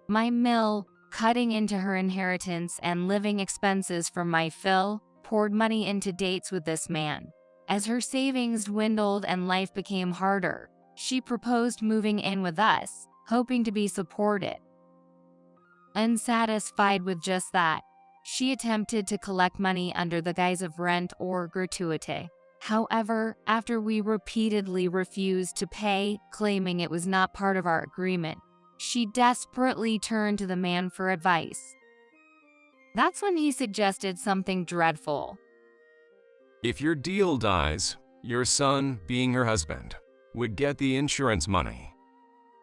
My mill, cutting into her inheritance and living expenses from my fill, poured money into dates with this man. As her savings dwindled and life became harder, she proposed moving in with us, hoping to be supported. Unsatisfied with just that, she attempted to collect money under the guise of rent or gratuity. However, after we repeatedly refused to pay, claiming it was not part of our agreement, she desperately turned to the man for advice. That's when he suggested something dreadful. If your deal dies, your son, being her husband, would get the insurance money.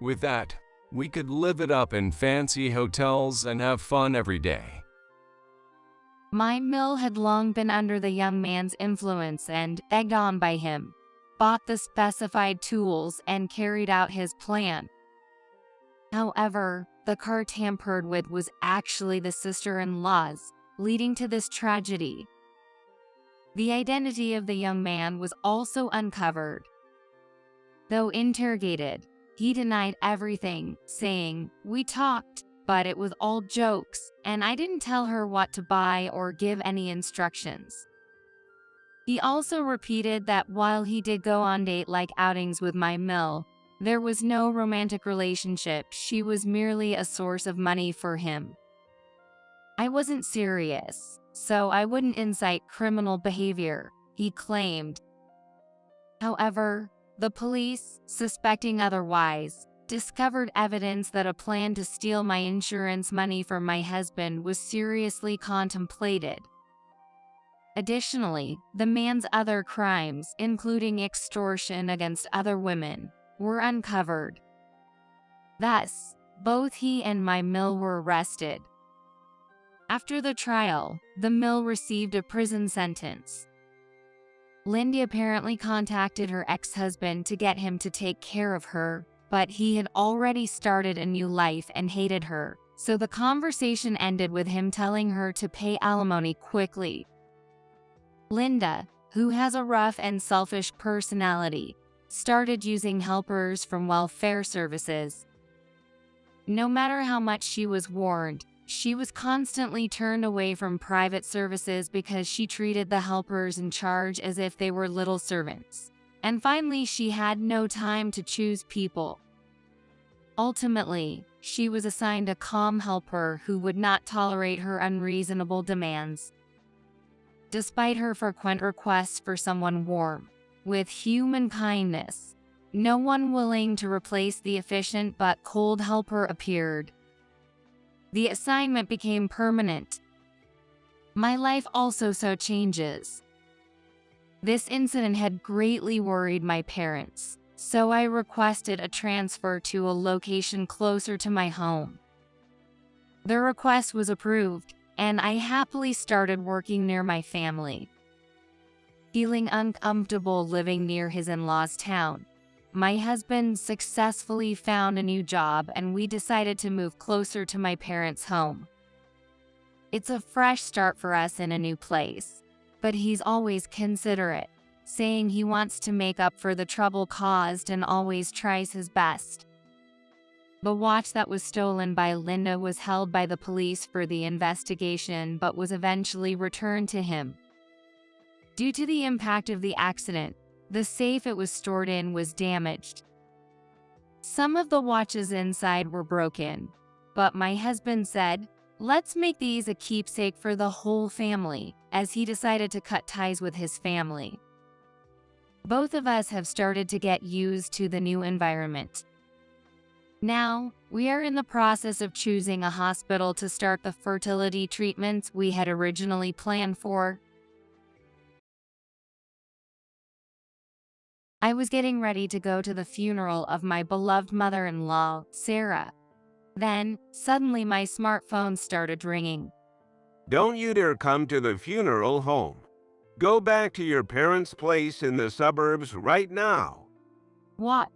With that, we could live it up in fancy hotels and have fun every day. My mill had long been under the young man's influence and, egged on by him, bought the specified tools and carried out his plan. However, the car tampered with was actually the sister-in-law's, leading to this tragedy. The identity of the young man was also uncovered. Though interrogated, he denied everything, saying, "We talked, but it was all jokes, and I didn't tell her what to buy or give any instructions." He also repeated that while he did go on date-like outings with my mill, there was no romantic relationship. She was merely a source of money for him. I wasn't serious, so I wouldn't incite criminal behavior, he claimed. However, the police, suspecting otherwise, discovered evidence that a plan to steal my insurance money from my husband was seriously contemplated. Additionally, the man's other crimes, including extortion against other women, were uncovered. Thus, both he and my mill were arrested. After the trial, the mill received a prison sentence. Lindy apparently contacted her ex-husband to get him to take care of her, but he had already started a new life and hated her, so the conversation ended with him telling her to pay alimony quickly. Linda, who has a rough and selfish personality, started using helpers from welfare services. No matter how much she was warned, she was constantly turned away from private services because she treated the helpers in charge as if they were little servants. And finally, she had no time to choose people. Ultimately, she was assigned a calm helper who would not tolerate her unreasonable demands. Despite her frequent requests for someone warm, with human kindness, no one willing to replace the efficient but cold helper appeared. The assignment became permanent. My life also saw changes. This incident had greatly worried my parents, so I requested a transfer to a location closer to my home. The request was approved, and I happily started working near my family. Feeling uncomfortable living near his in-laws' town, my husband successfully found a new job and we decided to move closer to my parents' home. It's a fresh start for us in a new place, but he's always considerate, saying he wants to make up for the trouble caused and always tries his best. The watch that was stolen by Linda was held by the police for the investigation but was eventually returned to him. Due to the impact of the accident, the safe it was stored in was damaged. Some of the watches inside were broken, but my husband said, "Let's make these a keepsake for the whole family," as he decided to cut ties with his family. Both of us have started to get used to the new environment. Now, we are in the process of choosing a hospital to start the fertility treatments we had originally planned for. I was getting ready to go to the funeral of my beloved mother-in-law, Sarah. Then, suddenly my smartphone started ringing. Don't you dare come to the funeral home. Go back to your parents' place in the suburbs right now. What?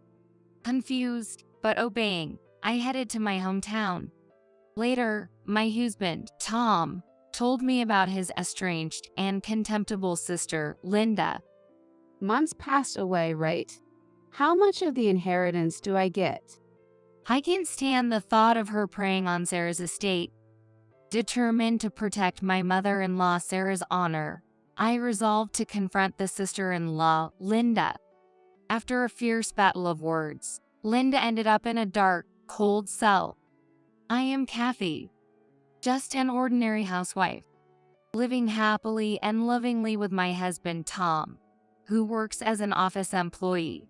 Confused, but obeying, I headed to my hometown. Later, my husband, Tom, told me about his estranged and contemptible sister, Linda. Months passed away, right? How much of the inheritance do I get? I can't stand the thought of her preying on Sarah's estate. Determined to protect my mother-in-law Sarah's honor, I resolved to confront the sister-in-law, Linda. After a fierce battle of words, Linda ended up in a dark, cold cell. I am Kathy, just an ordinary housewife, living happily and lovingly with my husband Tom, who works as an office employee.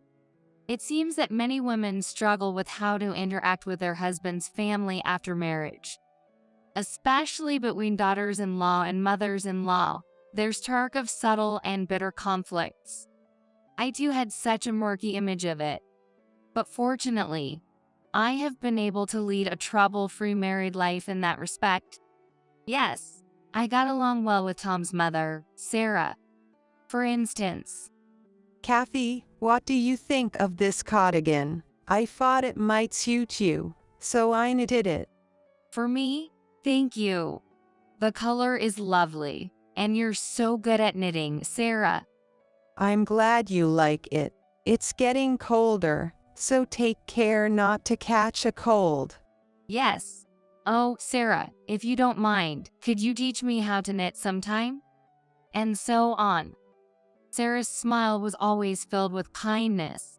It seems that many women struggle with how to interact with their husband's family after marriage. Especially between daughters-in-law and mothers-in-law, there's talk of subtle and bitter conflicts. I too had such a murky image of it. But fortunately, I have been able to lead a trouble-free married life in that respect. Yes, I got along well with Tom's mother, Sarah. For instance, Kathy, what do you think of this cardigan? I thought it might suit you, so I knitted it. For me? Thank you. The color is lovely, and you're so good at knitting, Sarah. I'm glad you like it. It's getting colder, so take care not to catch a cold. Yes. Oh, Sarah, if you don't mind, could you teach me how to knit sometime? And so on. Sarah's smile was always filled with kindness.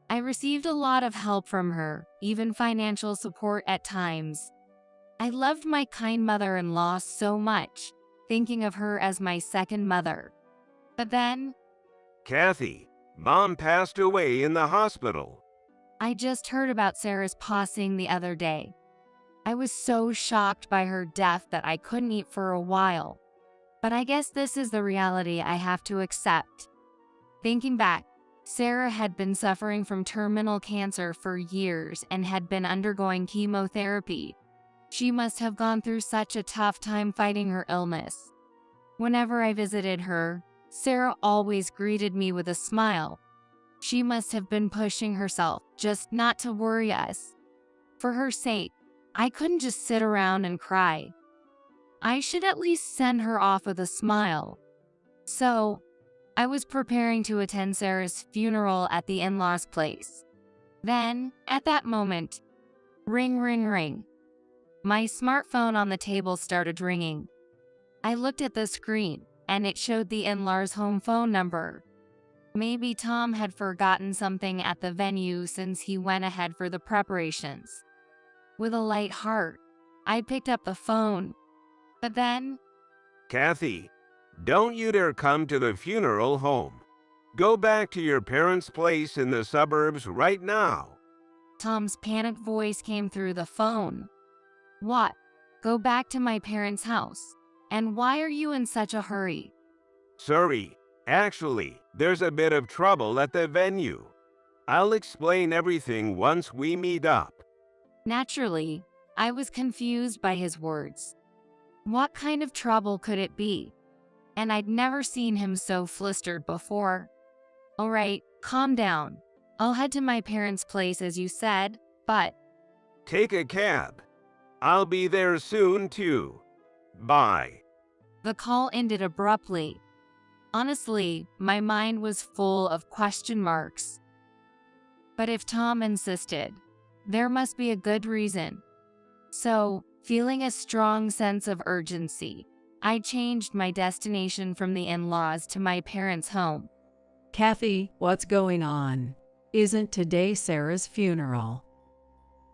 I received a lot of help from her, even financial support at times. I loved my kind mother-in-law so much, thinking of her as my second mother. But then, Kathy, Mom passed away in the hospital. I just heard about Sarah's passing the other day. I was so shocked by her death that I couldn't eat for a while. But I guess this is the reality I have to accept. Thinking back, Sarah had been suffering from terminal cancer for years and had been undergoing chemotherapy. She must have gone through such a tough time fighting her illness. Whenever I visited her, Sarah always greeted me with a smile. She must have been pushing herself just not to worry us. For her sake, I couldn't just sit around and cry. I should at least send her off with a smile. So, I was preparing to attend Sarah's funeral at the in-laws' place. Then, at that moment, ring, ring, ring. My smartphone on the table started ringing. I looked at the screen, and it showed the in-laws' home phone number. Maybe Tom had forgotten something at the venue since he went ahead for the preparations. With a light heart, I picked up the phone. But then, Kathy, don't you dare come to the funeral home. Go back to your parents' place in the suburbs right now. Tom's panicked voice came through the phone. What? Go back to my parents' house? And why are you in such a hurry? Sorry, actually, there's a bit of trouble at the venue. I'll explain everything once we meet up. Naturally, I was confused by his words. What kind of trouble could it be? And I'd never seen him so flustered before. All right, calm down. I'll head to my parents' place as you said, but... Take a cab. I'll be there soon too. Bye. The call ended abruptly. Honestly, my mind was full of question marks. But if Tom insisted, there must be a good reason. So, feeling a strong sense of urgency, I changed my destination from the in-laws to my parents' home. Kathy, what's going on? Isn't today Sarah's funeral?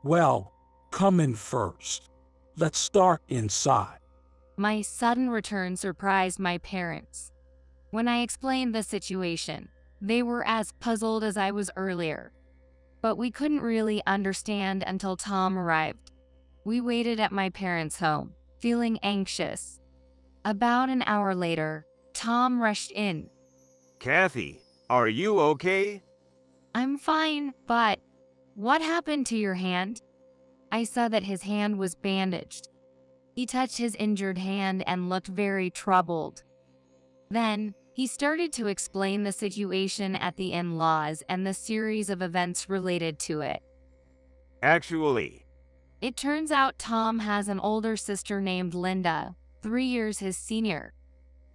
Well, come in first. Let's start inside. My sudden return surprised my parents. When I explained the situation, They were as puzzled as I was earlier. But we couldn't really understand until Tom arrived. We waited at my parents' home, feeling anxious. About an hour later, Tom rushed in. Kathy, are you okay? I'm fine, but what happened to your hand? I saw that his hand was bandaged. He touched his injured hand and looked very troubled. Then, he started to explain the situation at the in-laws and the series of events related to it. Actually, It turns out Tom has an older sister named Linda, 3 years his senior.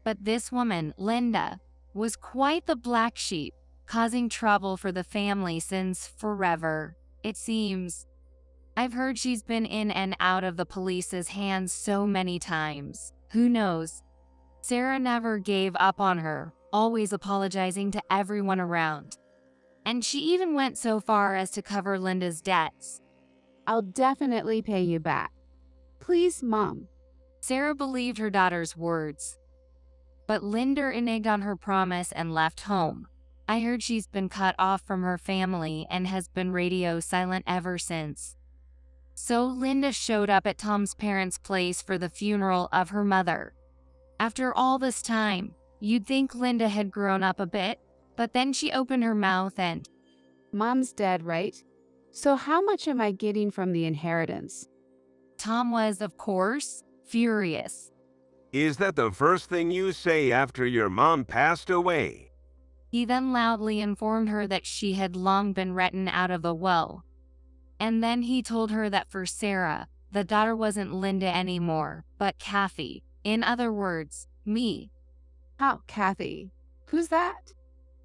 But this woman, Linda, was quite the black sheep, causing trouble for the family since forever, it seems. I've heard she's been in and out of the police's hands so many times. Who knows? Sarah never gave up on her, always apologizing to everyone around. And she even went so far as to cover Linda's debts. I'll definitely pay you back. Please, Mom. Sarah believed her daughter's words. But Linda reneged on her promise and left home. I heard she's been cut off from her family and has been radio silent ever since. So Linda showed up at Tom's parents' place for the funeral of her mother. After all this time, you'd think Linda had grown up a bit, but then she opened her mouth and, Mom's dead, right? So how much am I getting from the inheritance? Tom was, of course, furious. is that the first thing you say after your mom passed away? He then loudly informed her that she had long been written out of the will. And then he told her that for Sarah, the daughter wasn't Linda anymore, but Kathy. In other words, me. How, Kathy? Who's that?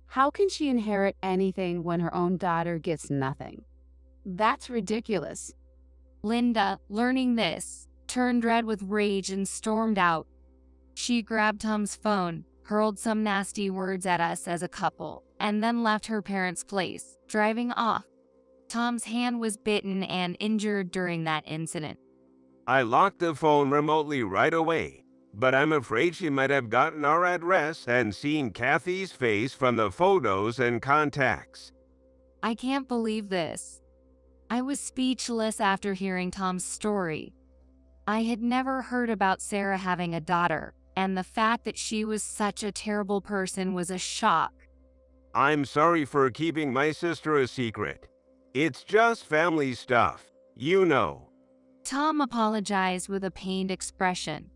How can she inherit anything when her own daughter gets nothing? That's ridiculous. Linda, learning this, turned red with rage and stormed out. She grabbed Tom's phone, hurled some nasty words at us as a couple, and then left her parents' place, driving off. Tom's hand was bitten and injured during that incident. I locked the phone remotely right away, but I'm afraid she might have gotten our address and seen Kathy's face from the photos and contacts. I can't believe this. I was speechless after hearing Tom's story. I had never heard about Sarah having a daughter, and the fact that she was such a terrible person was a shock. I'm sorry for keeping my sister a secret. It's just family stuff, you know. Tom apologized with a pained expression.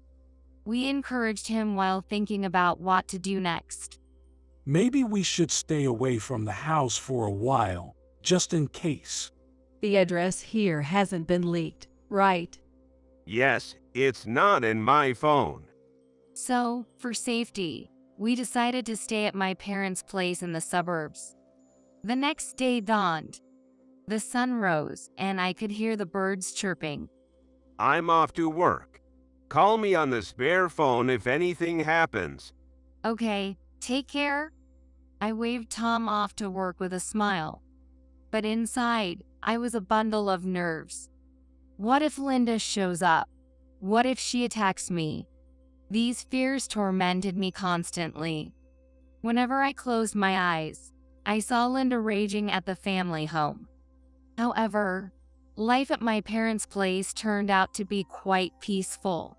We encouraged him while thinking about what to do next. Maybe we should stay away from the house for a while, just in case. The address here hasn't been leaked, right? Yes, it's not in my phone. So, for safety, we decided to stay at my parents' place in the suburbs. The next day dawned. The sun rose, and I could hear the birds chirping. I'm off to work. Call me on the spare phone if anything happens. Okay, take care. I waved Tom off to work with a smile. But inside, I was a bundle of nerves. What if Linda shows up? What if she attacks me? These fears tormented me constantly. Whenever I closed my eyes, I saw Linda raging at the family home. However, life at my parents' place turned out to be quite peaceful.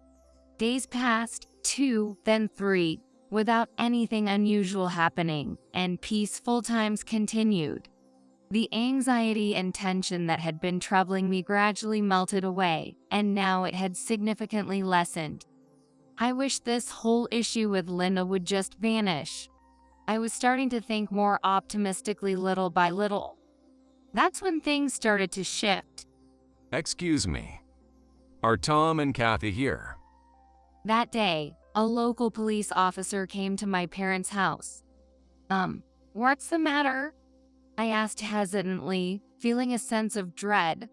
Days passed, 2, then 3, without anything unusual happening, and peaceful times continued. The anxiety and tension that had been troubling me gradually melted away, and now it had significantly lessened. I wish this whole issue with Linda would just vanish. I was starting to think more optimistically little by little. That's when things started to shift. Excuse me. Are Tom and Kathy here? That day, a local police officer came to my parents' house. What's the matter? I asked hesitantly, feeling a sense of dread.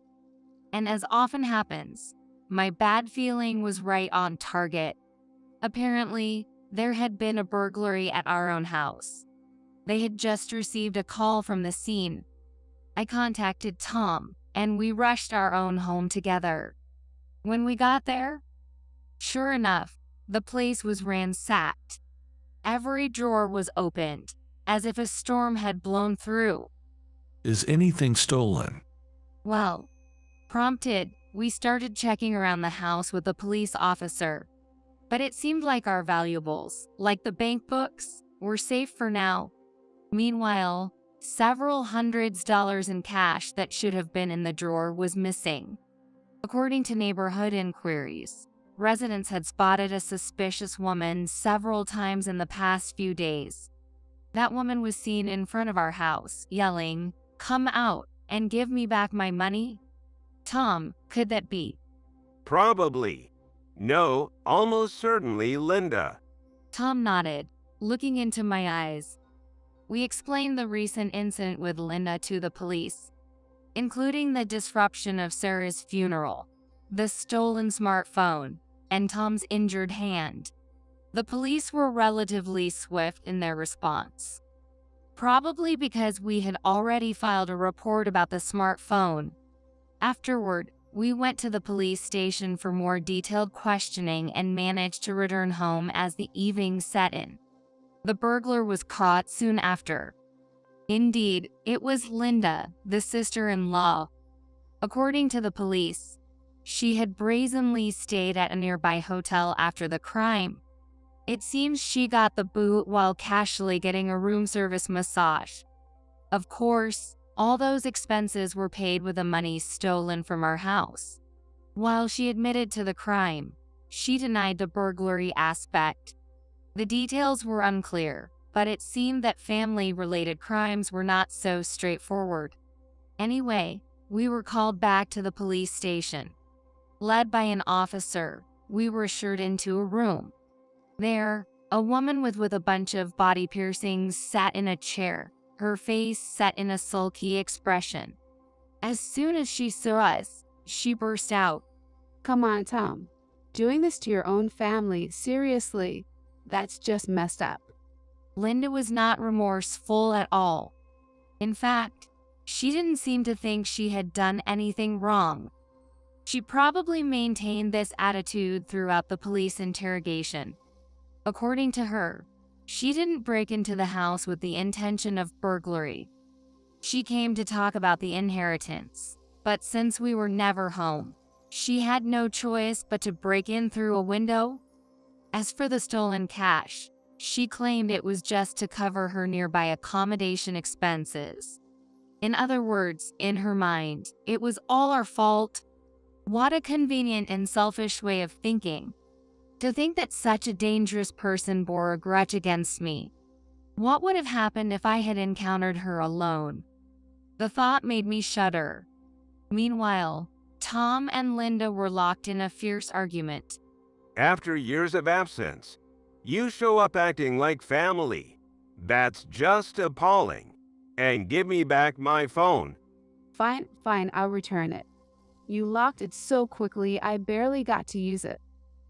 And as often happens, my bad feeling was right on target. Apparently, there had been a burglary at our own house. They had just received a call from the scene. I contacted Tom, and we rushed our own home together. When we got there, sure enough, the place was ransacked. Every drawer was opened. as if a storm had blown through. Is anything stolen? Well, prompted, we started checking around the house with a police officer. But it seemed like our valuables, like the bank books, were safe for now. Meanwhile, several $100s in cash that should have been in the drawer was missing. According to neighborhood inquiries, residents had spotted a suspicious woman several times in the past few days. That woman was seen in front of our house, yelling, "Come out and give me back my money." Tom, could that be? Probably. No, almost certainly Linda. Tom nodded, looking into my eyes. We explained the recent incident with Linda to the police, including the disruption of Sarah's funeral, the stolen smartphone, and Tom's injured hand. The police were relatively swift in their response. Probably because we had already filed a report about the smartphone. Afterward, we went to the police station for more detailed questioning and managed to return home as the evening set in. The burglar was caught soon after. Indeed, it was Linda, the sister-in-law. According to the police, she had brazenly stayed at a nearby hotel after the crime. It seems she got the boot while casually getting a room service massage. Of course, all those expenses were paid with the money stolen from our house. While she admitted to the crime, she denied the burglary aspect. The details were unclear, but it seemed that family-related crimes were not so straightforward. Anyway, we were called back to the police station. Led by an officer, we were ushered into a room. There, a woman with a bunch of body piercings sat in a chair, her face set in a sulky expression. As soon as she saw us, she burst out, "Come on, Tom. Doing this to your own family, seriously, that's just messed up." Linda was not remorseful at all. In fact, she didn't seem to think she had done anything wrong. She probably maintained this attitude throughout the police interrogation. According to her, she didn't break into the house with the intention of burglary. She came to talk about the inheritance, but since we were never home, she had no choice but to break in through a window. As for the stolen cash, she claimed it was just to cover her nearby accommodation expenses. In other words, in her mind, it was all our fault. What a convenient and selfish way of thinking. To think that such a dangerous person bore a grudge against me. What would have happened if I had encountered her alone? The thought made me shudder. Meanwhile, Tom and Linda were locked in a fierce argument. After years of absence, you show up acting like family. That's just appalling. And give me back my phone. Fine, I'll return it. You locked it so quickly I barely got to use it.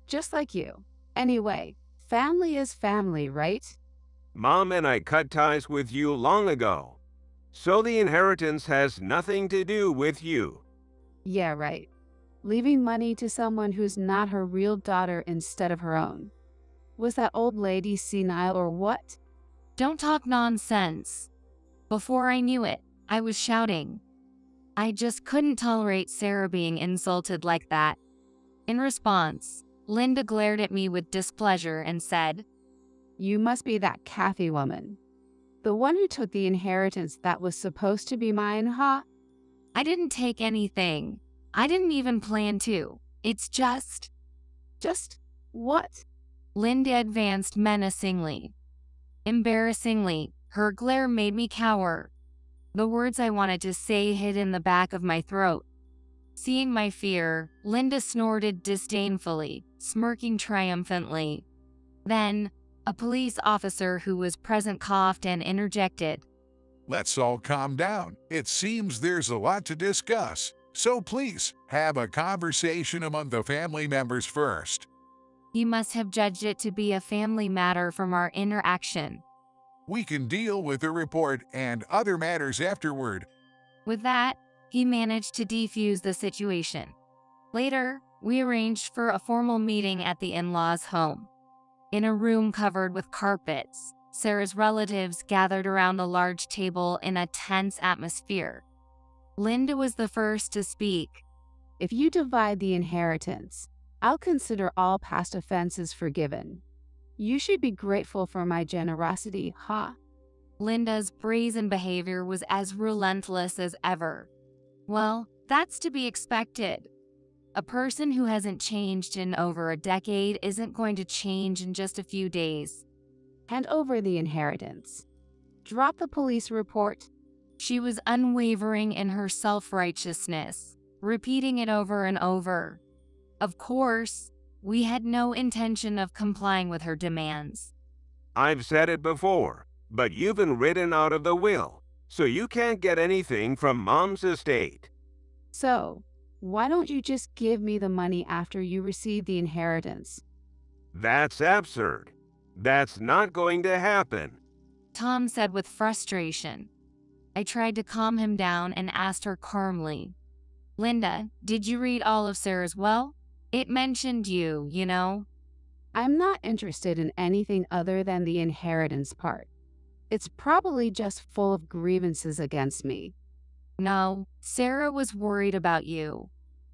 Just like you. Anyway, family is family, right? Mom and I cut ties with you long ago. So the inheritance has nothing to do with you. Yeah, right. Leaving money to someone who's not her real daughter instead of her own. Was that old lady senile or what? Don't talk nonsense. Before I knew it, I was shouting. I just couldn't tolerate Sarah being insulted like that. In response, Linda glared at me with displeasure and said, "You must be that Kathy woman. The one who took the inheritance that was supposed to be mine, huh?" I didn't take anything. I didn't even plan to. It's just... Just what? Linda advanced menacingly. Embarrassingly, her glare made me cower. The words I wanted to say hid in the back of my throat. Seeing my fear, Linda snorted disdainfully, smirking triumphantly. Then, a police officer who was present coughed and interjected. "Let's all calm down. It seems there's a lot to discuss. So please, have a conversation among the family members first." He must have judged it to be a family matter from our interaction. "We can deal with the report and other matters afterward." With that, he managed to defuse the situation. Later, we arranged for a formal meeting at the in-laws' home. In a room covered with carpets, Sarah's relatives gathered around a large table in a tense atmosphere. Linda was the first to speak. If you divide the inheritance, I'll consider all past offenses forgiven. You should be grateful for my generosity, huh? Linda's brazen behavior was as relentless as ever. Well, that's to be expected. A person who hasn't changed in over a decade isn't going to change in just a few days. Hand over the inheritance. Drop the police report. She was unwavering in her self-righteousness, repeating it over and over. Of course, we had no intention of complying with her demands. I've said it before, but you've been written out of the will, so you can't get anything from Mom's estate. So, why don't you just give me the money after you receive the inheritance? That's absurd. That's not going to happen, Tom said with frustration. I tried to calm him down and asked her calmly, Linda, did you read all of Sarah's will? It mentioned you, you know. I'm not interested in anything other than the inheritance part. It's probably just full of grievances against me. No, Sarah was worried about you.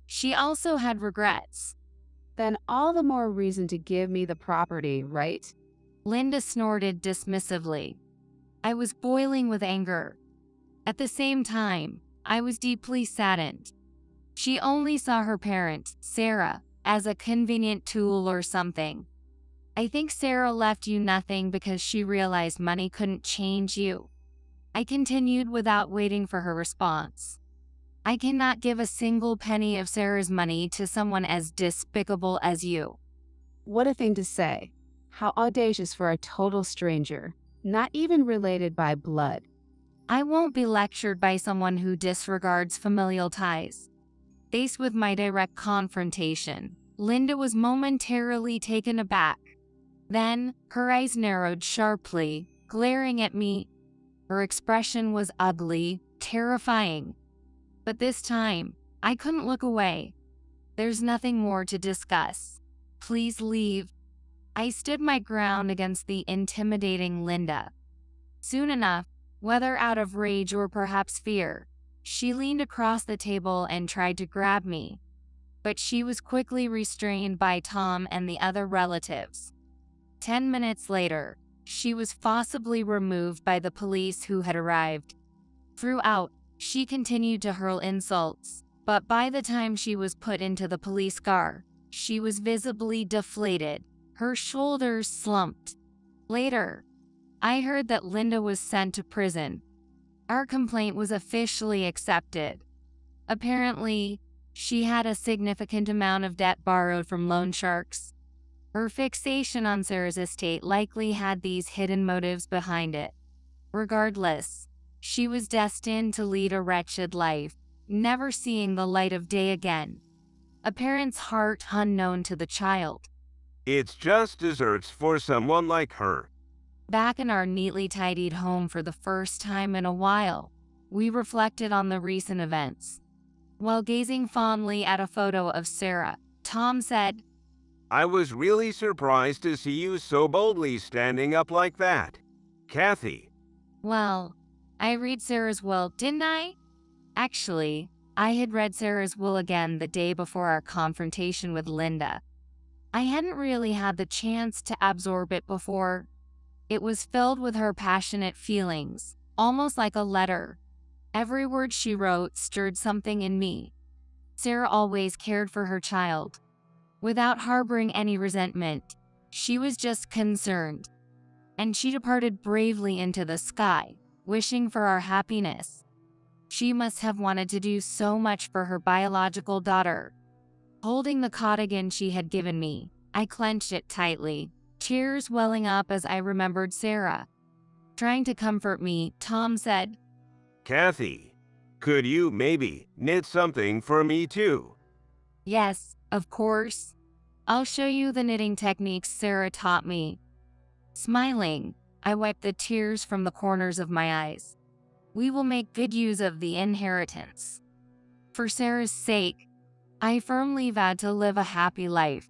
She also had regrets. Then all the more reason to give me the property, right? Linda snorted dismissively. I was boiling with anger. At the same time, I was deeply saddened. She only saw her parent, Sarah, as a convenient tool or something. I think Sarah left you nothing because she realized money couldn't change you. I continued without waiting for her response. I cannot give a single penny of Sarah's money to someone as despicable as you. What a thing to say. How audacious for a total stranger, not even related by blood. I won't be lectured by someone who disregards familial ties. Faced with my direct confrontation, Linda was momentarily taken aback. Then, her eyes narrowed sharply, glaring at me. Her expression was ugly, terrifying. But this time, I couldn't look away. There's nothing more to discuss. Please leave. I stood my ground against the intimidating Linda. Soon enough, whether out of rage or perhaps fear, she leaned across the table and tried to grab me. But she was quickly restrained by Tom and the other relatives. 10 minutes later, she was forcibly removed by the police who had arrived. Throughout, she continued to hurl insults, but by the time she was put into the police car, she was visibly deflated, her shoulders slumped. Later, I heard that Linda was sent to prison. Our complaint was officially accepted. Apparently, she had a significant amount of debt borrowed from loan sharks. Her fixation on Sarah's estate likely had these hidden motives behind it. Regardless, she was destined to lead a wretched life, never seeing the light of day again. A parent's heart unknown to the child. It's just desserts for someone like her. Back in our neatly tidied home for the first time in a while, we reflected on the recent events. While gazing fondly at a photo of Sarah, Tom said, I was really surprised to see you so boldly standing up like that. Kathy. Well, I read Sarah's will, didn't I? Actually, I had read Sarah's will again the day before our confrontation with Linda. I hadn't really had the chance to absorb it before. It was filled with her passionate feelings, almost like a letter. Every word she wrote stirred something in me. Sarah always cared for her child. Without harboring any resentment, she was just concerned. And she departed bravely into the sky, wishing for our happiness. She must have wanted to do so much for her biological daughter. Holding the cardigan she had given me, I clenched it tightly, tears welling up as I remembered Sarah. Trying to comfort me, Tom said, Kathy, could you maybe knit something for me too? Yes, of course. I'll show you the knitting techniques Sarah taught me. Smiling, I wiped the tears from the corners of my eyes. We will make good use of the inheritance. For Sarah's sake, I firmly vowed to live a happy life.